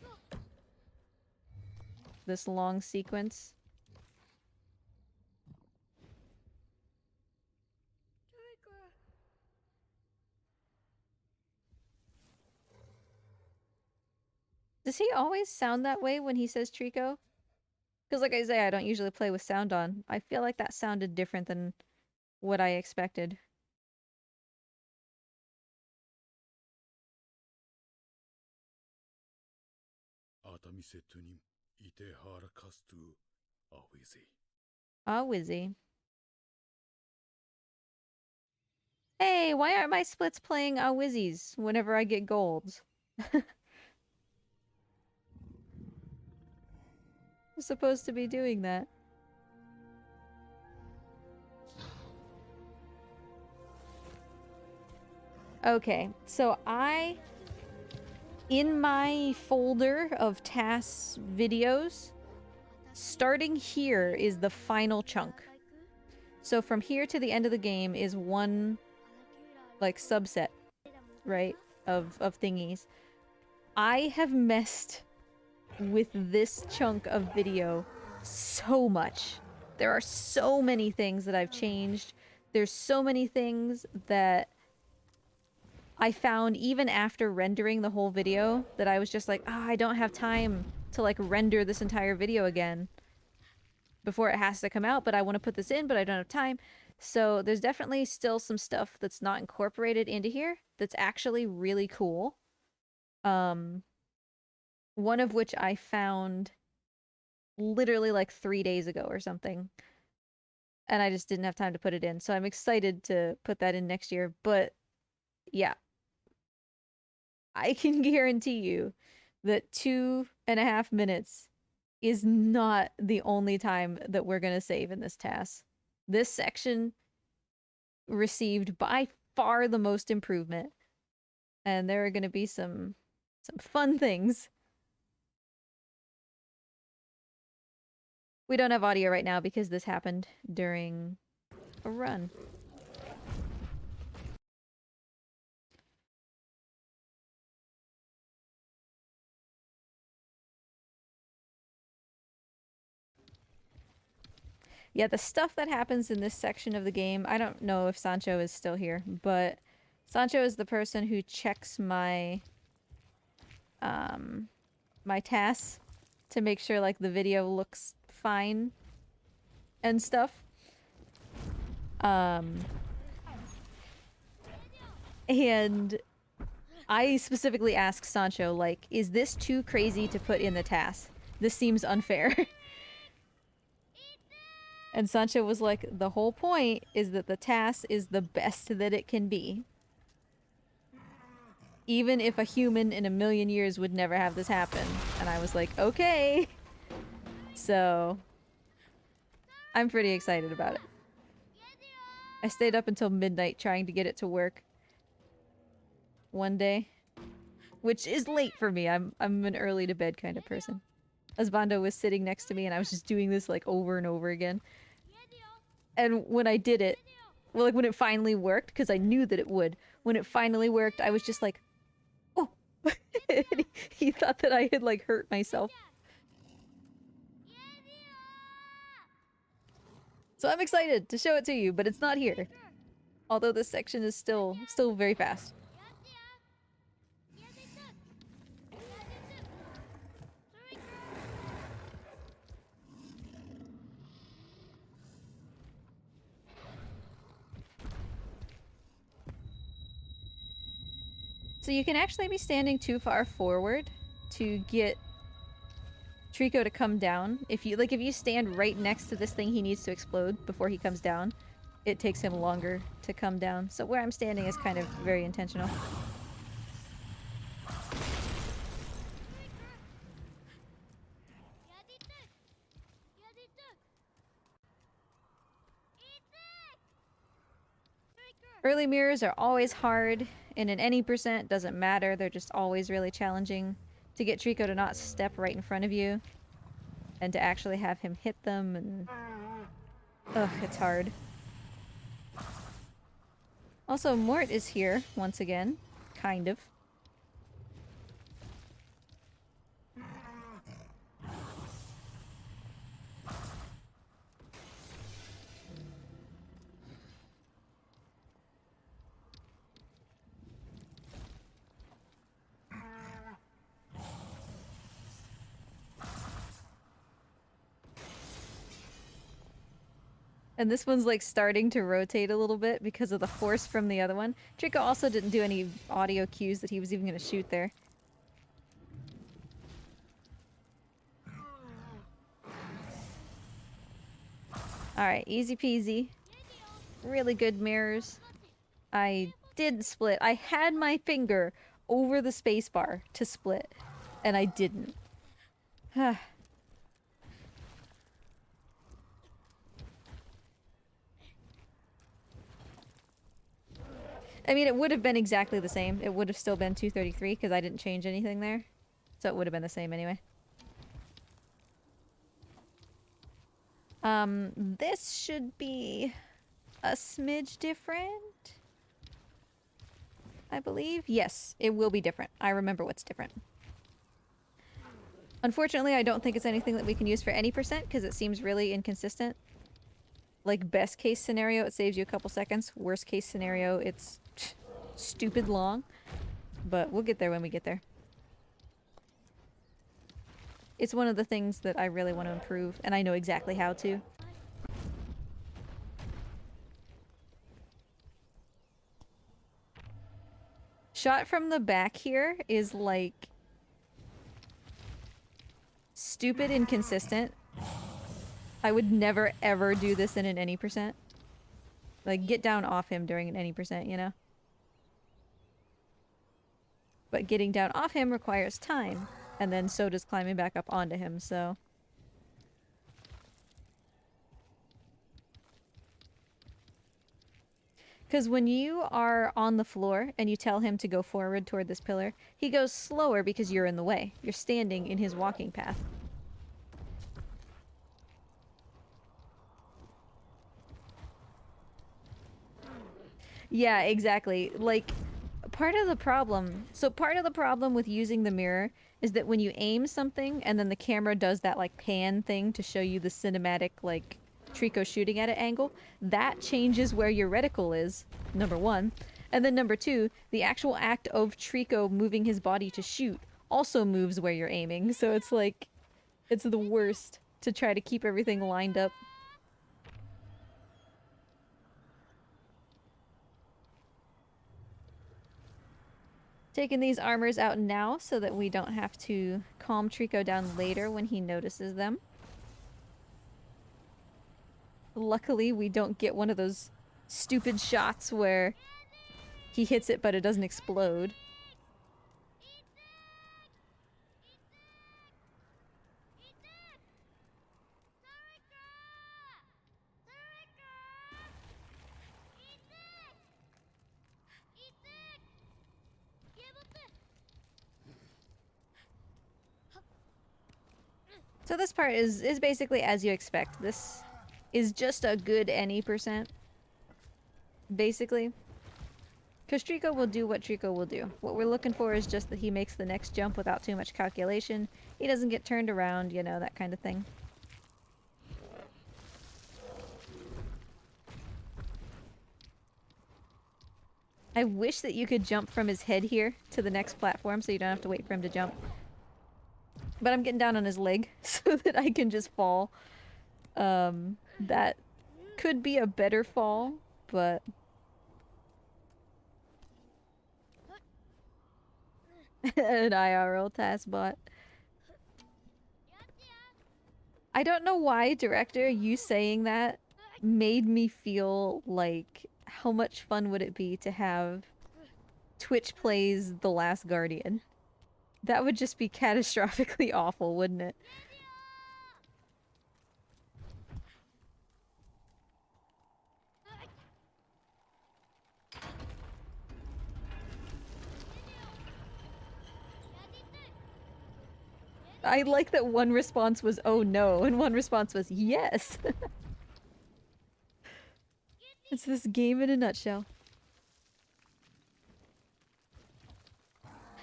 sequence. Does he always sound that way when he says Trico? Because like I say, I don't usually play with sound on. I feel like that sounded different than what I expected. Ah, Wizzy. Hey, why aren't my splits playing Ah Wizzies whenever I get golds? I'm supposed to be doing that. Okay, so in my folder of TAS videos, starting here is the final chunk. So from here to the end of the game is one, like, subset, right, of thingies. I have messed with this chunk of video so much. There are so many things that I've changed. There's so many things that I found even after rendering the whole video that I was just like, I don't have time to like render this entire video again before it has to come out, but I want to put this in, but I don't have time. So there's definitely still some stuff that's not incorporated into here that's actually really cool. One of which I found literally like 3 days ago or something. And I just didn't have time to put it in. So I'm excited to put that in next year. But yeah, I can guarantee you that 2.5 minutes is not the only time that we're going to save in this task. This section received by far the most improvement. And there are going to be some fun things. We don't have audio right now because this happened during a run. Yeah, the stuff that happens in this section of the game, I don't know if Sancho is still here, but Sancho is the person who checks my my TAS to make sure like the video looks fine and stuff. And I specifically asked Sancho, like, is this too crazy to put in the TAS? This seems unfair. And Sancho was like, the whole point is that the TAS is the best that it can be. Even if a human in a million years would never have this happen. And I was like, okay. So, I'm pretty excited about it. I stayed up until midnight trying to get it to work. One day. Which is late for me. I'm an early to bed kind of person. Osbando was sitting next to me and I was just doing this like over and over again. And when I did it, well, like when it finally worked, because I knew that it would, when it finally worked, I was just like, oh. He thought that I had like hurt myself. So I'm excited to show it to you, but it's not here. Although this section is still very fast. So you can actually be standing too far forward to get Trico to come down. If you stand right next to this thing he needs to explode before he comes down, it takes him longer to come down. So where I'm standing is kind of very intentional. Early mirrors are always hard, and in any percent doesn't matter, they're just always really challenging. To get Trico to not step right in front of you, and to actually have him hit them, and... ugh, it's hard. Also, Mort is here, once again. Kind of. And this one's like starting to rotate a little bit because of the force from the other one. Trico also didn't do any audio cues that he was even going to shoot there. Alright, easy peasy. Really good mirrors. I did split. I had my finger over the spacebar to split, and I didn't. I mean, it would have been exactly the same. It would have still been 233 because I didn't change anything there. So it would have been the same anyway. This should be a smidge different, I believe. Yes, it will be different. I remember what's different. Unfortunately, I don't think it's anything that we can use for any percent because it seems really inconsistent. Like, best case scenario, it saves you a couple seconds. Worst case scenario, it's stupid long. But we'll get there when we get there. It's one of the things that I really want to improve, and I know exactly how to. Shot from the back here is like stupid inconsistent. I would never ever do this in an any percent. Like, get down off him during an any percent, you know? But getting down off him requires time, and then so does climbing back up onto him, so... Because when you are on the floor and you tell him to go forward toward this pillar, he goes slower because you're in the way. You're standing in his walking path. Yeah, exactly. Like, part of the problem... So part of the problem with using the mirror is that when you aim something and then the camera does that, like, pan thing to show you the cinematic, like, Trico shooting at it angle, that changes where your reticle is, number one. And then number two, the actual act of Trico moving his body to shoot also moves where you're aiming. So it's like, it's the worst to try to keep everything lined up. Taking these armors out now so that we don't have to calm Trico down later when he notices them. Luckily, we don't get one of those stupid shots where he hits it but it doesn't explode. So this part is basically as you expect. This is just a good any %, basically. Because Trico will do what Trico will do. What we're looking for is just that he makes the next jump without too much calculation. He doesn't get turned around, you know, that kind of thing. I wish that you could jump from his head here to the next platform so you don't have to wait for him to jump. But I'm getting down on his leg so that I can just fall. That could be a better fall, but... An IRL TAS bot. I don't know why, director, you saying that made me feel like how much fun would it be to have Twitch plays The Last Guardian. That would just be catastrophically awful, wouldn't it? I like that one response was, oh no, and one response was, yes! It's this game in a nutshell.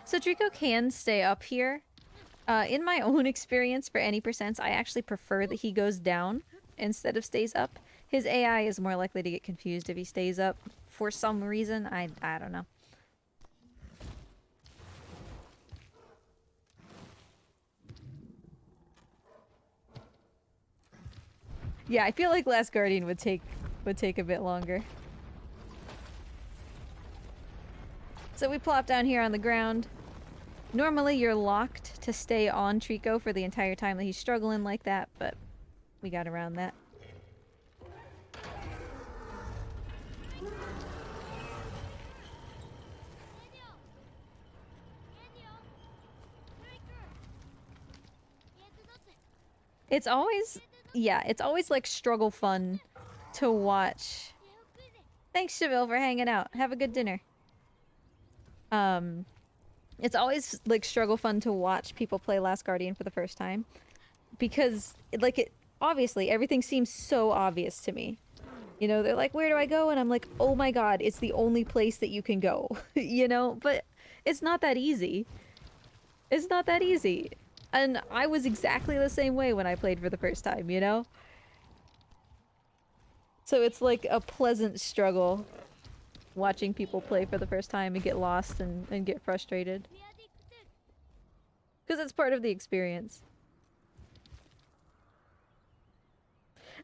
So Trico can stay up here. In my own experience, for any %, I actually prefer that he goes down instead of stays up. His AI is more likely to get confused if he stays up for some reason. I don't know. Yeah, I feel like Last Guardian would take a bit longer. So we plop down here on the ground. Normally you're locked to stay on Trico for the entire time that he's struggling like that, but we got around that. It's always, yeah, it's always like struggle fun to watch. Thanks, Cheville, for hanging out. Have a good dinner. It's always like struggle fun to watch people play Last Guardian for the first time. Because, like, obviously, everything seems so obvious to me. You know, they're like, where do I go? And I'm like, oh my god, it's the only place that you can go. You know? But it's not that easy. It's not that easy. And I was exactly the same way when I played for the first time, you know? So it's like a pleasant struggle watching people play for the first time and get lost and get frustrated. Because it's part of the experience.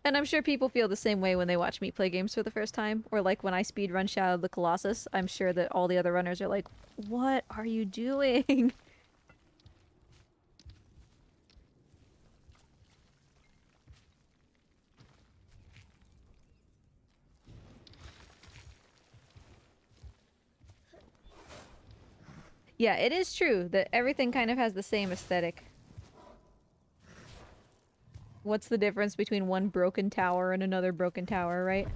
And I'm sure people feel the same way when they watch me play games for the first time. Or like when I speedrun Shadow of the Colossus, I'm sure that all the other runners are like, what are you doing? Yeah, it is true that everything kind of has the same aesthetic. What's the difference between one broken tower and another broken tower, right?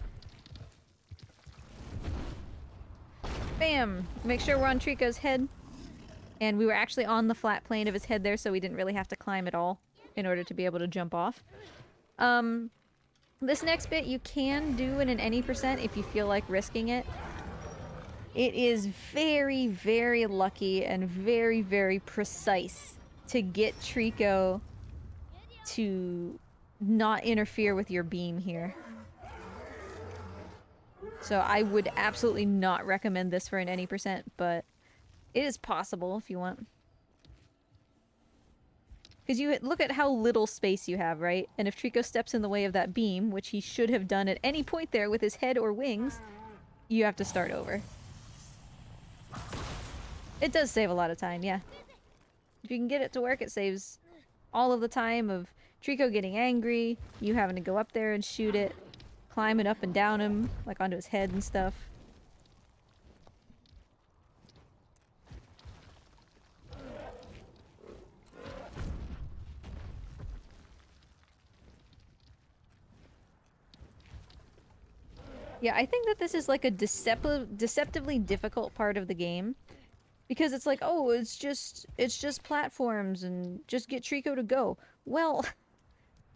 Bam! Make sure we're on Trico's head. And we were actually on the flat plane of his head there, so we didn't really have to climb at all in order to be able to jump off. This next bit you can do in an any percent if you feel like risking it. It is very, very lucky and very, very precise to get Trico to not interfere with your beam here. So I would absolutely not recommend this for an any percent, but it is possible if you want. Because you look at how little space you have, right? And if Trico steps in the way of that beam, which he should have done at any point there with his head or wings, you have to start over. It does save a lot of time, yeah. If you can get it to work, it saves all of the time of Trico getting angry, you having to go up there and shoot it, climbing up and down him, like onto his head and stuff. Yeah, I think that this is like a deceptively difficult part of the game. Because it's like, oh, it's just platforms and just get Trico to go. Well,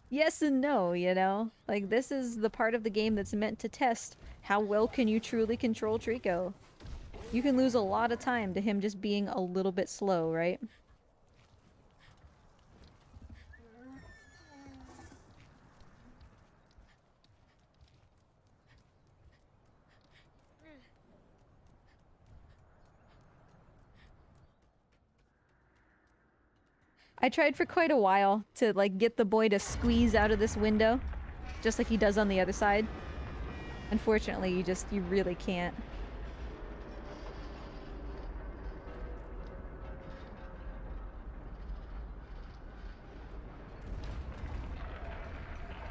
yes and no, you know? Like, this is the part of the game that's meant to test how well can you truly control Trico. You can lose a lot of time to him just being a little bit slow, right? I tried for quite a while to, like, get the boy to squeeze out of this window, just like he does on the other side. Unfortunately, you really can't.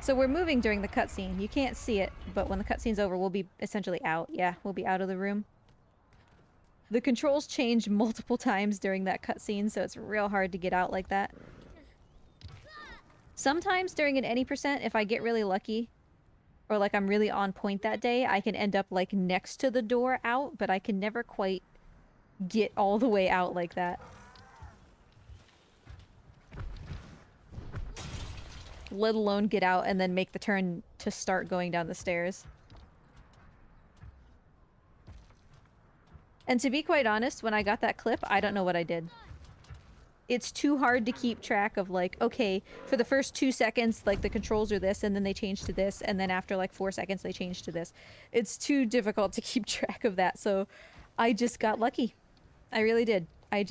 So we're moving during the cutscene. You can't see it, but when the cutscene's over, we'll be essentially out. Yeah, we'll be out of the room. The controls change multiple times during that cutscene, so it's real hard to get out like that. Sometimes during an any percent, if I get really lucky, or like I'm really on point that day, I can end up like next to the door out, but I can never quite get all the way out like that. Let alone get out and then make the turn to start going down the stairs. And to be quite honest, when I got that clip, I don't know what I did. It's too hard to keep track of, like, okay, for the first 2 seconds, like, the controls are this, and then they change to this, and then after, like, 4 seconds, they change to this. It's too difficult to keep track of that, so I just got lucky. I really did. I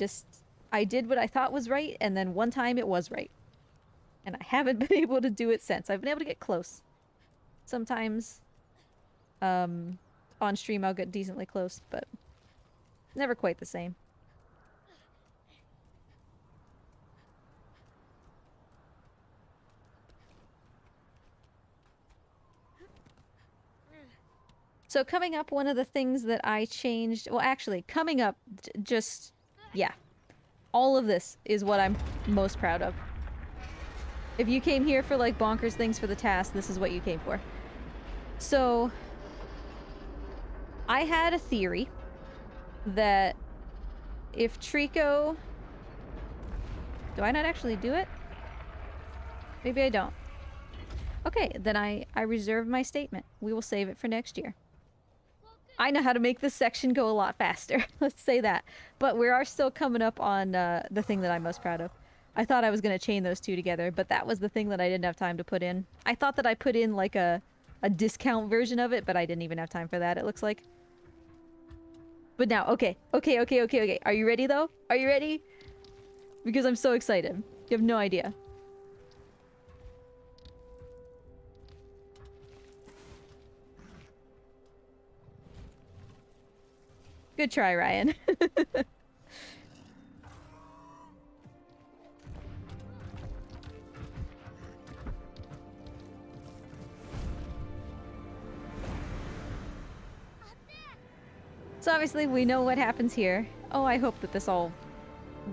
did what I thought was right, and then one time it was right. And I haven't been able to do it since. I've been able to get close. Sometimes, on stream I'll get decently close, but never quite the same. So coming up, one of the things that I changed... Well, actually, coming up, just... Yeah. All of this is what I'm most proud of. If you came here for, like, bonkers things for the TAS, this is what you came for. So... I had a theory that if Trico... Do I not actually do it? Maybe I don't. Okay, then I reserve my statement. We will save it for next year. I know how to make this section go a lot faster. Let's say that. But we are still coming up on the thing that I'm most proud of. I thought I was going to chain those two together, but that was the thing that I didn't have time to put in. I thought that I put in like a discount version of it, but I didn't even have time for that, it looks like. But now, okay. Are you ready though? Are you ready? Because I'm so excited. You have no idea. Good try, Ryan. So obviously we know what happens here. Oh, I hope that this all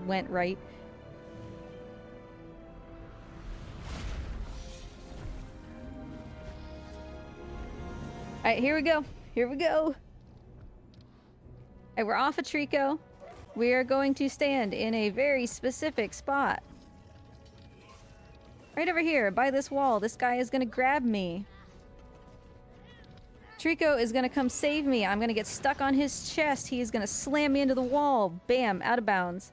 went right. Alright, here we go. Here we go. Alright, we're off of Trico. We are going to stand in a very specific spot. Right over here, by this wall. This guy is gonna grab me. Trico is gonna come save me. I'm gonna get stuck on his chest. He is gonna slam me into the wall. Bam, out of bounds.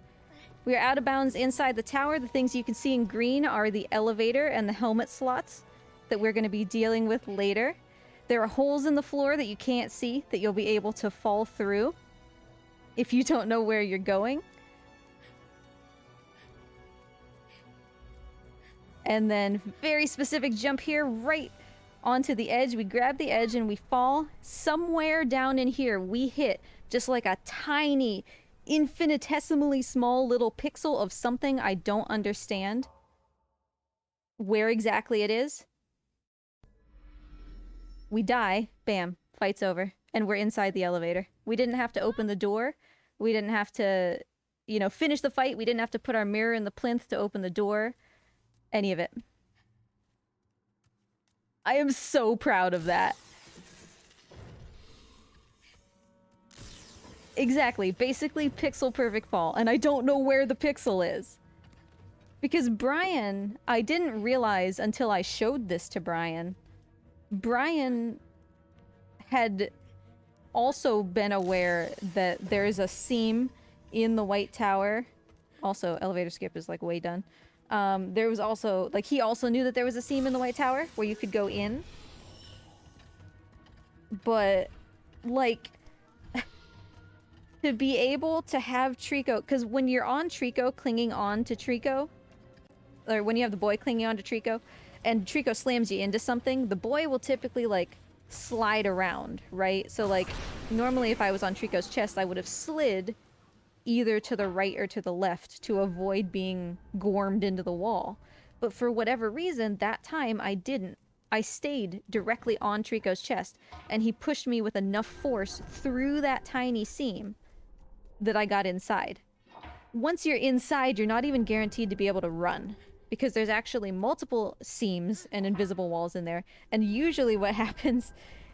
We are out of bounds inside the tower. The things you can see in green are the elevator and the helmet slots that we're gonna be dealing with later. There are holes in the floor that you can't see that you'll be able to fall through if you don't know where you're going. And then very specific jump here right onto the edge. We grab the edge and we fall. Somewhere down in here we hit just like a tiny, infinitesimally small little pixel of something I don't understand where exactly it is. We die. Bam. Fight's over. And we're inside the elevator. We didn't have to open the door. We didn't have to, you know, finish the fight. We didn't have to put our mirror in the plinth to open the door. Any of it. I am so proud of that. Exactly. Basically pixel perfect fall. And I don't know where the pixel is. Because Brian, I didn't realize until I showed this to Brian. Brian had also been aware that there's a seam in the White Tower. Also, elevator skip is like way done. There was also, like, he also knew that there was a seam in the White Tower where you could go in. But, like, to be able to have Trico, because when you're on Trico, clinging on to Trico, or when you have the boy clinging on to Trico, and Trico slams you into something, the boy will typically, like, slide around, right? So, like, normally if I was on Trico's chest, I would have slid either to the right or to the left to avoid being gormed into the wall. But for whatever reason, that time I didn't. I stayed directly on Trico's chest, and he pushed me with enough force through that tiny seam that I got inside. Once you're inside, you're not even guaranteed to be able to run, because there's actually multiple seams and invisible walls in there, and usually what happens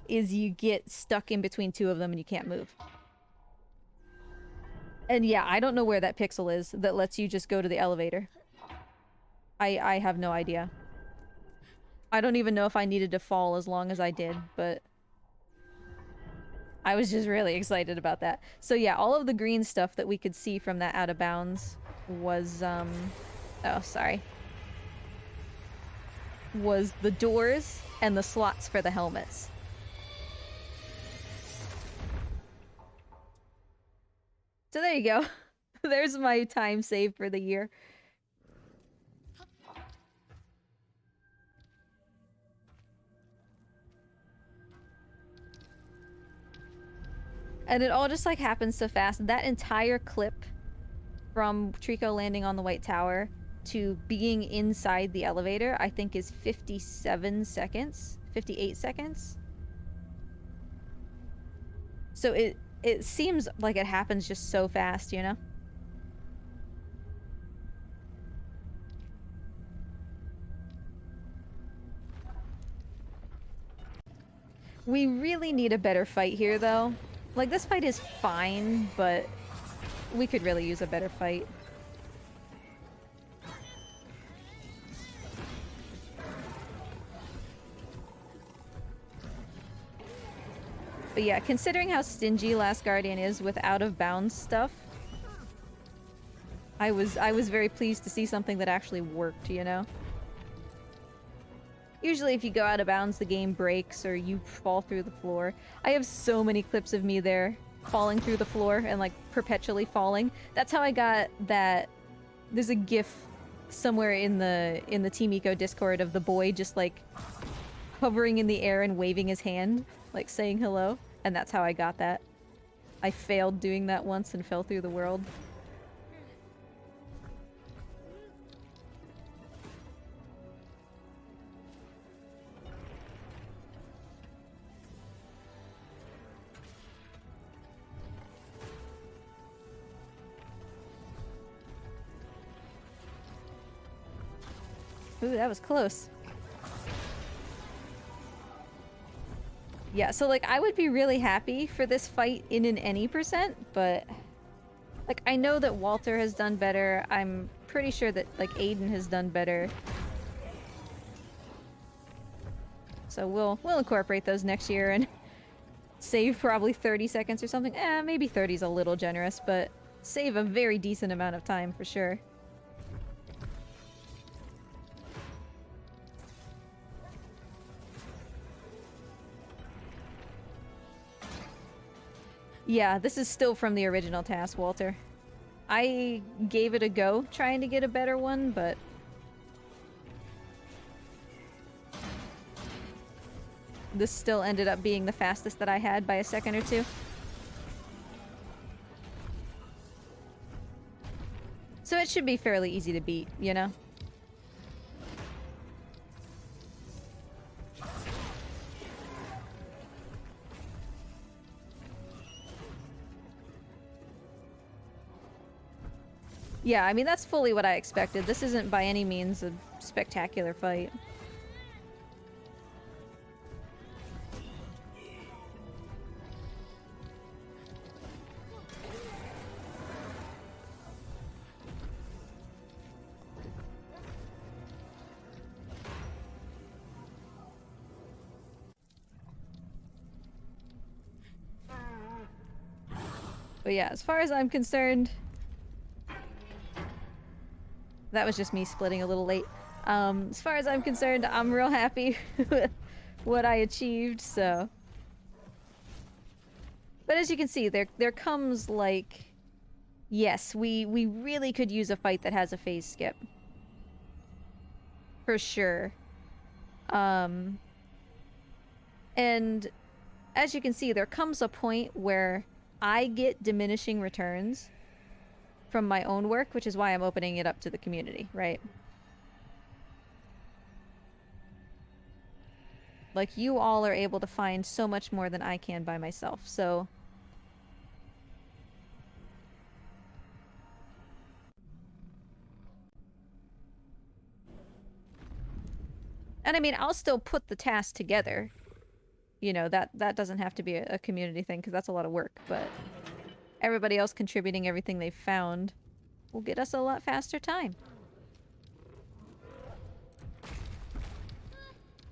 is you get stuck in between two of them and you can't move. And yeah, I don't know where that pixel is that lets you just go to the elevator. I have no idea. I don't even know if I needed to fall as long as I did, but I was just really excited about that. So yeah, all of the green stuff that we could see from that out of bounds was, oh, sorry. Was the doors and the slots for the helmets. So there you go. There's my time saved for the year. And it all just like happens so fast. That entire clip from Trico landing on the White Tower to being inside the elevator, I think is 57 seconds, 58 seconds. So it seems like it happens just so fast, you know? We really need a better fight here, though. Like, this fight is fine, but we could really use a better fight. But yeah, considering how stingy Last Guardian is with out-of-bounds stuff, I was very pleased to see something that actually worked, you know? Usually if you go out of bounds, the game breaks or you fall through the floor. I have so many clips of me there falling through the floor and like perpetually falling. That's how I got that. There's a GIF somewhere in the Team Eco Discord of the boy just like hovering in the air and waving his hand, like saying hello. And that's how I got that. I failed doing that once and fell through the world. Ooh, that was close. Yeah, so like I would be really happy for this fight in an any percent, but like I know that Walter has done better. I'm pretty sure that like Aiden has done better. So we'll incorporate those next year and save probably 30 seconds or something. Maybe 30 is a little generous, but save a very decent amount of time for sure. Yeah, this is still from the original TAS, Walter. I gave it a go trying to get a better one, but this still ended up being the fastest that I had by a second or two. So it should be fairly easy to beat, you know? Yeah, I mean, that's fully what I expected. This isn't by any means a spectacular fight. But yeah, as far as I'm concerned... That was just me splitting a little late. As far as I'm concerned, I'm real happy with what I achieved, so... But as you can see, there comes, like... Yes, we really could use a fight that has a phase skip. For sure. And... As you can see, there comes a point where I get diminishing returns from my own work, which is why I'm opening it up to the community, right? Like, you all are able to find so much more than I can by myself, so... And I mean, I'll still put the task together. You know, that doesn't have to be a community thing, because that's a lot of work, but... Everybody else contributing everything they've found will get us a lot faster time.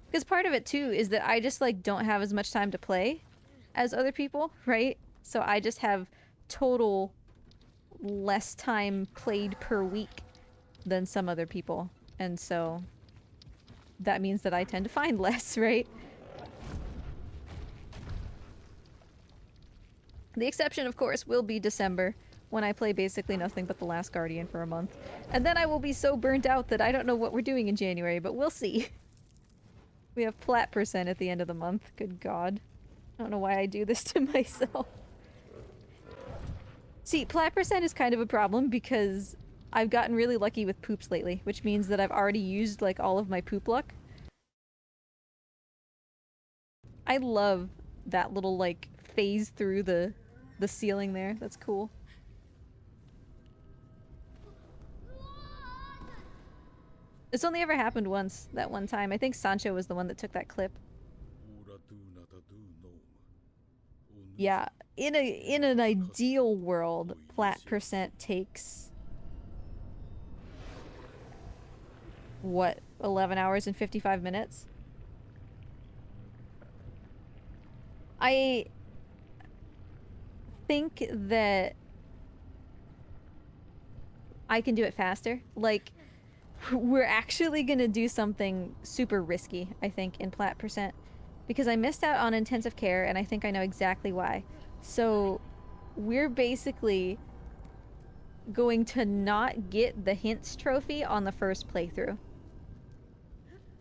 Because part of it, too, is that I just, like, don't have as much time to play as other people, right? So I just have total less time played per week than some other people. And so that means that I tend to find less, right? The exception, of course, will be December, when I play basically nothing but The Last Guardian for a month. And then I will be so burnt out that I don't know what we're doing in January, but we'll see. We have plat percent at the end of the month. Good God. I don't know why I do this to myself. See, plat percent is kind of a problem because I've gotten really lucky with poops lately, which means that I've already used, like, all of my poop luck. I love that little, like, phase through the ceiling there. That's cool. It's only ever happened once, that one time. I think Sancho was the one that took that clip. Yeah, in an ideal world, plat percent takes... What, 11 hours and 55 minutes? I think that I can do it faster. Like, we're actually gonna do something super risky, I think, in plat percent. Because I missed out on intensive care, and I think I know exactly why. So, we're basically going to not get the hints trophy on the first playthrough.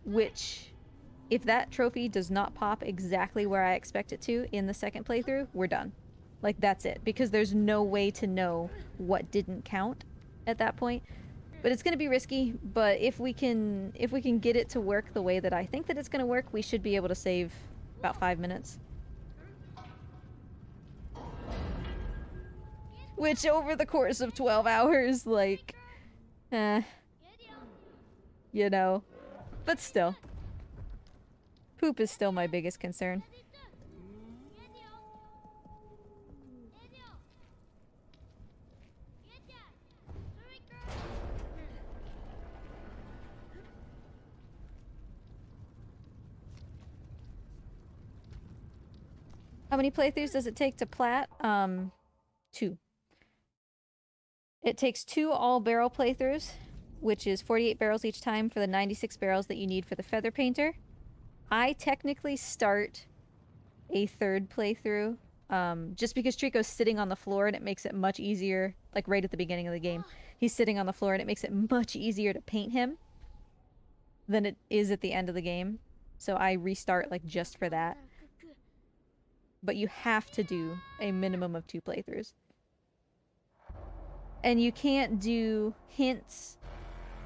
Which, if that trophy does not pop exactly where I expect it to in the second playthrough, we're done. Like, that's it. Because there's no way to know what didn't count at that point. But it's gonna be risky, but if we can get it to work the way that I think that it's gonna work, we should be able to save about 5 minutes. Which, over the course of 12 hours, like... You know. But still. Poop is still my biggest concern. How many playthroughs does it take to plat? 2. It takes 2 all barrel playthroughs, which is 48 barrels each time for the 96 barrels that you need for the feather painter. I technically start a 3rd playthrough, just because Trico's sitting on the floor and it makes it much easier, like right at the beginning of the game. He's sitting on the floor and it makes it much easier to paint him than it is at the end of the game. So I restart like just for that. But you have to do a minimum of 2 playthroughs. And you can't do hints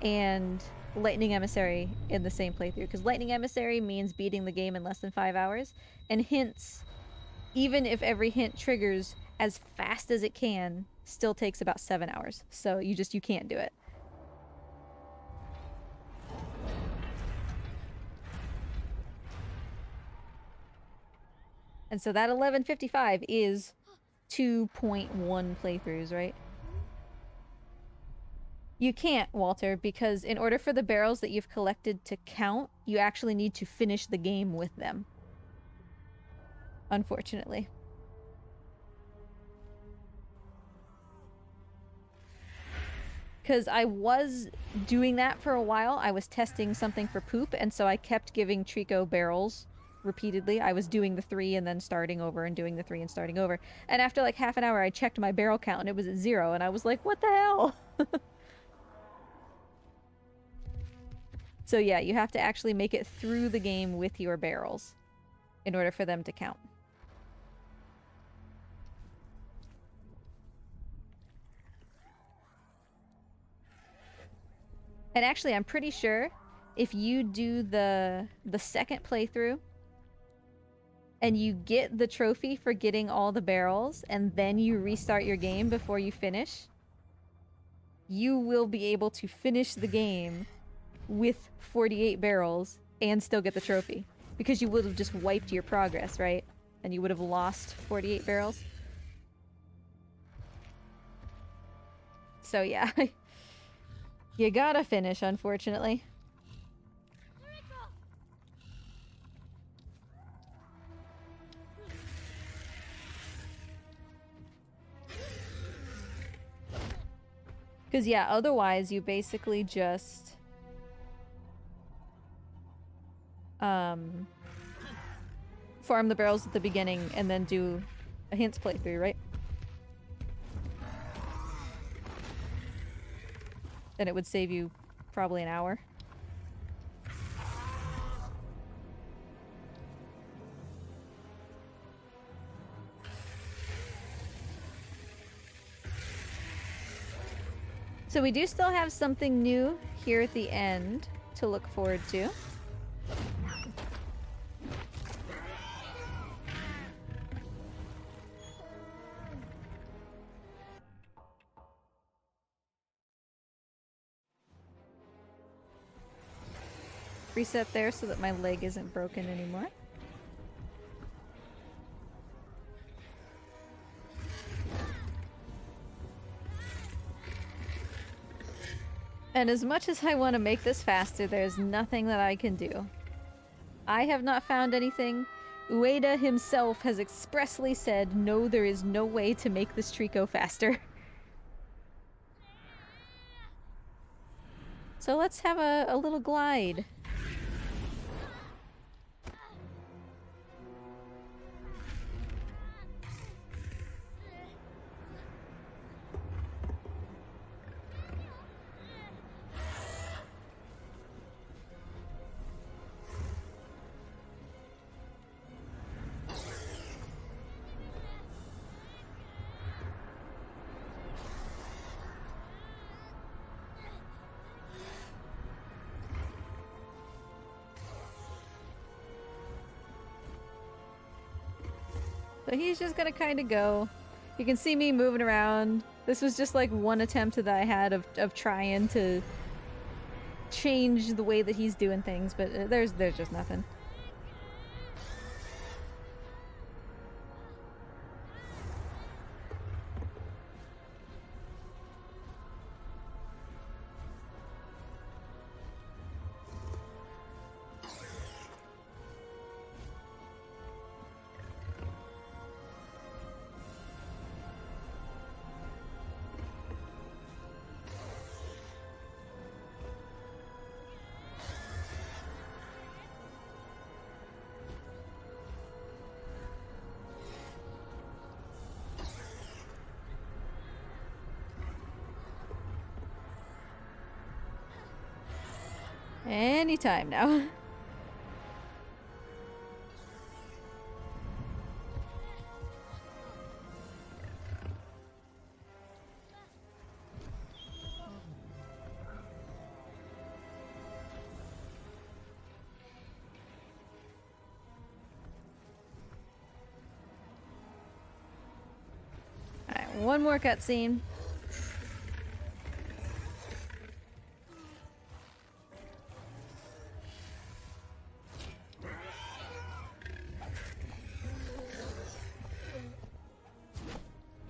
and Lightning Emissary in the same playthrough, because Lightning Emissary means beating the game in less than 5 hours, and hints, even if every hint triggers as fast as it can, still takes about 7 hours. So you can't do it. And so that 1155 is 2.1 playthroughs, right? You can't, Walter, because in order for the barrels that you've collected to count, you actually need to finish the game with them. Unfortunately. Because I was doing that for a while. I was testing something for poop, and so I kept giving Trico barrels repeatedly. I was doing the 3 and then starting over and doing the 3 and starting over. And after like half an hour, I checked my barrel count and it was at 0, and I was like, what the hell? So yeah, you have to actually make it through the game with your barrels in order for them to count. And actually, I'm pretty sure if you do the second playthrough and you get the trophy for getting all the barrels and then you restart your game before you finish, you will be able to finish the game with 48 barrels and still get the trophy. Because you would have just wiped your progress, right? And you would have lost 48 barrels. So yeah, you gotta finish, unfortunately. Because yeah, otherwise you basically just farm the barrels at the beginning and then do a hints playthrough, right? Then it would save you probably an hour. So we do still have something new here at the end to look forward to. Reset there so that my leg isn't broken anymore. And as much as I want to make this faster, there's nothing that I can do. I have not found anything. Ueda himself has expressly said, no, there is no way to make this Trico faster. So let's have a little glide. So he's just gonna kind of go. You can see me moving around. This was just like one attempt that I had of trying to change the way that he's doing things, but there's just nothing. Anytime now. Alright, one more cutscene.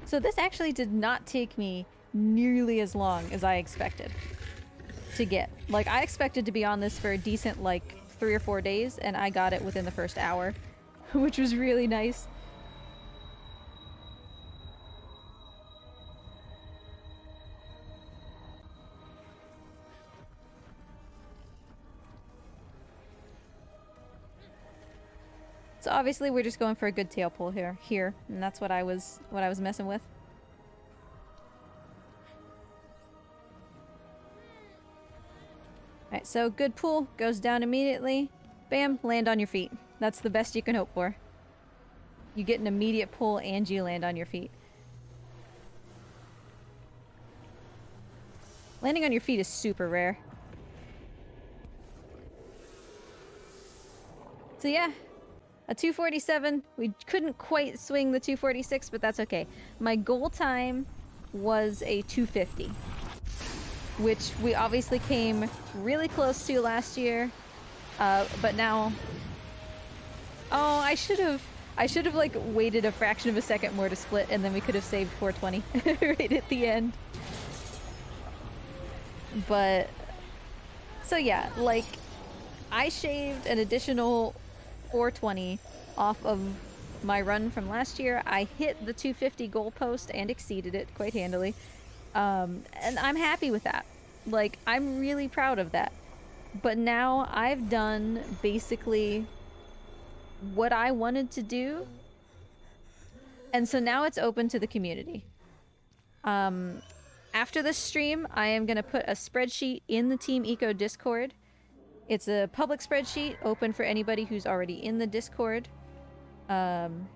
So this actually did not take me nearly as long as I expected to get. Like, I expected to be on this for a decent, like, 3 or 4 days, and I got it within the first hour, which was really nice. So obviously we're just going for a good tail pull here, and that's what I was messing with. Alright, so good pull, goes down immediately. Bam, land on your feet. That's the best you can hope for. You get an immediate pull and you land on your feet. Landing on your feet is super rare. So yeah, a 247. We couldn't quite swing the 246, but that's okay. My goal time was a 250, which we obviously came really close to last year. But now... Oh, I should have like waited a fraction of a second more to split, and then we could have saved 420 right at the end. But... So yeah, like, I shaved an additional 420 off of my run from last year. I hit the 250 goalpost and exceeded it quite handily. And I'm happy with that. Like, I'm really proud of that. But now I've done basically what I wanted to do. And so now it's open to the community. After this stream, I am going to put a spreadsheet in the Team Eco Discord. It's a public spreadsheet, open for anybody who's already in the Discord. And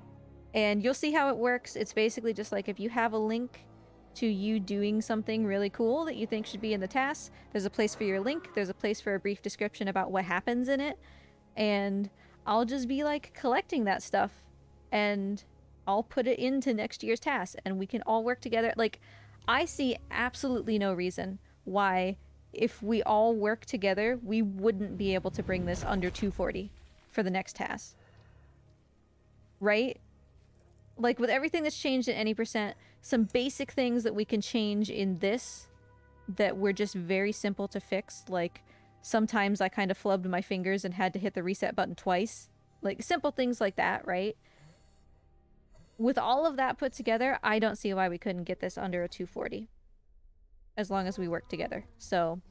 you'll see how it works. It's basically just like if you have a link to you doing something really cool that you think should be in the TAS, there's a place for your link, there's a place for a brief description about what happens in it, and I'll just be like collecting that stuff, and I'll put it into next year's TAS, and we can all work together. Like, I see absolutely no reason why, if we all work together, we wouldn't be able to bring this under 240 for the next TAS. Right? Like, with everything that's changed in any percent, some basic things that we can change in this that were just very simple to fix, like sometimes I kind of flubbed my fingers and had to hit the reset button twice. Like, simple things like that, right? With all of that put together, I don't see why we couldn't get this under a 240. As long as we work together. So,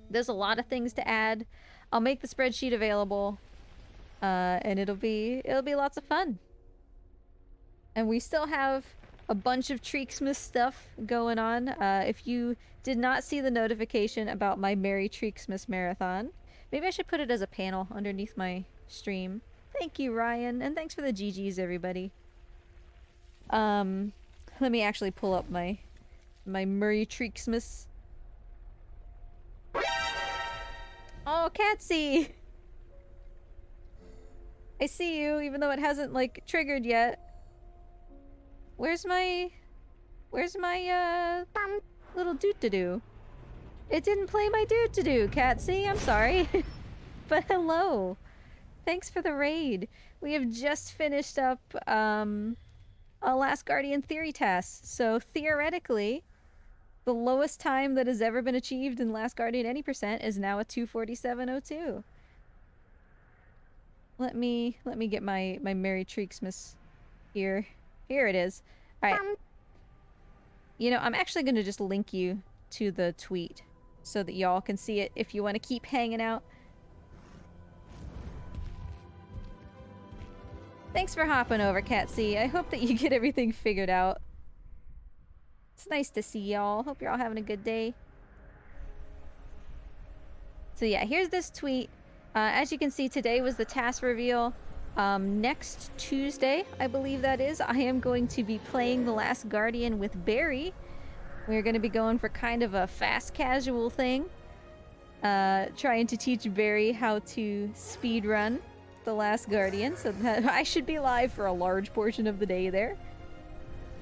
there's a lot of things to add. I'll make the spreadsheet available. And it'll be lots of fun. And we still have a bunch of Treaksmith stuff going on. If you did not see the notification about my Merry Treaksmith Marathon, maybe I should put it as a panel underneath my stream. Thank you, Ryan, and thanks for the GGs, everybody. Let me actually pull up my Merry Treaksmith. Oh, Catsy! I see you, even though it hasn't, like, triggered yet. Where's my little doot-to-do? It didn't play my doot-to-do, Catsy. I'm sorry. But hello. Thanks for the raid. We have just finished up, a Last Guardian Theory TAS. So, theoretically, the lowest time that has ever been achieved in Last Guardian any percent is now a 247.02. Let me get my Merry Treaksmith here. Here it is. Alright. You know, I'm actually going to just link you to the tweet so that y'all can see it if you want to keep hanging out. Thanks for hopping over, Catsy. I hope that you get everything figured out. It's nice to see y'all. Hope you're all having a good day. So yeah, here's this tweet. As you can see, today was the TAS reveal. Next Tuesday, I believe that is, I am going to be playing The Last Guardian with Barry. We're going to be going for kind of a fast casual thing. Trying to teach Barry how to speedrun The Last Guardian, so that I should be live for a large portion of the day there.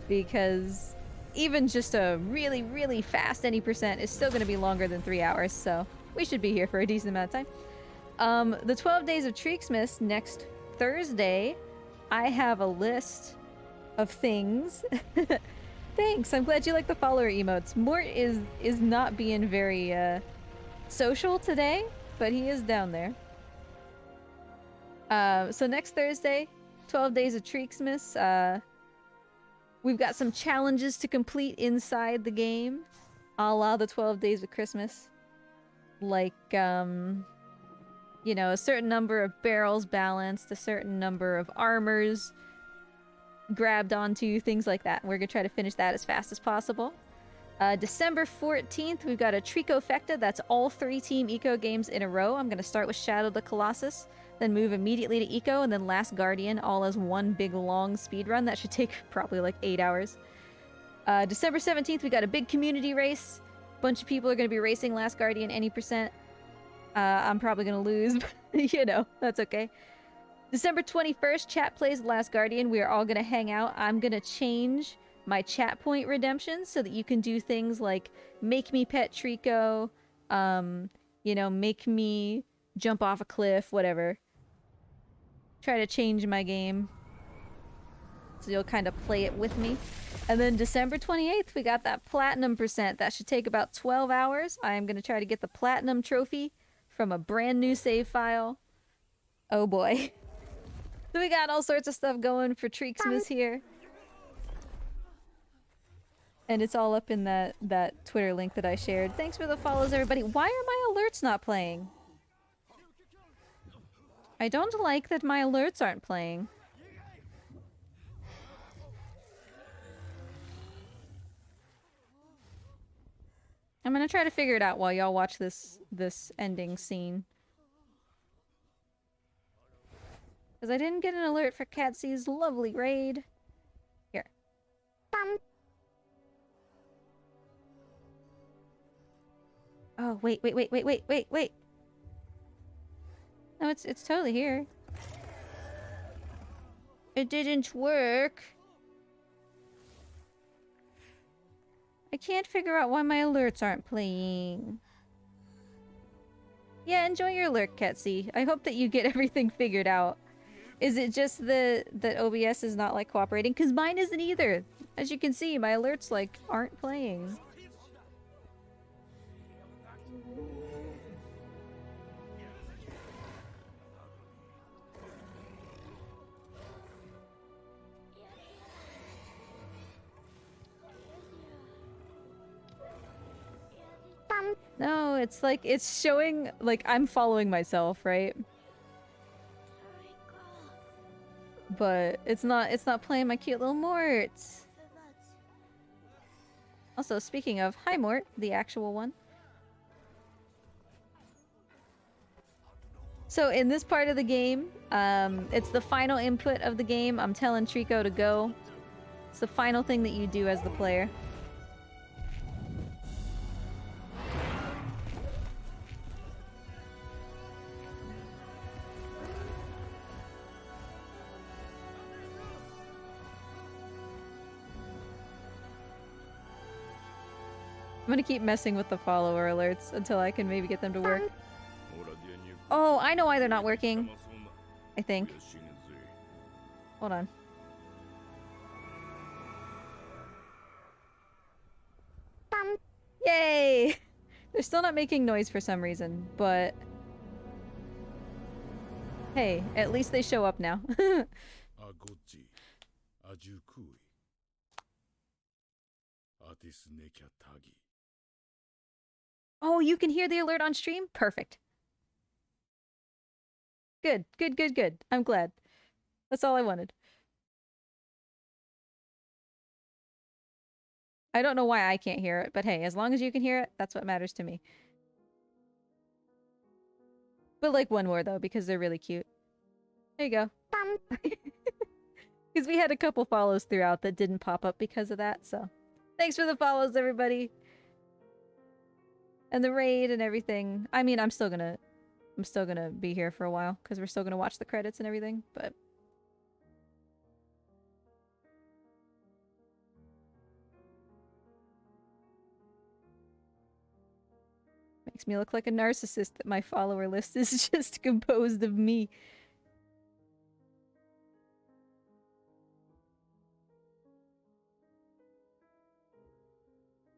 Because even just a really, really fast any percent is still going to be longer than 3 hours, so we should be here for a decent amount of time. The 12 Days of Treaksmas next Thursday, I have a list of things. Thanks, I'm glad you like the follower emotes. Mort is not being very social today, but he is down there. So next Thursday, 12 Days of Treaksmas, we've got some challenges to complete inside the game, a la the 12 Days of Christmas. Like, you know, a certain number of barrels balanced, a certain number of armors grabbed onto, things like that. We're gonna try to finish that as fast as possible. December 14th, we've got a Tricofecta. That's all 3 Team Eco games in a row. I'm gonna start with Shadow the Colossus, then move immediately to Eco, and then Last Guardian, all as one big long speedrun. That should take probably like 8 hours. December 17th, we got a big community race. Bunch of people are gonna be racing Last Guardian any percent. I'm probably gonna lose, but you know, that's okay. December 21st, chat plays Last Guardian. We are all gonna hang out. I'm gonna change my chat point redemption so that you can do things like make me pet Trico, you know, make me jump off a cliff, whatever. Try to change my game so you'll kind of play it with me. And then December 28th, we got that platinum percent. That should take about 12 hours. I am going to try to get the platinum trophy from a brand new save file. Oh boy. So we got all sorts of stuff going for Treaksmas here. And it's all up in that Twitter link that I shared. Thanks for the follows, everybody. Why are my alerts not playing? I don't like that my alerts aren't playing. I'm gonna try to figure it out while y'all watch this ending scene. Because I didn't get an alert for Catsy's lovely raid. Here. Oh, wait. No, it's totally here. It didn't work. I can't figure out why my alerts aren't playing. Yeah, enjoy your alert, Ketsy. I hope that you get everything figured out. Is it just that OBS is not, like, cooperating? Because mine isn't either. As you can see, my alerts, like, aren't playing. No, it's like, it's showing, like, I'm following myself, right? But it's not playing my cute little Mort. Also, speaking of, hi Mort, the actual one. So in this part of the game, it's the final input of the game. I'm telling Trico to go. It's the final thing that you do as the player. I'm gonna keep messing with the follower alerts until I can maybe get them to work. Oh, I know why they're not working. I think. Hold on. Yay! They're still not making noise for some reason, but... Hey, at least they show up now. Oh, you can hear the alert on stream? Perfect. Good. I'm glad. That's all I wanted. I don't know why I can't hear it, but hey, as long as you can hear it, that's what matters to me. But like one more though, because they're really cute. There you go. Because we had a couple follows throughout that didn't pop up because of that, so. Thanks for the follows, everybody! And the raid and everything. I mean, I'm still gonna be here for a while, because we're still gonna watch the credits and everything, but... Makes me look like a narcissist that my follower list is just composed of me.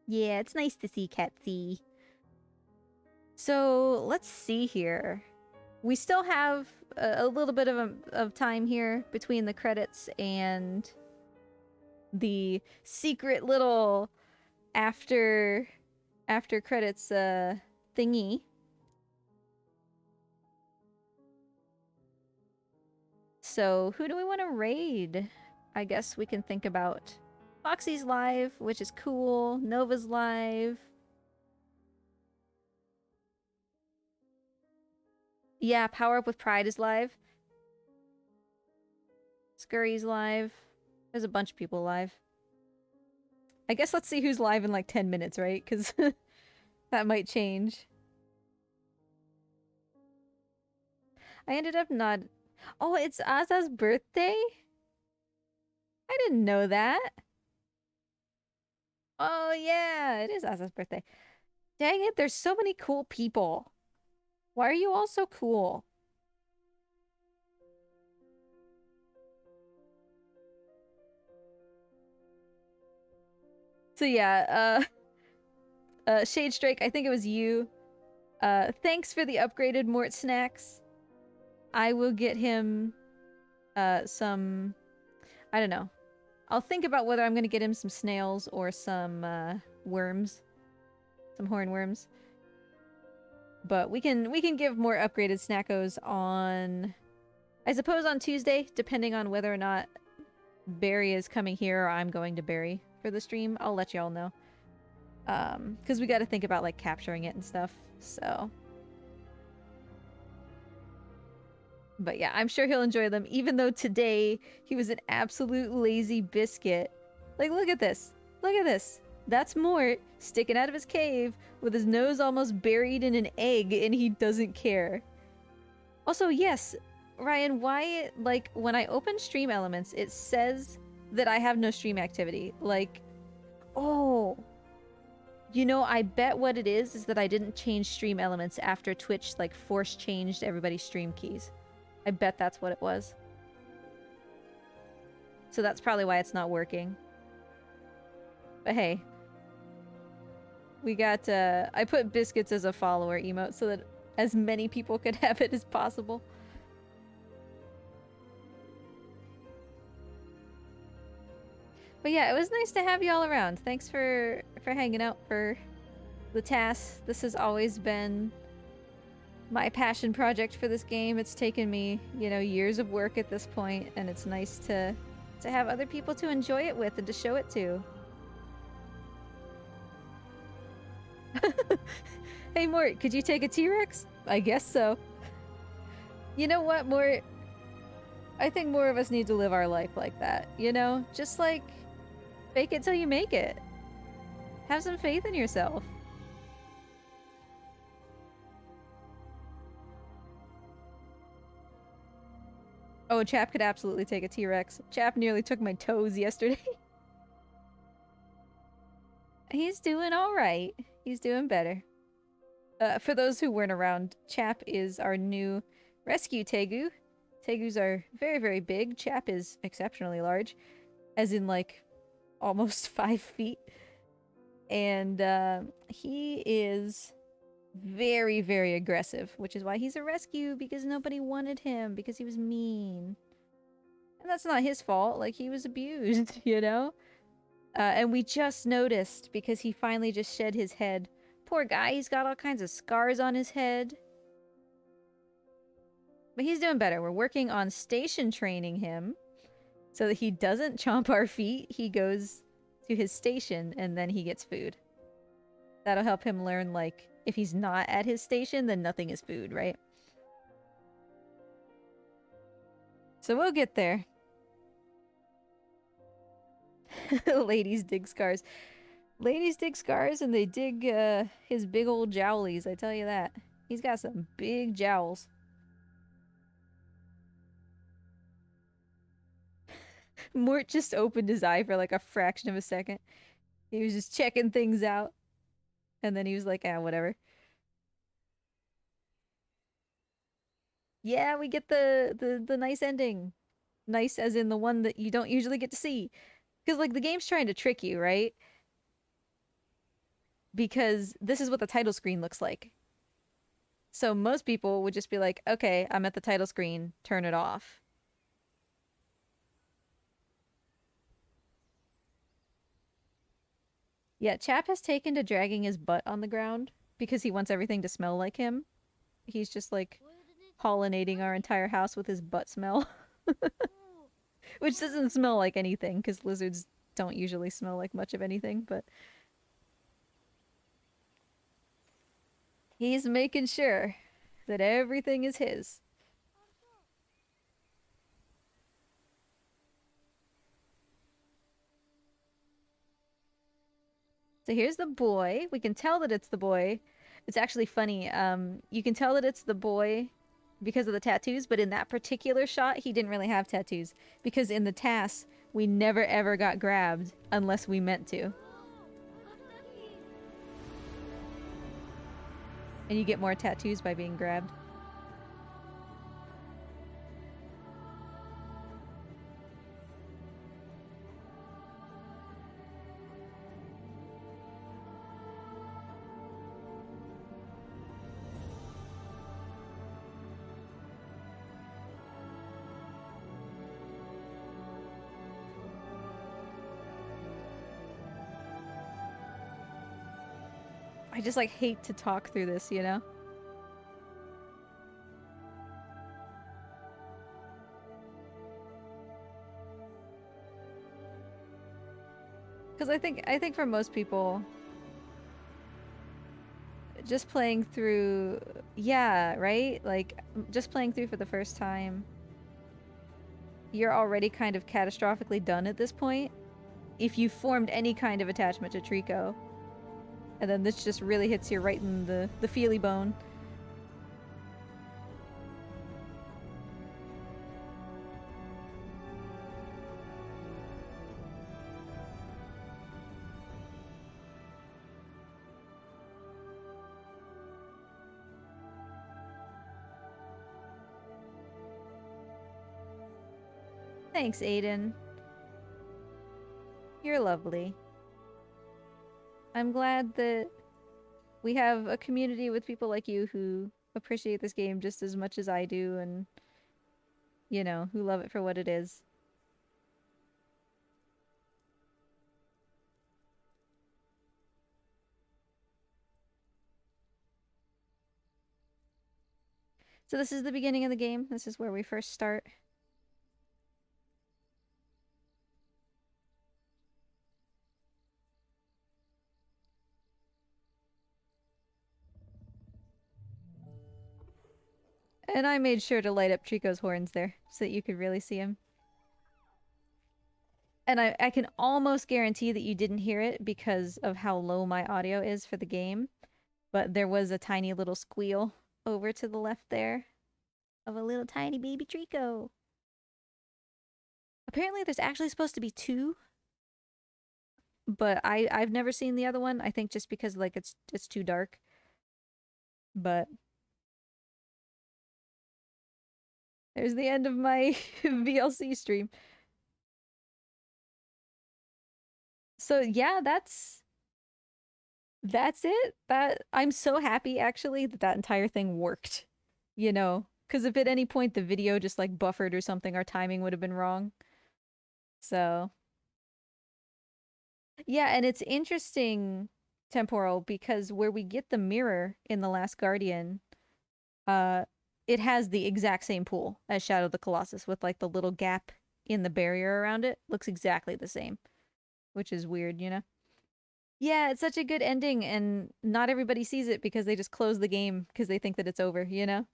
Yeah, it's nice to see Ketsy. So, let's see here. We still have a little bit of time here between the credits and the secret little after credits thingy. So, who do we want to raid? I guess we can think about Foxy's live, which is cool. Nova's live. Yeah, Power Up with Pride is live. Scurry's live. There's a bunch of people live. I guess let's see who's live in like 10 minutes, right? Because that might change. I ended up not... Oh, it's Aza's birthday? I didn't know that. Oh, yeah, it is Aza's birthday. Dang it, there's so many cool people. Why are you all so cool? So yeah, Shade Strike, I think it was you. Thanks for the upgraded Mort snacks. I will get him some... I don't know. I'll think about whether I'm gonna get him some snails or some worms. Some hornworms. But we can give more upgraded snackos on... I suppose on Tuesday, depending on whether or not Barry is coming here or I'm going to Barry for the stream. I'll let y'all know. Because we gotta think about like capturing it and stuff, so... But yeah, I'm sure he'll enjoy them, even though today he was an absolute lazy biscuit. Like, look at this. Look at this. That's Mort sticking out of his cave with his nose almost buried in an egg, and he doesn't care. Also, yes, Ryan, why, like, when I open Stream Elements, it says that I have no stream activity. Like, oh... You know, I bet what it is that I didn't change Stream Elements after Twitch, like, force changed everybody's stream keys. I bet that's what it was. So that's probably why it's not working. But hey. We got, I put biscuits as a follower emote so that as many people could have it as possible. But yeah, it was nice to have you all around. Thanks for hanging out for the TAS. This has always been my passion project for this game. It's taken me, you know, years of work at this point, and it's nice to have other people to enjoy it with and to show it to. Hey Mort, could you take a T-Rex? I guess so. You know what, Mort? I think more of us need to live our life like that, you know? Just like, fake it till you make it. Have some faith in yourself. Oh, Chap could absolutely take a T-Rex. Chap nearly took my toes yesterday. He's doing alright. He's doing better. For those who weren't around, Chap is our new rescue Tegu. Tegus are very, very big. Chap is exceptionally large. As in, like, almost 5 feet. And he is very, very aggressive, which is why he's a rescue, because nobody wanted him, because he was mean. And that's not his fault, like, he was abused, you know? And we just noticed, because he finally just shed his head. Poor guy, he's got all kinds of scars on his head. But he's doing better. We're working on station training him, so that he doesn't chomp our feet. He goes to his station, and then he gets food. That'll help him learn, like, if he's not at his station, then nothing is food, right? So we'll get there. Ladies dig scars. Ladies dig scars and they dig his big old jowlies, I tell you that. He's got some big jowls. Mort just opened his eye for like a fraction of a second. He was just checking things out. And then he was like, ah, whatever. Yeah, we get the nice ending. Nice as in the one that you don't usually get to see. Because like the game's trying to trick you, right? Because this is what the title screen looks like. So most people would just be like, okay, I'm at the title screen, turn it off. Yeah, Chap has taken to dragging his butt on the ground because he wants everything to smell like him. He's just like pollinating our entire house with his butt smell, which doesn't smell like anything because lizards don't usually smell like much of anything, but he's making sure that everything is his. So here's the boy. We can tell that it's the boy. It's actually funny. You can tell that it's the boy because of the tattoos, but in that particular shot, he didn't really have tattoos. Because in the TAS, we never ever got grabbed unless we meant to. And you get more tattoos by being grabbed. I just like hate to talk through this, you know? Because I think for most people, just playing through, yeah, right? Like just playing through for the first time, you're already kind of catastrophically done at this point. If you formed any kind of attachment to Trico, and then this just really hits you right in the feely bone. Thanks, Aiden. You're lovely. I'm glad that we have a community with people like you who appreciate this game just as much as I do and, you know, who love it for what it is. So this is the beginning of the game. This is where we first start. And I made sure to light up Trico's horns there so that you could really see him. And I can almost guarantee that you didn't hear it because of how low my audio is for the game. But there was a tiny little squeal over to the left there of a little tiny baby Trico. Apparently there's actually supposed to be two, but I've never seen the other one. I think just because like it's too dark. But there's the end of my VLC stream. So yeah, that's it. That I'm so happy actually that that entire thing worked. You know, because if at any point the video just like buffered or something, our timing would have been wrong. So yeah, and it's interesting, Temporal, because where we get the mirror in The Last Guardian, uh, it has the exact same pool as Shadow of the Colossus with like the little gap in the barrier around it. Looks exactly the same, which is weird, you know? Yeah, it's such a good ending, and not everybody sees it because they just close the game because they think that it's over, you know?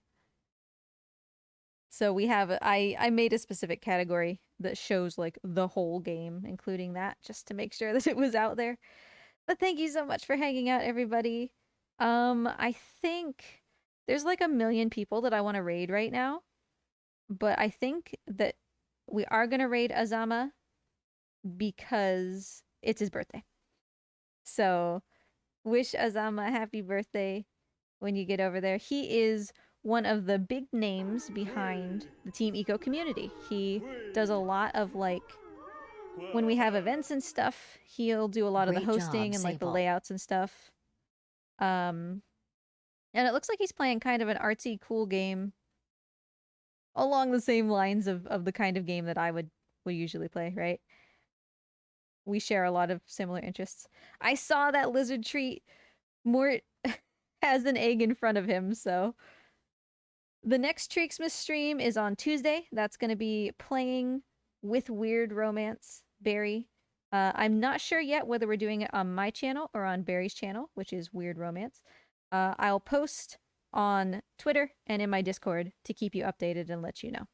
So we have I made a specific category that shows like the whole game, including that, just to make sure that it was out there. But thank you so much for hanging out, everybody. I think there's like a million people that I want to raid right now, but I think that we are gonna raid Azama because it's his birthday. So wish Azama a happy birthday when you get over there. He is one of the big names behind the Team Eco community. He does a lot of like when we have events and stuff, he'll do a lot of the Great job, hosting and like the Sable. layouts and stuff. And it looks like he's playing kind of an artsy, cool game along the same lines of the kind of game that I would usually play, right? We share a lot of similar interests. I saw that lizard treat. Mort has an egg in front of him, so the next Treaksmas stream is on Tuesday. That's going to be playing with Weird Romance Barry. I'm not sure yet whether we're doing it on my channel or on Barry's channel, which is Weird Romance. I'll post on Twitter and in my Discord to keep you updated and let you know.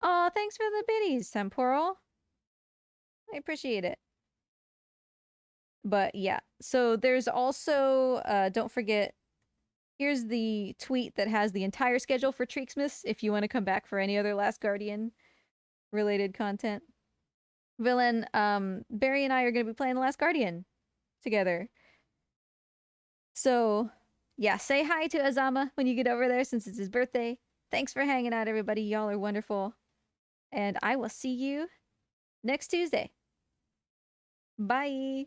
Aw, thanks for the biddies, Temporal. I appreciate it. But yeah, so there's also, don't forget, here's the tweet that has the entire schedule for Treaksmas if you want to come back for any other Last Guardian related content. Villain, Barry and I are going to be playing The Last Guardian together. So, yeah, say hi to Azama when you get over there since it's his birthday. Thanks for hanging out, everybody. Y'all are wonderful. And I will see you next Tuesday. Bye.